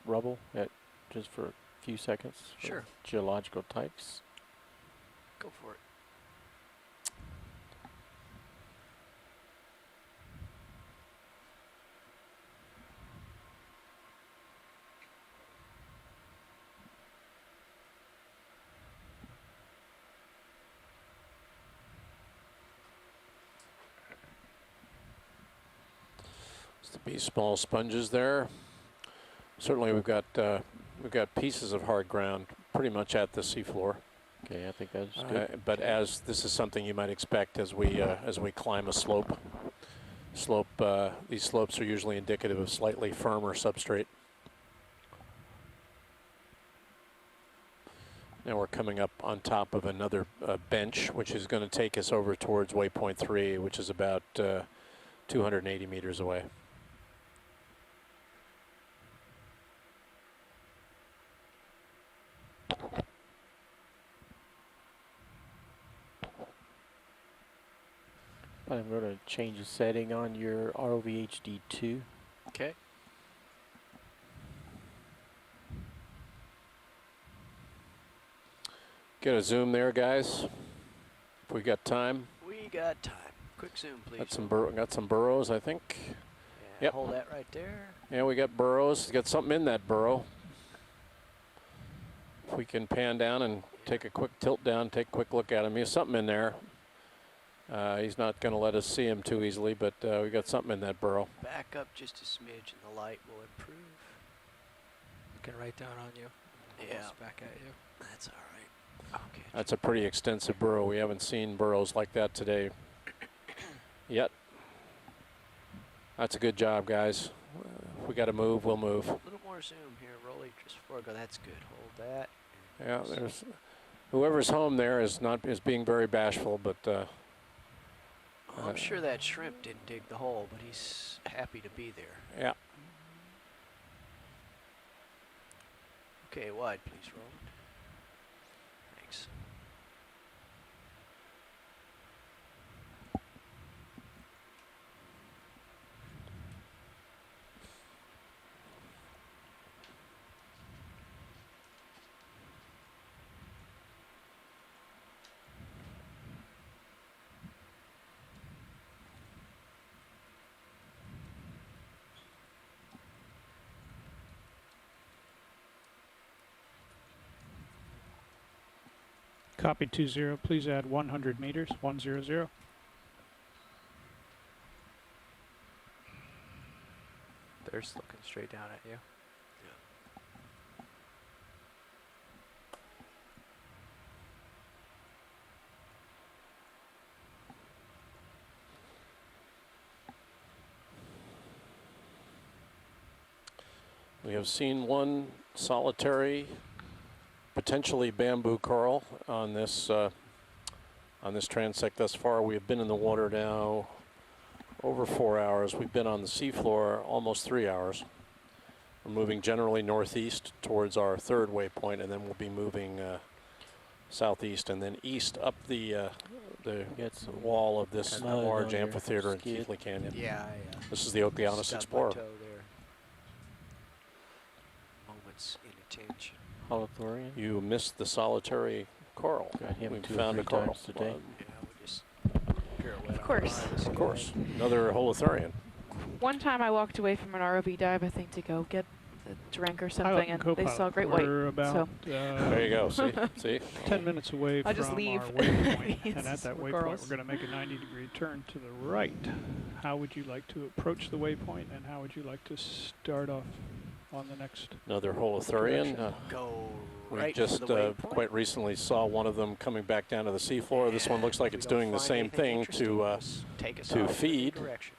rubble at just for a few seconds? Sure. Geological types. Go for it. These small sponges there. Certainly we've got pieces of hard ground pretty much at the seafloor. Okay, I think that's good. But as this is something you might expect as we climb a slope. These slopes are usually indicative of slightly firmer substrate. Now we're coming up on top of another bench, which is going to take us over towards waypoint 3, which is about 280 meters away. I'm going to change the setting on your ROV HD2. Okay. Get a zoom there, guys. If we got time. We got time. Quick zoom, please. Got some burrows, I think. Yeah, Yep. hold that right there. Yeah, we got burrows. Got something in that burrow. we can pan down and take a quick tilt down, take a quick look at him. There's something in there. He's not going to let us see him too easily, but we got something in that burrow. Back up just a smidge and the light will improve. Looking right down on you. Yeah. Almost back at you. That's all right. Okay. That's a pretty extensive burrow. We haven't seen burrows like that today yet. That's a good job, guys. If we got to move, we'll move. A little more zoom here, Rolly, just before I go. That's good. Hold that. Yeah, there's whoever's home there is being very bashful, but I'm sure that shrimp didn't dig the hole, but he's happy to be there. yeah. Okay, wide, please, Roland. Thanks. Copy 20. Please add 100 meters, 100. They're just looking straight down at you. We have seen one solitary, potentially bamboo coral on this transect thus far. We have been in the water now over 4 hours. We've been on the seafloor almost 3 hours. We're moving generally northeast towards our third waypoint, and then we'll be moving southeast and then east up the wall of this large amphitheater in Keathley Canyon. Yeah, This is the Okeanos Explorer. Moments inattention. Holothurian. You missed the solitary coral. Got him We 2 or found 3 a coral times today. Yeah, we just pirouette Of on course. the line. Of course, another holothurian. One time I walked away from an ROV dive, I think, to go get a drink or Pilot something, and and they co-pilot. saw a great white. We're about There you go. See? 10 minutes away I'll from just leave. our waypoint, and It's at that waypoint girls. we're going to make a 90-degree turn to the right. How would you like to approach the waypoint, and how would you like to start off on the next? Another holothurian. Go We right just for the waypoint. quite recently saw one of them coming back down to the seafloor. This one looks like If we it's don't doing the find same anything thing interesting, to we'll take us to off in a feed. direction.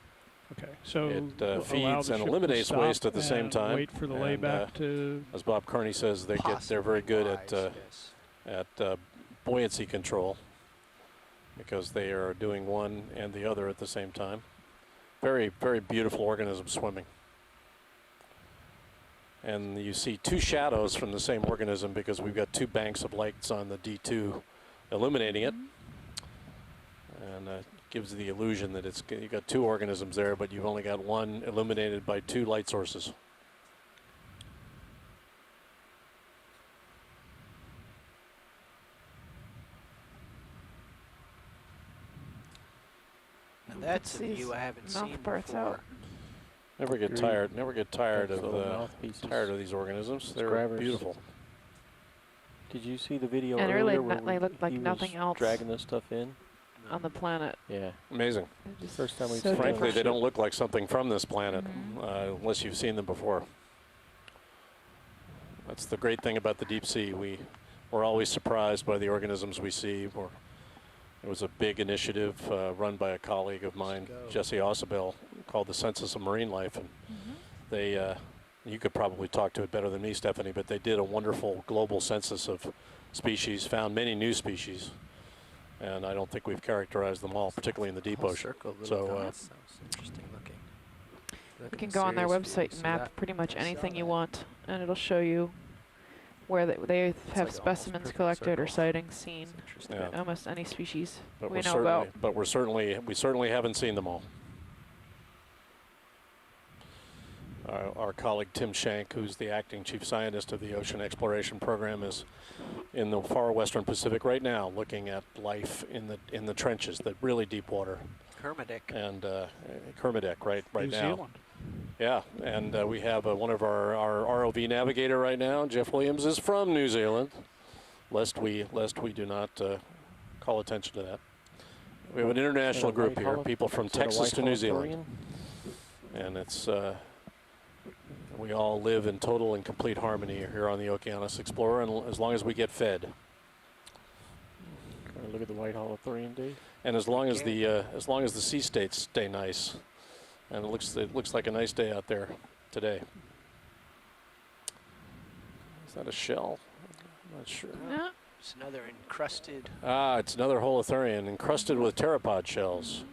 Okay, so It allow feeds the and ship to eliminates stop waste at the same and time. Wait for the And, layback to. as Bob Kearney says, they're very good at buoyancy control because they are doing one and the other at the same time. Very, very beautiful organism swimming. And you see 2 shadows from the same organism because we've got 2 banks of lights on the D2 illuminating it. And gives the illusion that you've got 2 organisms there, but you've only got one illuminated by 2 light sources. And that's a These view I haven't mouth seen parts before. out. Never get Agreed. tired. Never get tired Those of little mouthpieces. these organisms. They're Scrabbers. beautiful. Did you see the video And earlier really, where they looked like he was nothing else dragging this stuff in? on the planet. Yeah. Amazing. They're just First time we've so seen Frankly, them. they don't look like something from this planet Mhm. unless you've seen them before. That's the great thing about the deep sea. We're always surprised by the organisms we see. It was a big initiative run by a colleague of mine, Jesse Ausubel, called the Census of Marine Life. And they, you could probably talk to it better than me, Stephanie, but they did a wonderful global census of species, found many new species. And I don't think we've characterized them all, particularly in the deep Whole ocean. circle of So, little dots. Sounds interesting looking. Look You at can the go on their Sirius view, website see and map that? pretty much I saw anything you that. want, and it'll show you where they have like almost specimens perfect collected or circle. sightings seen. It's interesting. Yeah. Almost any species But we we're know certainly, about. but we certainly haven't seen them all. Our colleague Tim Shank, who's the acting chief scientist of the Ocean Exploration Program, is in the far western Pacific right now, looking at life in the trenches, the really deep water, Kermadec. and Kermadec right New now. Zealand. Yeah, and we have one of our ROV navigator right now. Jeff Williams is from New Zealand, lest we do not call attention to that. We have an international group here, people from Texas to New Zealand. And it's, we all live in total and complete harmony here on the Okeanos Explorer, and as long as we get fed. Look at the white holothurian, Dave. And as long as the sea states stay nice, and it looks like a nice day out there today. Is that a shell? I'm not sure. No, it's another encrusted. Ah, it's another holothurian encrusted with pteropod shells.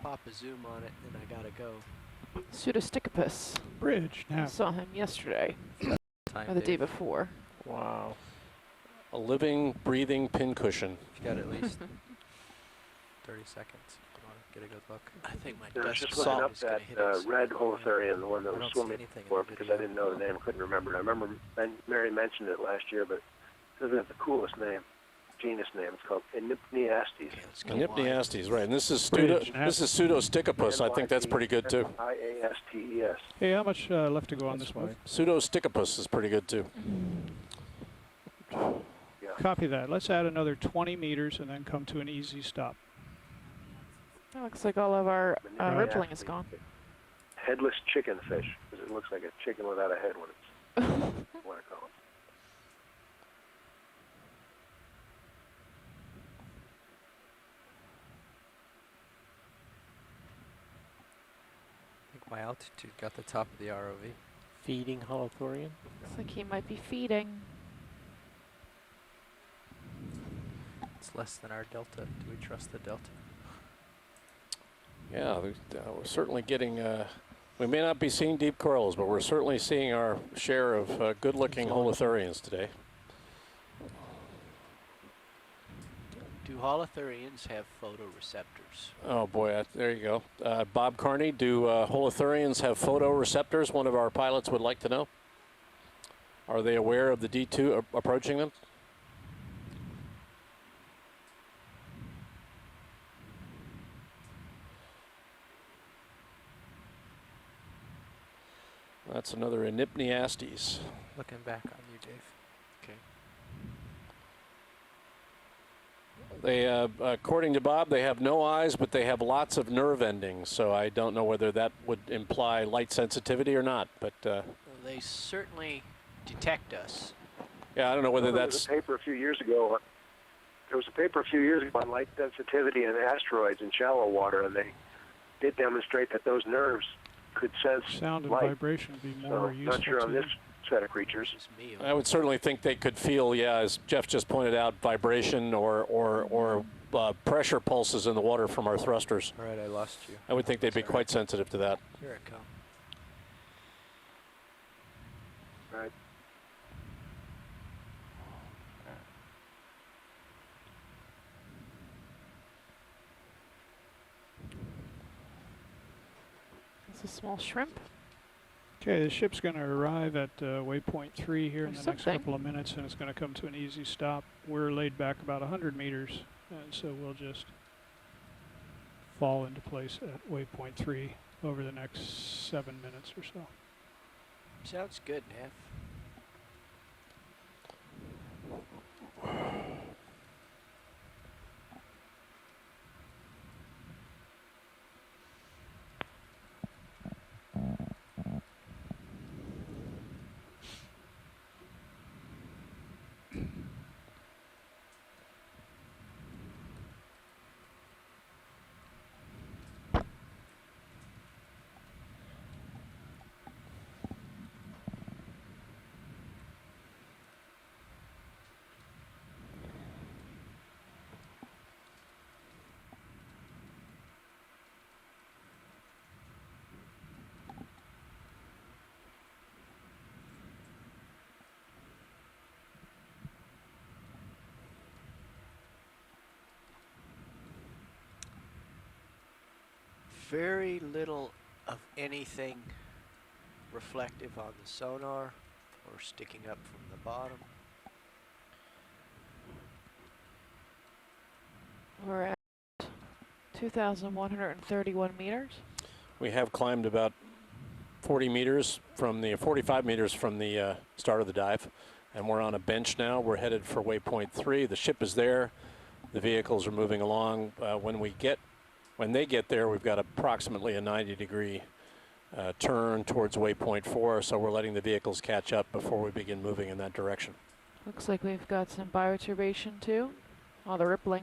Pop a zoom on it, then I gotta go. Pseudostichopus. Bridge. I Now. saw him yesterday, Time, or the day Dave. before. Wow. A living, breathing pincushion. You've got at least 30 seconds. If you want to get a good look. I think my I was desktop just looking up is gonna that hit us. red holothurian, the one that I was don't see swimming anything in before, the because I video. didn't know the name, couldn't remember it. I remember Mary mentioned it last year, but it doesn't have the coolest name, genus name. It's called Enypniastes. Enypniastes, right? And this is Bridge. Pseudostichopus. I think that's pretty good too. Iastes. Hey, how much left to go on this move? Pseudostichopus is pretty good too. Copy that. Let's add another 20 meters and then come to an easy stop. It looks like all of our rippling is gone. Headless chicken fish, because it looks like a chicken without a head when it's what I call it. I think my altitude got the top of the ROV. Feeding holothurian. Looks like he might be feeding. It's less than our delta. Do we trust the delta? Yeah, we're certainly getting. We may not be seeing deep corals, but we're certainly seeing our share of good-looking holothurians today. Do holothurians have photoreceptors? Oh boy, there you go. Bob Carney, do holothurians have photoreceptors? One of our pilots would like to know. Are they aware of the D2 approaching them? That's another Enypniastes. Looking back on you, Dave. Okay. They, according to Bob, they have no eyes, but they have lots of nerve endings. So I don't know whether that would imply light sensitivity or not. But Well, they certainly detect us. yeah, I don't know whether There that's. was a paper a few years ago. There was a paper a few years ago on light sensitivity and asteroids in shallow water, and they did demonstrate that those nerves could sense Sound and light. vibration would be So more useful not sure to on you. this set of creatures. This is me. I would certainly think they could feel, yeah, as Jeff just pointed out, vibration or pressure pulses in the water from our thrusters. All right, I lost you. I would think they'd be quite sensitive to that. Here it comes. Right. It's a small shrimp. Okay, the ship's going to arrive at waypoint 3 here in the There's next something. couple of minutes, and it's going to come to an easy stop. We're laid back about 100 meters, and so we'll just fall into place at waypoint 3 over the next 7 minutes or so. Sounds good, Neff. Very little of anything reflective on the sonar or sticking up from the bottom. 2,131 meters. We have climbed about 40 meters from the 45 meters from the start of the dive, and we're on a bench now. We're headed for waypoint 3. The ship is there. The vehicles are moving along. When they get there, we've got approximately a 90-degree turn towards waypoint 4, so we're letting the vehicles catch up before we begin moving in that direction. Looks like we've got some bioturbation too. All the rippling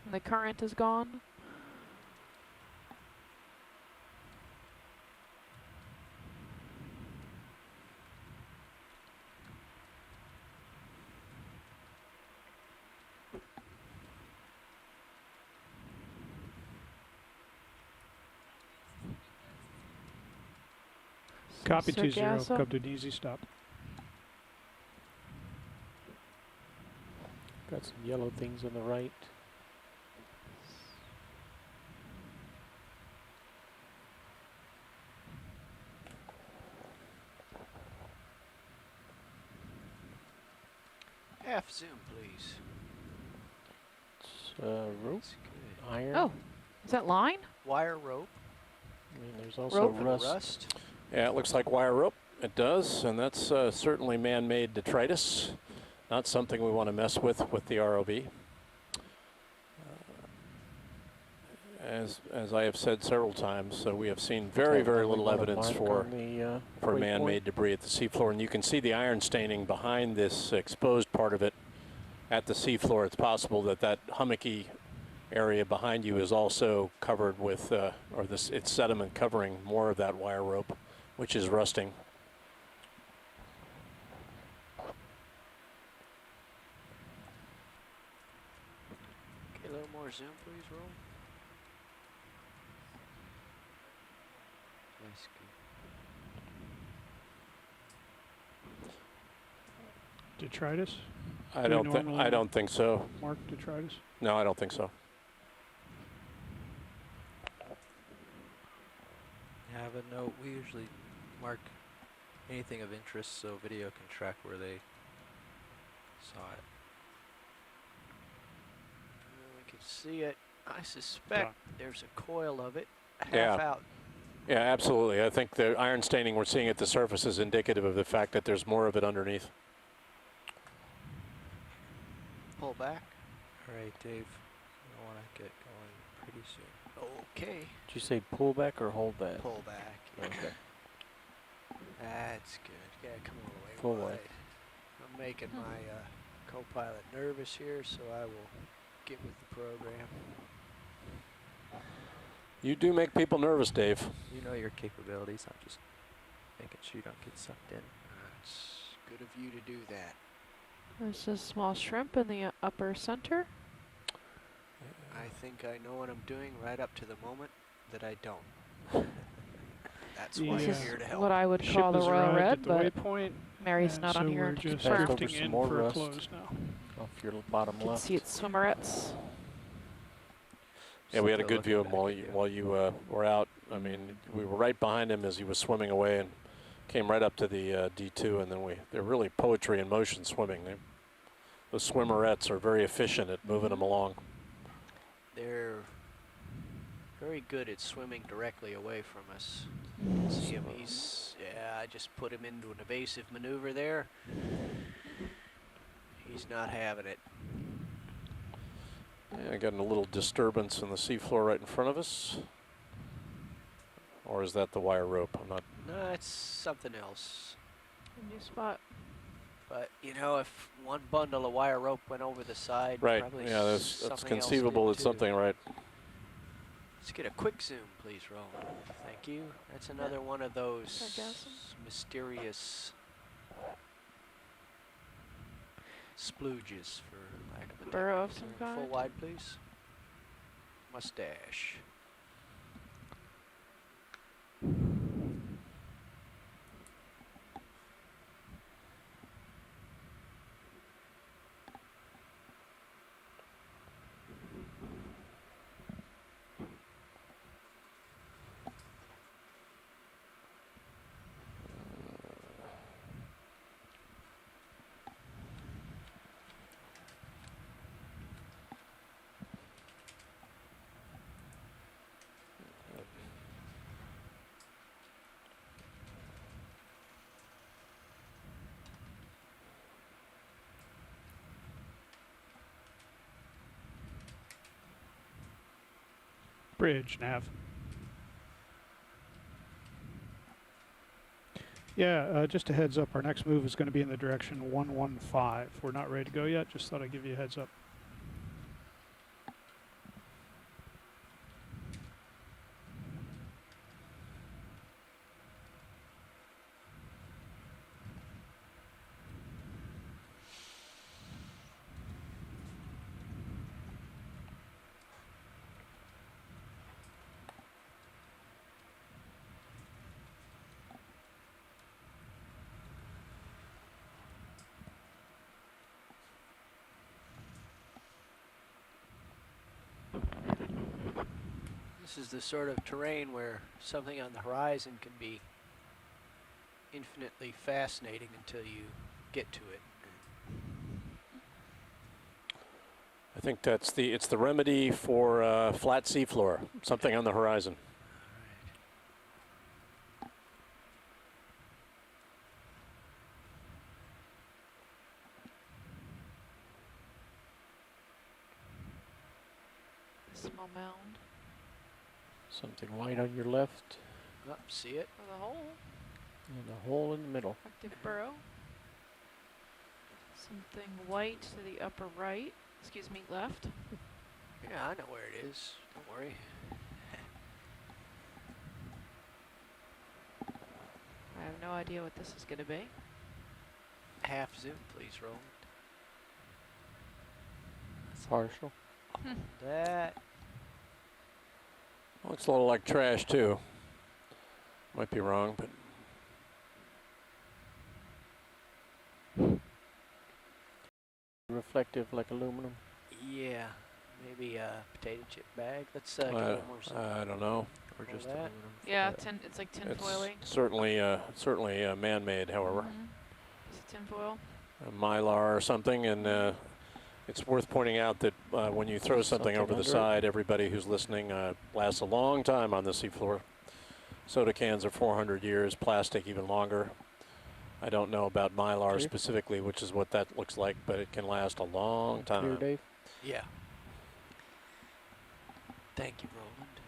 and the current is gone. Copy Sir 20, Gasso. come to an easy stop. Got some yellow things on the right. Half zoom, please. It's rope, That's good. iron. Oh, is that line? Wire rope. I mean, there's also Rope. rust. Yeah, it looks like wire rope. It does, and that's certainly man-made detritus. Not something we want to mess with the ROV. As I have said several times, we have seen very little evidence for man-made debris at the seafloor, and you can see the iron staining behind this exposed part of it at the seafloor. It's possible that hummocky area behind you is also covered with, it's sediment covering more of that wire rope, which is rusting. Okay, a little more zoom, please, roll. That's good. Detritus? I don't think so. Mark detritus? No, I don't think so. I have a note. We usually mark anything of interest so video can track where they saw it. We can see it. I suspect there's a coil of it half Yeah. out. Yeah, absolutely. I think the iron staining we're seeing at the surface is indicative of the fact that there's more of it underneath. Pull back. All right, Dave. I want to get going pretty soon. Okay. Did you say pull back or hold that? Pull back. Okay. That's good. Yeah, come all the way Full wide. wide. I'm making my co-pilot nervous here, so I will get with the program. You do make people nervous, Dave. You know your capabilities. I'm just making sure you don't get sucked in. It's good of you to do that. There's a small shrimp in the upper center. I think I know what I'm doing right up to the moment that I don't. That's why This I'm is here to help. what I would Ship call the has Royal arrived Red, at the but waypoint, Mary's and not on so here we're to just confirm. over drifting some in more for a rust. close now. Off your bottom You can left. see its swimmerettes. Yeah, we had a Still good view of looking him back while at you were out. I mean, we were right behind him as he was swimming away and came right up to the D2, and then they're really poetry in motion swimming. The swimmerettes are very efficient at moving them along. They're very good at swimming directly away from us. See him, I just put him into an evasive maneuver there. He's not having it. Yeah, getting a little disturbance in the seafloor right in front of us. Or is that the wire rope? I'm not. No, it's something else. New spot. But, you know, if one bundle of wire rope went over the side, Right. probably Yeah, that's something else conceivable. did It's too. something, right? Let's get a quick zoom, please, Roll. Thank you. That's another one of those Sargassum. mysterious splooges, for lack of a Burrow of technical some term. Full kind. wide, please. Mustache. Bridge, Nav. Yeah, just a heads up, our next move is going to be in the direction 115. We're not ready to go yet, just thought I'd give you a heads up. This is the sort of terrain where something on the horizon can be infinitely fascinating until you get to it. I think it's the remedy for flat seafloor, something on the horizon. Small mound. Something white on your left. Up, see it? With a hole. And a hole in the middle. Active burrow. Something white to the upper right. Excuse me, left. Yeah, I know where it is. Don't worry. I have no idea what this is going to be. Half zoom, please, Roland. Partial. That. Looks a little like trash too. Might be wrong, but reflective like aluminum. Yeah, maybe a potato chip bag. Let's get a little more zoom. I don't know. Or just that. aluminum. Yeah, it's like tin foily. Certainly man-made, however. It's tinfoil. Mylar or something, and it's worth pointing out that when you throw something over the under it. side, everybody who's listening lasts a long time on the seafloor. Soda cans are 400 years, plastic even longer. I don't know about Mylar Clear. specifically, which is what that looks like, but it can last a long time. Clear, Dave. Yeah. Thank you, Roland.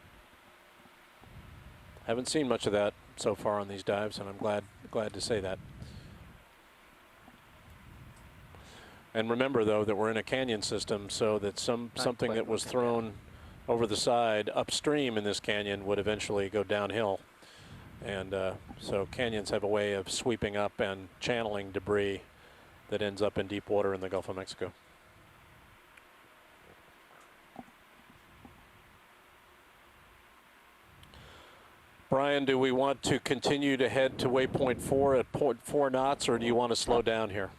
Haven't seen much of that so far on these dives, and I'm glad to say that. And remember, though, that we're in a canyon system, so that something that was thrown over the side upstream in this canyon would eventually go downhill. And so canyons have a way of sweeping up and channeling debris that ends up in deep water in the Gulf of Mexico. Brian, do we want to continue to head to waypoint 4 at 0.4 knots, or do you want to slow down here?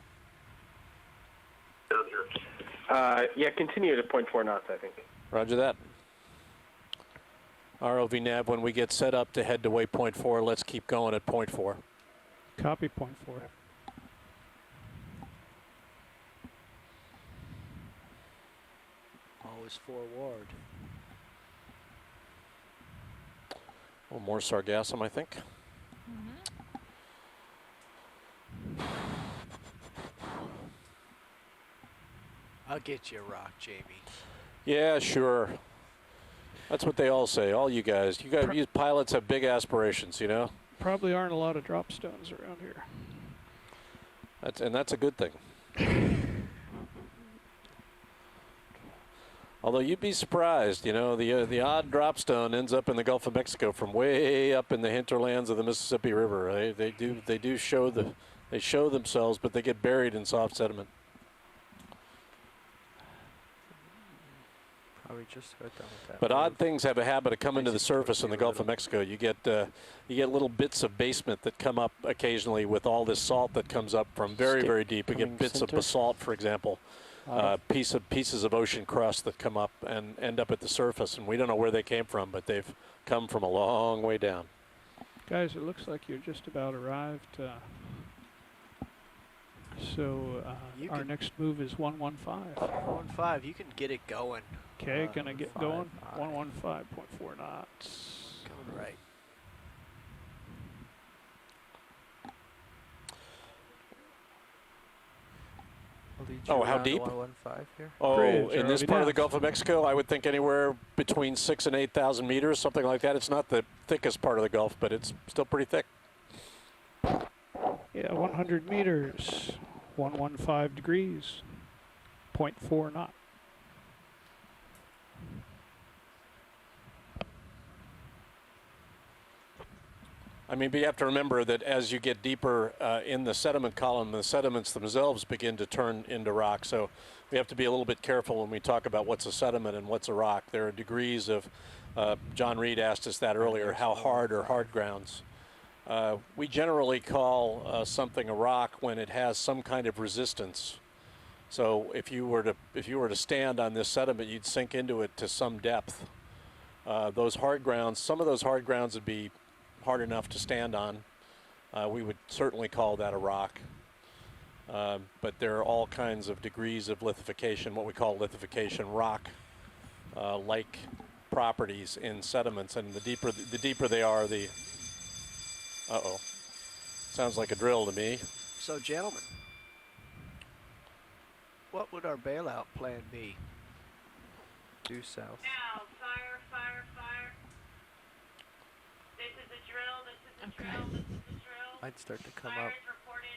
Yeah, continue to 0.4 knots, I think. Roger that. ROV nav, when we get set up to head to waypoint 4, let's keep going at 0.4. Copy 0.4. Always forward. A little more sargassum, I think. I'll get you a rock, Jamie. Yeah, sure. That's what they all say. All you guys. You pilots have big aspirations, you know. Probably aren't a lot of drop stones around here. That's a good thing. Although you'd be surprised, you know, the odd drop stone ends up in the Gulf of Mexico from way up in the hinterlands of the Mississippi River. They do show themselves, but they get buried in soft sediment. Probably just about done with that. But odd things have a habit of coming to the surface in the Gulf of Mexico. You get little bits of basement that come up occasionally with all this salt that comes up from very, very deep. You get bits of basalt, for example, pieces of ocean crust that come up and end up at the surface. And we don't know where they came from, but they've come from a long way down. Guys, it looks like you're just about arrived. So our next move is 115. 115, you can get it going. Okay, gonna get going. 115.4 knots. Coming right. lead you Oh, how around to deep? 115 here? Oh, Bridge in this already part of the down. Gulf of Mexico, I would think anywhere between 6,000 and 8,000 meters, something like that. It's not the thickest part of the Gulf, but it's still pretty thick. Yeah, 100 meters, 115 degrees, 0.4 knot. I mean, but you have to remember that as you get deeper in the sediment column, the sediments themselves begin to turn into rock. So we have to be a little bit careful when we talk about what's a sediment and what's a rock. There are degrees of, John Reed asked us that earlier, how hard are hard grounds? We generally call something a rock when it has some kind of resistance. So if you were to stand on this sediment, you'd sink into it to some depth. Those hard grounds, some of those hard grounds would be hard enough to stand on. We would certainly call that a rock. But there are all kinds of degrees of lithification, what we call lithification rock, like properties in sediments, and the deeper they are, the uh-oh, sounds like a drill to me. So, gentlemen, what would our bailout plan be? Due south. Now, fire, fire, fire. This is a drill, this is a drill, this is a drill. I'd start to come up.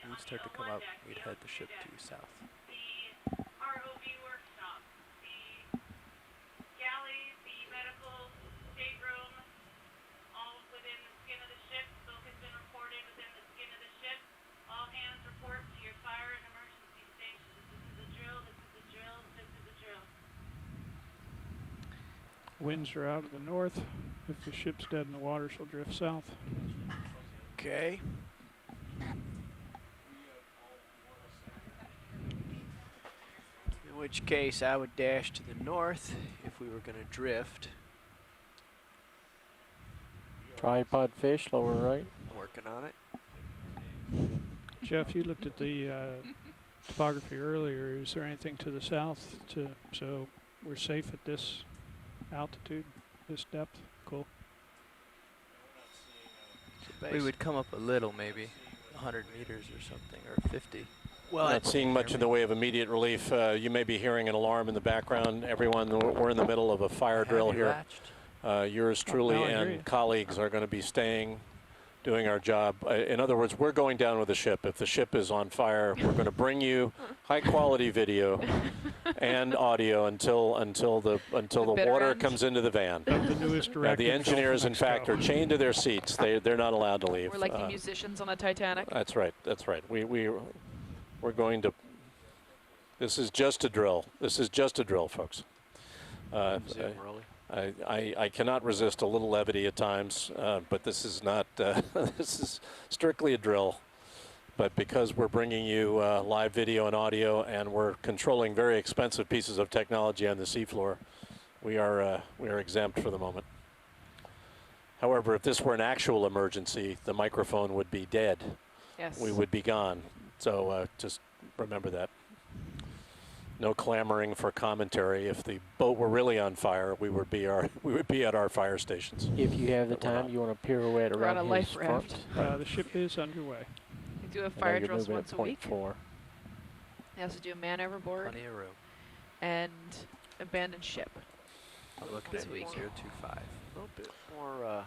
You'd start to come up. We'd head the ship due south. The ROV workshop, the galley, the medical stateroom, all within the skin of the ship. Smoke has been reported within the skin of the ship. All hands report to your fire and emergency stations. This is a drill, this is a drill, this is a drill. Winds are out of the north. If the ship's dead in the water, she'll drift south. Okay. In which case, I would dash to the north if we were going to drift. Tripod fish, lower right. I'm working on it. Jeff, you looked at the topography earlier. Is there anything to the south so we're safe at this altitude, this depth? Cool. We would come up a little, maybe 100 meters or something, or 50. Well, not seeing much in the way of immediate relief. You may be hearing an alarm in the background. Everyone, we're in the middle of a fire drill here. Yours truly and colleagues are going to be staying, doing our job. In other words, we're going down with the ship. If the ship is on fire, we're going to bring you high quality video and audio until the water comes into the van. The newest The engineers, in fact, are chained to their seats. They're not allowed to leave. We're like the musicians on the Titanic. That's right. That's right. We're going to. This is just a drill. This is just a drill, folks. I cannot resist a little levity at times, but this is not. This is strictly a drill. But because we're bringing you live video and audio, and we're controlling very expensive pieces of technology on the seafloor, we are exempt for the moment. However, if this were an actual emergency, the microphone would be dead. Yes. We would be gone. So just remember that. No clamoring for commentary. If the boat were really on fire, we would be at our fire stations. If you have the time, you want to pirouette We're on a around life his raft. front. The ship is underway. We do have I know fire you're drills moving once at a week. 0.4. They also do a man overboard Plenty of room. and abandoned ship. I'm looking at 025. A little bit more,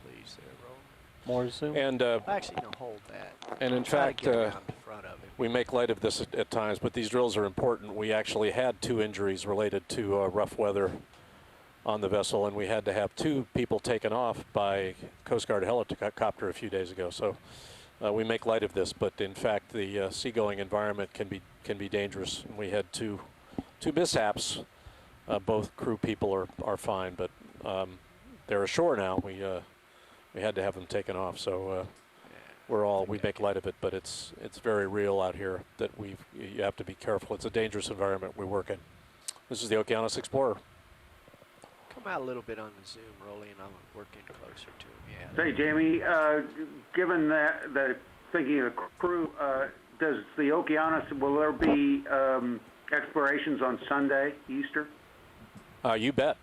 please, there, Roland. More zoom. And Actually, no, hold that. And in Try to fact, get around in front of it. we make light of this at times, but these drills are important. We actually had 2 injuries related to rough weather on the vessel, and we had to have 2 people taken off by Coast Guard helicopter a few days ago. So we make light of this, but in fact, the seagoing environment can be dangerous. And we had two mishaps. Both crew people are fine, but they're ashore now. We had to have them taken off, so we make light of it, but it's very real out here that you have to be careful. It's a dangerous environment we work in. This is the Okeanos Explorer. Come out a little bit on the zoom, Rolly, and I'm working closer to him. Yeah. Say, Jamie, given the thinking of the crew, does the Okeanos, will there be explorations on Sunday, Easter? You bet.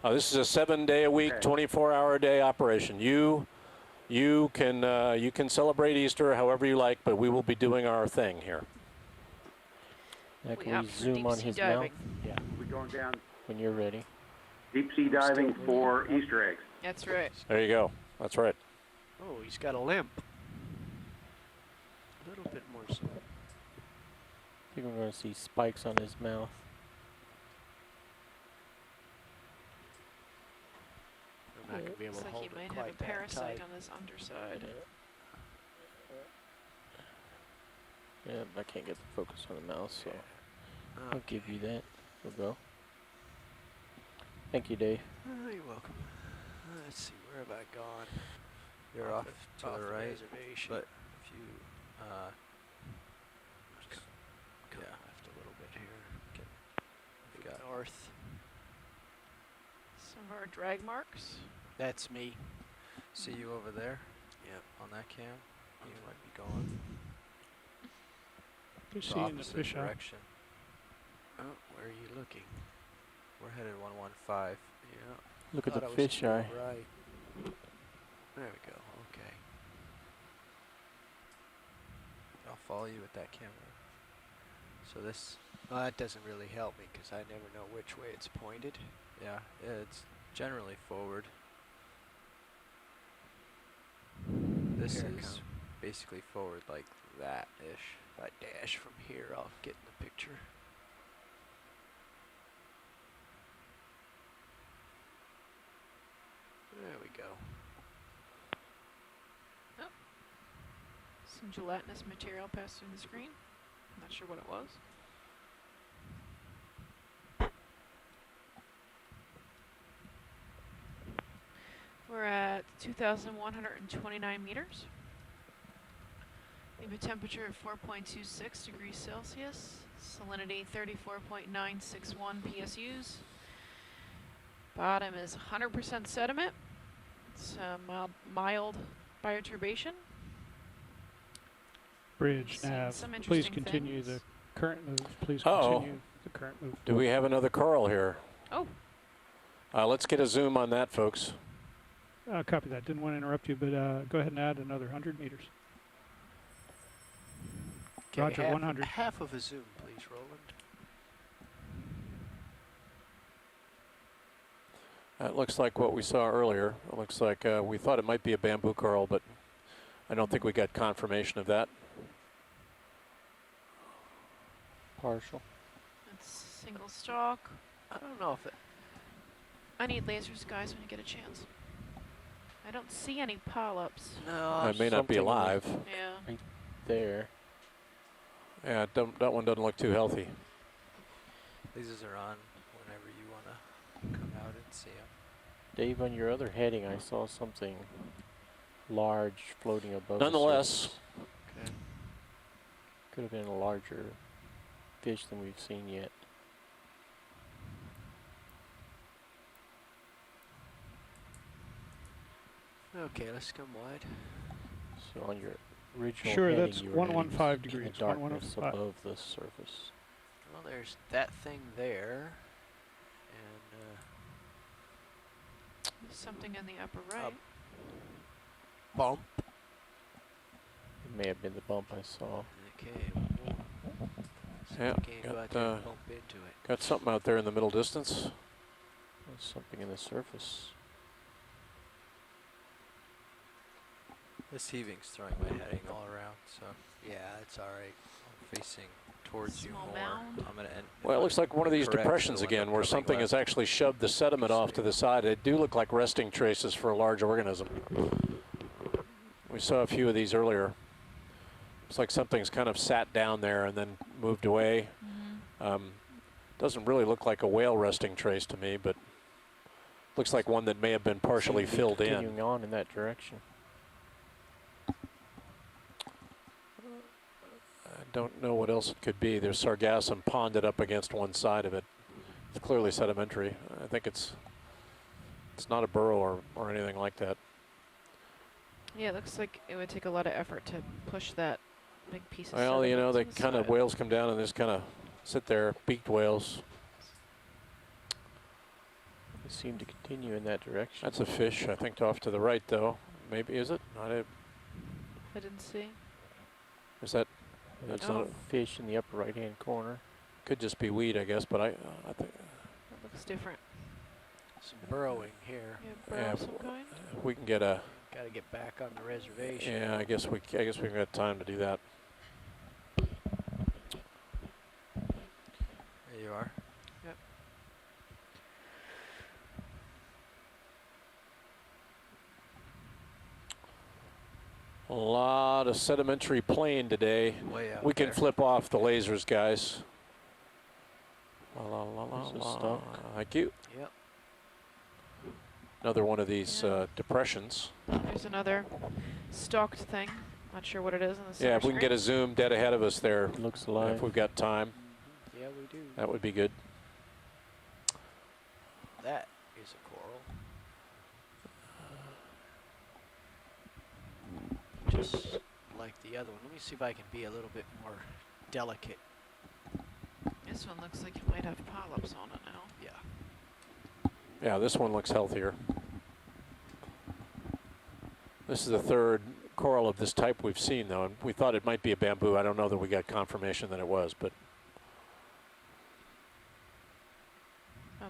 This is a 7-day-a-week, 24-hour-a-day operation. You can celebrate Easter however you like, but we will be doing our thing here. Yeah, We can we opt for zoom deep on sea his diving. mouth? Yeah, we're going down When you're ready. deep sea diving for Easter eggs. That's right. There you go. That's right. Oh, he's got a limp. A little bit more so. I think we're going to see spikes on his mouth. I'm not going to be able Looks to like he hold it might have quite a that parasite tight. on his underside. Yeah, I can't get the focus on the mouth, so I'll give you that. We'll go. Thank you, Dave. Oh, you're welcome. Let's see, where have I gone? You're off to the right, reservation. but if you, Go yeah, left a little bit here. you've got North. Some of our drag marks. That's me. see you over there. Yep. On that cam, you might be going You the see in the opposite fish eye. direction. Oh, where are you looking? We're headed 115. Yeah. Look at Thought the I was fish to the eye. Right. There we go. Okay. I'll follow you with that camera. So this, Well, that doesn't really help me because I never know which way it's pointed. yeah, it's generally forward. This Here it is comes. basically forward like that-ish. If I dash from here, I'll get in the picture. There we go. Some gelatinous material passed through the screen. Not sure what it was. We're at 2,129 meters. We have a temperature of 4.26 degrees Celsius. Salinity 34.961 PSUs. Bottom is 100% sediment. Some mild bioturbation. Bridge, Seeing nav. some Please interesting continue things. the current move. Please Uh-oh. continue the current move. Do we have another coral here? Oh. Let's get a zoom on that, folks. Copy that. Didn't want to interrupt you, but go ahead and add another 100 meters. Okay, Roger, half, 100. half of a zoom, please, Roland. That looks like what we saw earlier. It looks like we thought it might be a bamboo coral, but I don't think we got confirmation of that. Partial. It's single stalk. I don't know if it... I need lasers, guys, when you get a chance. I don't see any polyps. No, It may not be something in the- alive. Yeah. Right there. Yeah, that one doesn't look too healthy. Lasers are on whenever you want to come out and see them. Dave, on your other heading, I saw something large floating above the Nonetheless, surface. Okay. Could have been a larger fish than we've seen yet. Okay, let's come wide. So on your original Sure, heading, that's you were heading 115 in degrees. the darkness 115. above the surface. Well, there's that thing there. And, There's something in the upper right. bump. It may have been the bump I saw. Okay. Yeah, Can't go out got, there and bump into it. got something out there in the middle distance. There's something in the surface. This heaving's throwing my heading all around, so Yeah, it's all right. I'm facing towards you Small more. mound. I'm gonna end. Well, it looks like one of these correct, depressions it'll end again, up where coming something has left. actually shoved the sediment off to the side. They do look like resting traces for a large organism. We saw a few of these earlier. It's like something's kind of sat down there and then moved away. Doesn't really look like a whale resting trace to me, but looks like one that may have been partially Seems to be filled in. continuing on in that direction. I don't know what else it could be. There's sargassum ponded up against one side of it. It's clearly sedimentary. I think it's not a burrow or anything like that. Yeah, it looks like it would take a lot of effort to push that big piece of Well, you know, they sediment to the kind of side. whales come down and just kind of sit there, beaked whales. They seem to continue in that direction. That's a fish, I think, off to the right, though. Maybe, is it? I didn't see. Is that? There's That's a not. fish in the upper right-hand corner. Could just be weed, I guess, but I think. That looks different. Some burrowing here. Yeah, burrow of some kind. If we can get a. Got to get back on the reservation. Yeah, I guess we've got time to do that. There you are. Yep. A lot of sedimentary plain today. Way out We can there. flip off the lasers, guys. La, la, la, This is la. stuck. Thank you. Yep. Another one of these depressions. There's another stalked thing. Not sure what it is on the Yeah, center if we can get a zoom dead ahead of us there, Looks alive. if we've got time, Yeah, we do. that would be good. That is a coral. Just like the other one. Let me see if I can be a little bit more delicate. This one looks like it might have polyps on it now. Yeah. Yeah, this one looks healthier. This is the third coral of this type we've seen, though, and we thought it might be a bamboo. I don't know that we got confirmation that it was, but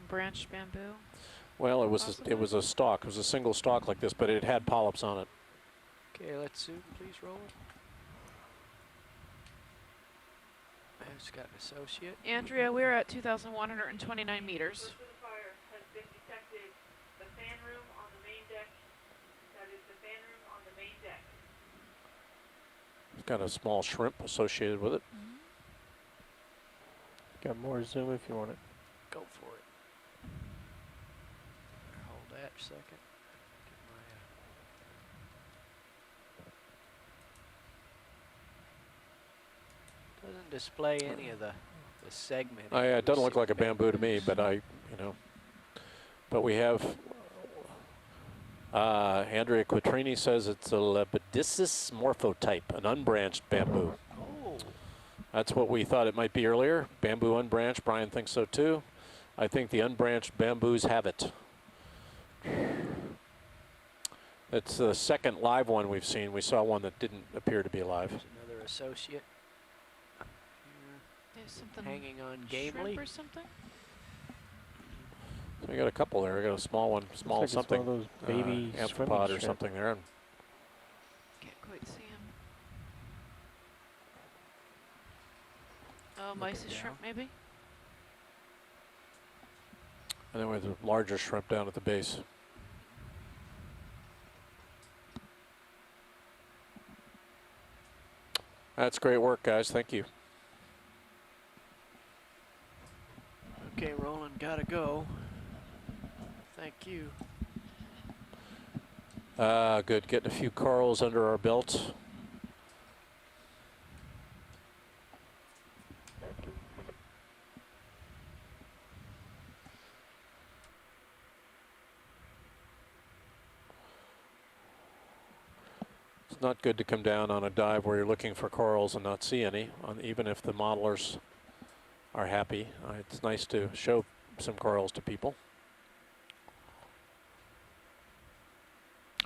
Branched bamboo. well, it was a stalk. It was a single stalk like this, but it had polyps on it. Okay, let's zoom, please, roll. It's got an associate. Andrea, we're at 2,129 meters. Source of the fire has been detected. The fan room on the main deck. That is the fan room on the main deck. It's got a small shrimp associated with it. Got more zoom if you want it. Go for it. Hold that a second. Get my, doesn't display any of the segment. Yeah, it doesn't look like a bamboo to me, but but we have Andrea Quattrini says it's a Lepidopsis morphotype, an unbranched bamboo. Oh. That's what we thought it might be earlier. Bamboo unbranched. Brian thinks so too. I think the unbranched bamboos have it. It's the second live one we've seen. We saw one that didn't appear to be alive. There's another associate. There's something Hanging on shrimp gamely. or something. So we got a couple there. We got a small one, small like it's something, one of those baby amphipod or shrimp. something there. Can't quite see him. Oh, mice shrimp maybe? And then we have the larger shrimp down at the base. That's great work, guys. Thank you. Okay, Roland, gotta go. Thank you. Good. Getting a few corals under our belt. It's not good to come down on a dive where you're looking for corals and not see any, even if the modelers are happy. It's nice to show some corals to people.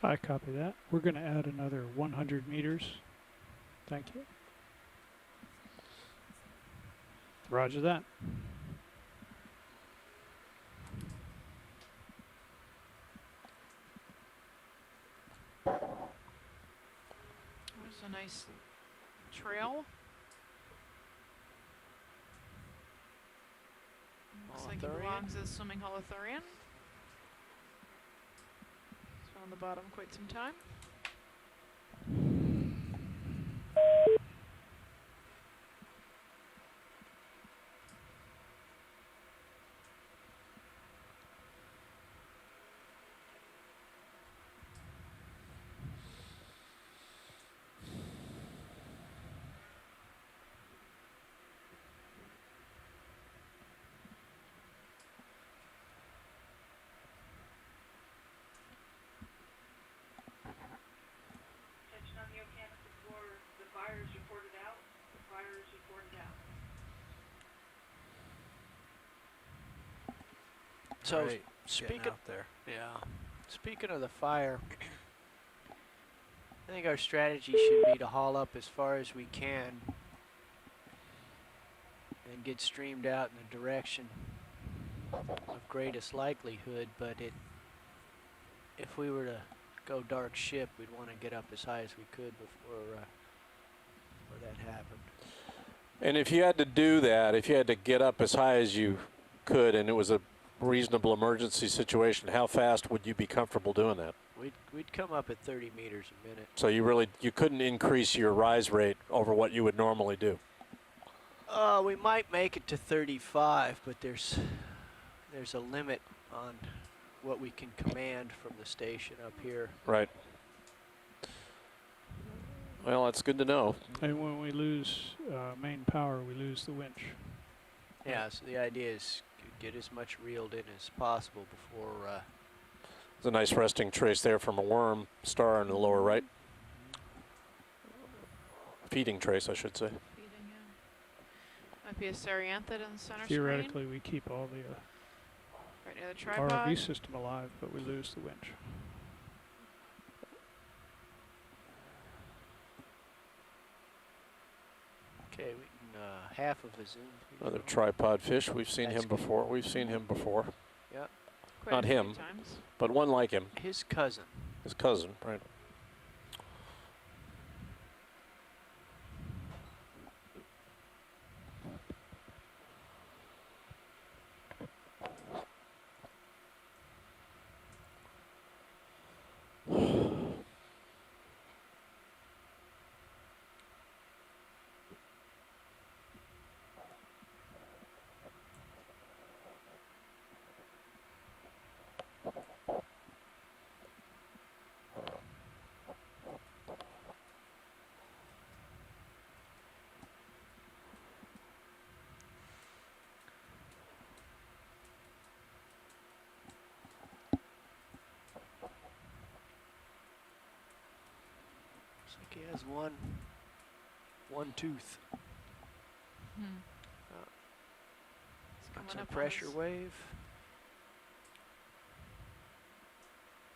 I copy that. We're going to add another 100 meters. Thank you. Roger that. There's a nice trail. Looks like it Holothurian. belongs as swimming holothurian. It's been on the bottom quite some time. Attention on the Okeanos Explorer. The fire is reported out. The fire is reported out. So Right, speaking getting out there. Yeah. Speaking of the fire, I think our strategy should be to haul up as far as we can and get streamed out in the direction of greatest likelihood, but if we were to go dark ship, we'd want to get up as high as we could before that happened. And if you had to do that, if you had to get up as high as you could and it was a reasonable emergency situation, how fast would you be comfortable doing that? We'd come up at 30 meters a minute. So you couldn't increase your rise rate over what you would normally do? We might make it to 35, but there's a limit on what we can command from the station up here. Right. Well, that's good to know. And when we lose main power, we lose the winch. Yeah, so the idea is get as much reeled in as possible before... There's a nice resting trace there from a worm star in the lower right. Feeding trace, I should say. Feeding, yeah. Might be a Saryanthid in the center Theoretically, screen. we keep all the Right near the tripod. ROV system alive, but we lose the winch. Okay, we can half of a zoom. Another tripod fish. We've seen him before. We've seen him before. Yep. Not him, but one like him. His cousin. His cousin, right. He has one tooth. That's a pressure wave.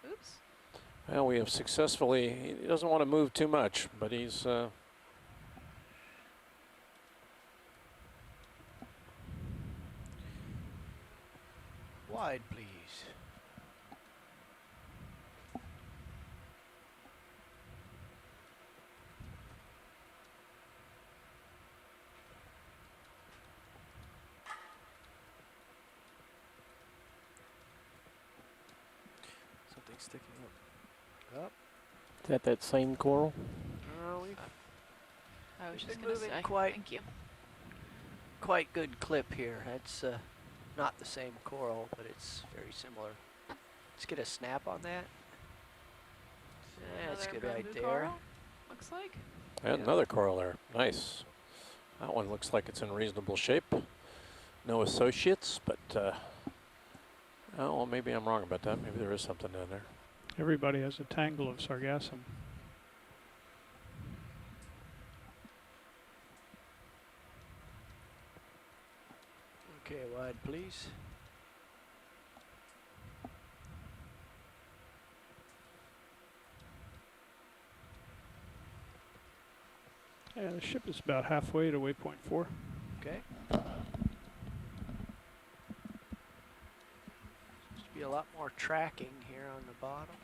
Oops. Well, we have successfully, he doesn't want to move too much, but he's Wide, please. Something sticking up. Up. Is that same coral? We've I was just been going to moving say. quite Thank you. quite good clip here. That's not the same coral, but it's very similar. Let's get a snap on that. Yeah, that's Another good right bamboo there. coral, looks like. and another coral there. Nice. That one looks like it's in reasonable shape. No associates, but oh, well, maybe I'm wrong about that. Maybe there is something down there. Everybody has a tangle of sargassum. Okay, wide, please. Yeah, the ship is about halfway to waypoint 4. Okay. Seems to be a lot more tracking here on the bottom.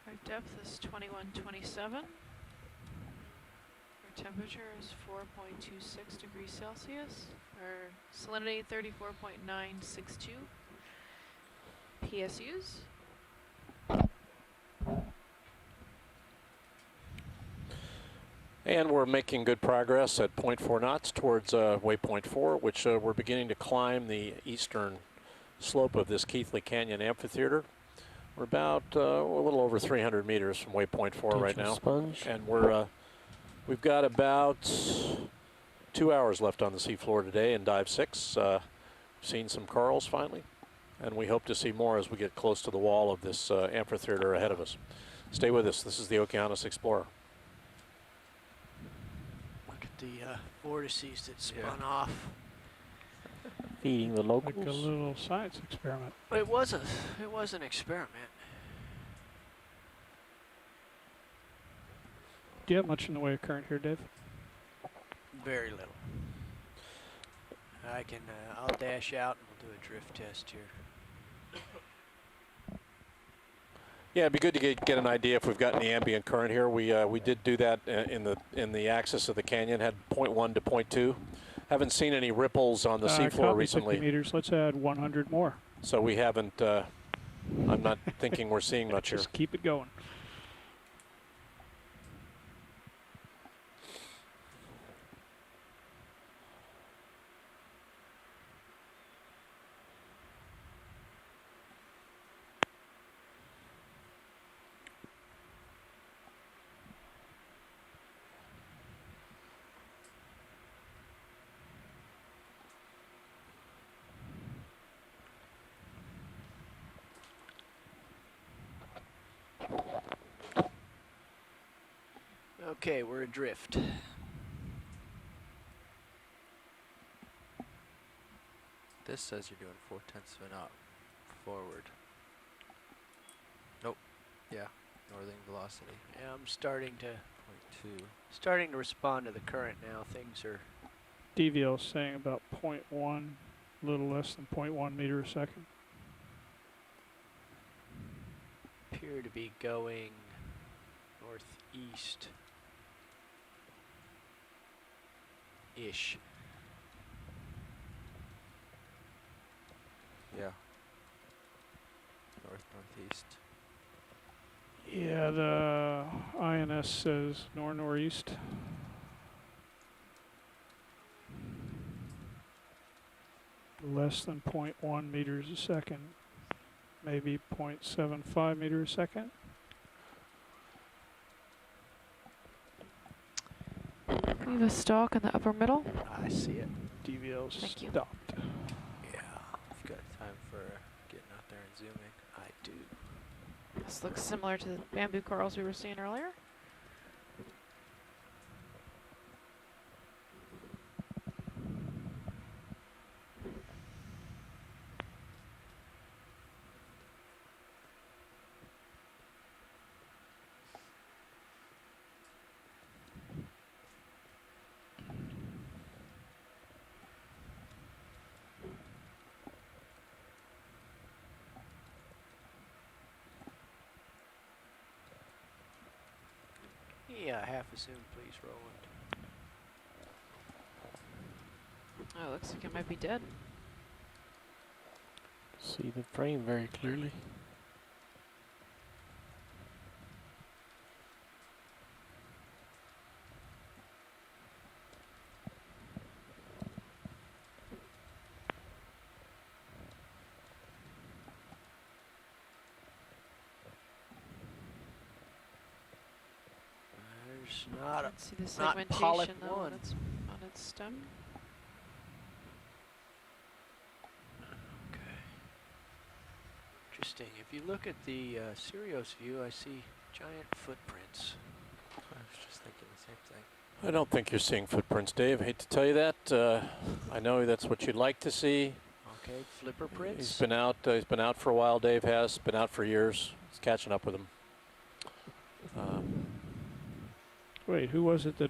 Our depth is 2127. Our temperature is 4.26 degrees Celsius. Our salinity 34.962 PSUs. And we're making good progress at 0.4 knots towards waypoint 4, which we're beginning to climb the eastern slope of this Keathley Canyon amphitheater. We're about a little over 300 meters from waypoint 4 right now. Sponge. And we've got about 2 hours left on the seafloor today in dive 6. Seen some corals finally, and we hope to see more as we get close to the wall of this amphitheater ahead of us. Stay with us. This is the Okeanos Explorer. The vortices that spun off. Feeding the locals. Like a little science experiment. It was an experiment. Do you have much in the way of current here, Dave? Very little. I'll dash out and we'll do a drift test here. Yeah, it'd be good to get an idea if we've got any ambient current here. We did do that in the axis of the canyon. Had 0.1 to 0.2. Haven't seen any ripples on the seafloor recently. 50 meters. Let's add 100 more. So we haven't. I'm not thinking we're seeing much here. Just keep it going. Okay, we're adrift. This says you're doing 0.4 of a knot forward. Nope. Yeah, northern velocity. Yeah, I'm starting to 0.2. Respond to the current now. Things are DVL is saying about 0.1, a little less than 0.1 meter a second. appear to be going northeast. Ish. Yeah. North-northeast. Yeah, the INS says north-northeast. Less than 0.1 meters a second. Maybe 0.75 meters a second. We have a stalk in the upper middle. I see it. DVL's Thank you. stopped. Yeah. You've got time for getting out there and zooming. I do. This looks similar to the bamboo corals we were seeing earlier. Yeah, half as soon, please, Roland. Oh, looks like it might be dead. See the frame very clearly. There's not Let's see the not polyp segmentation though one. on its stem. Okay. Interesting. If you look at the Sirius view, I see giant footprints. I was just thinking the same thing. I don't think you're seeing footprints, Dave. Hate to tell you that. I know that's what you'd like to see. Okay, flipper prints. He's been out. He's been out for a while. Dave has been out for years. It's catching up with him. Wait, who was it that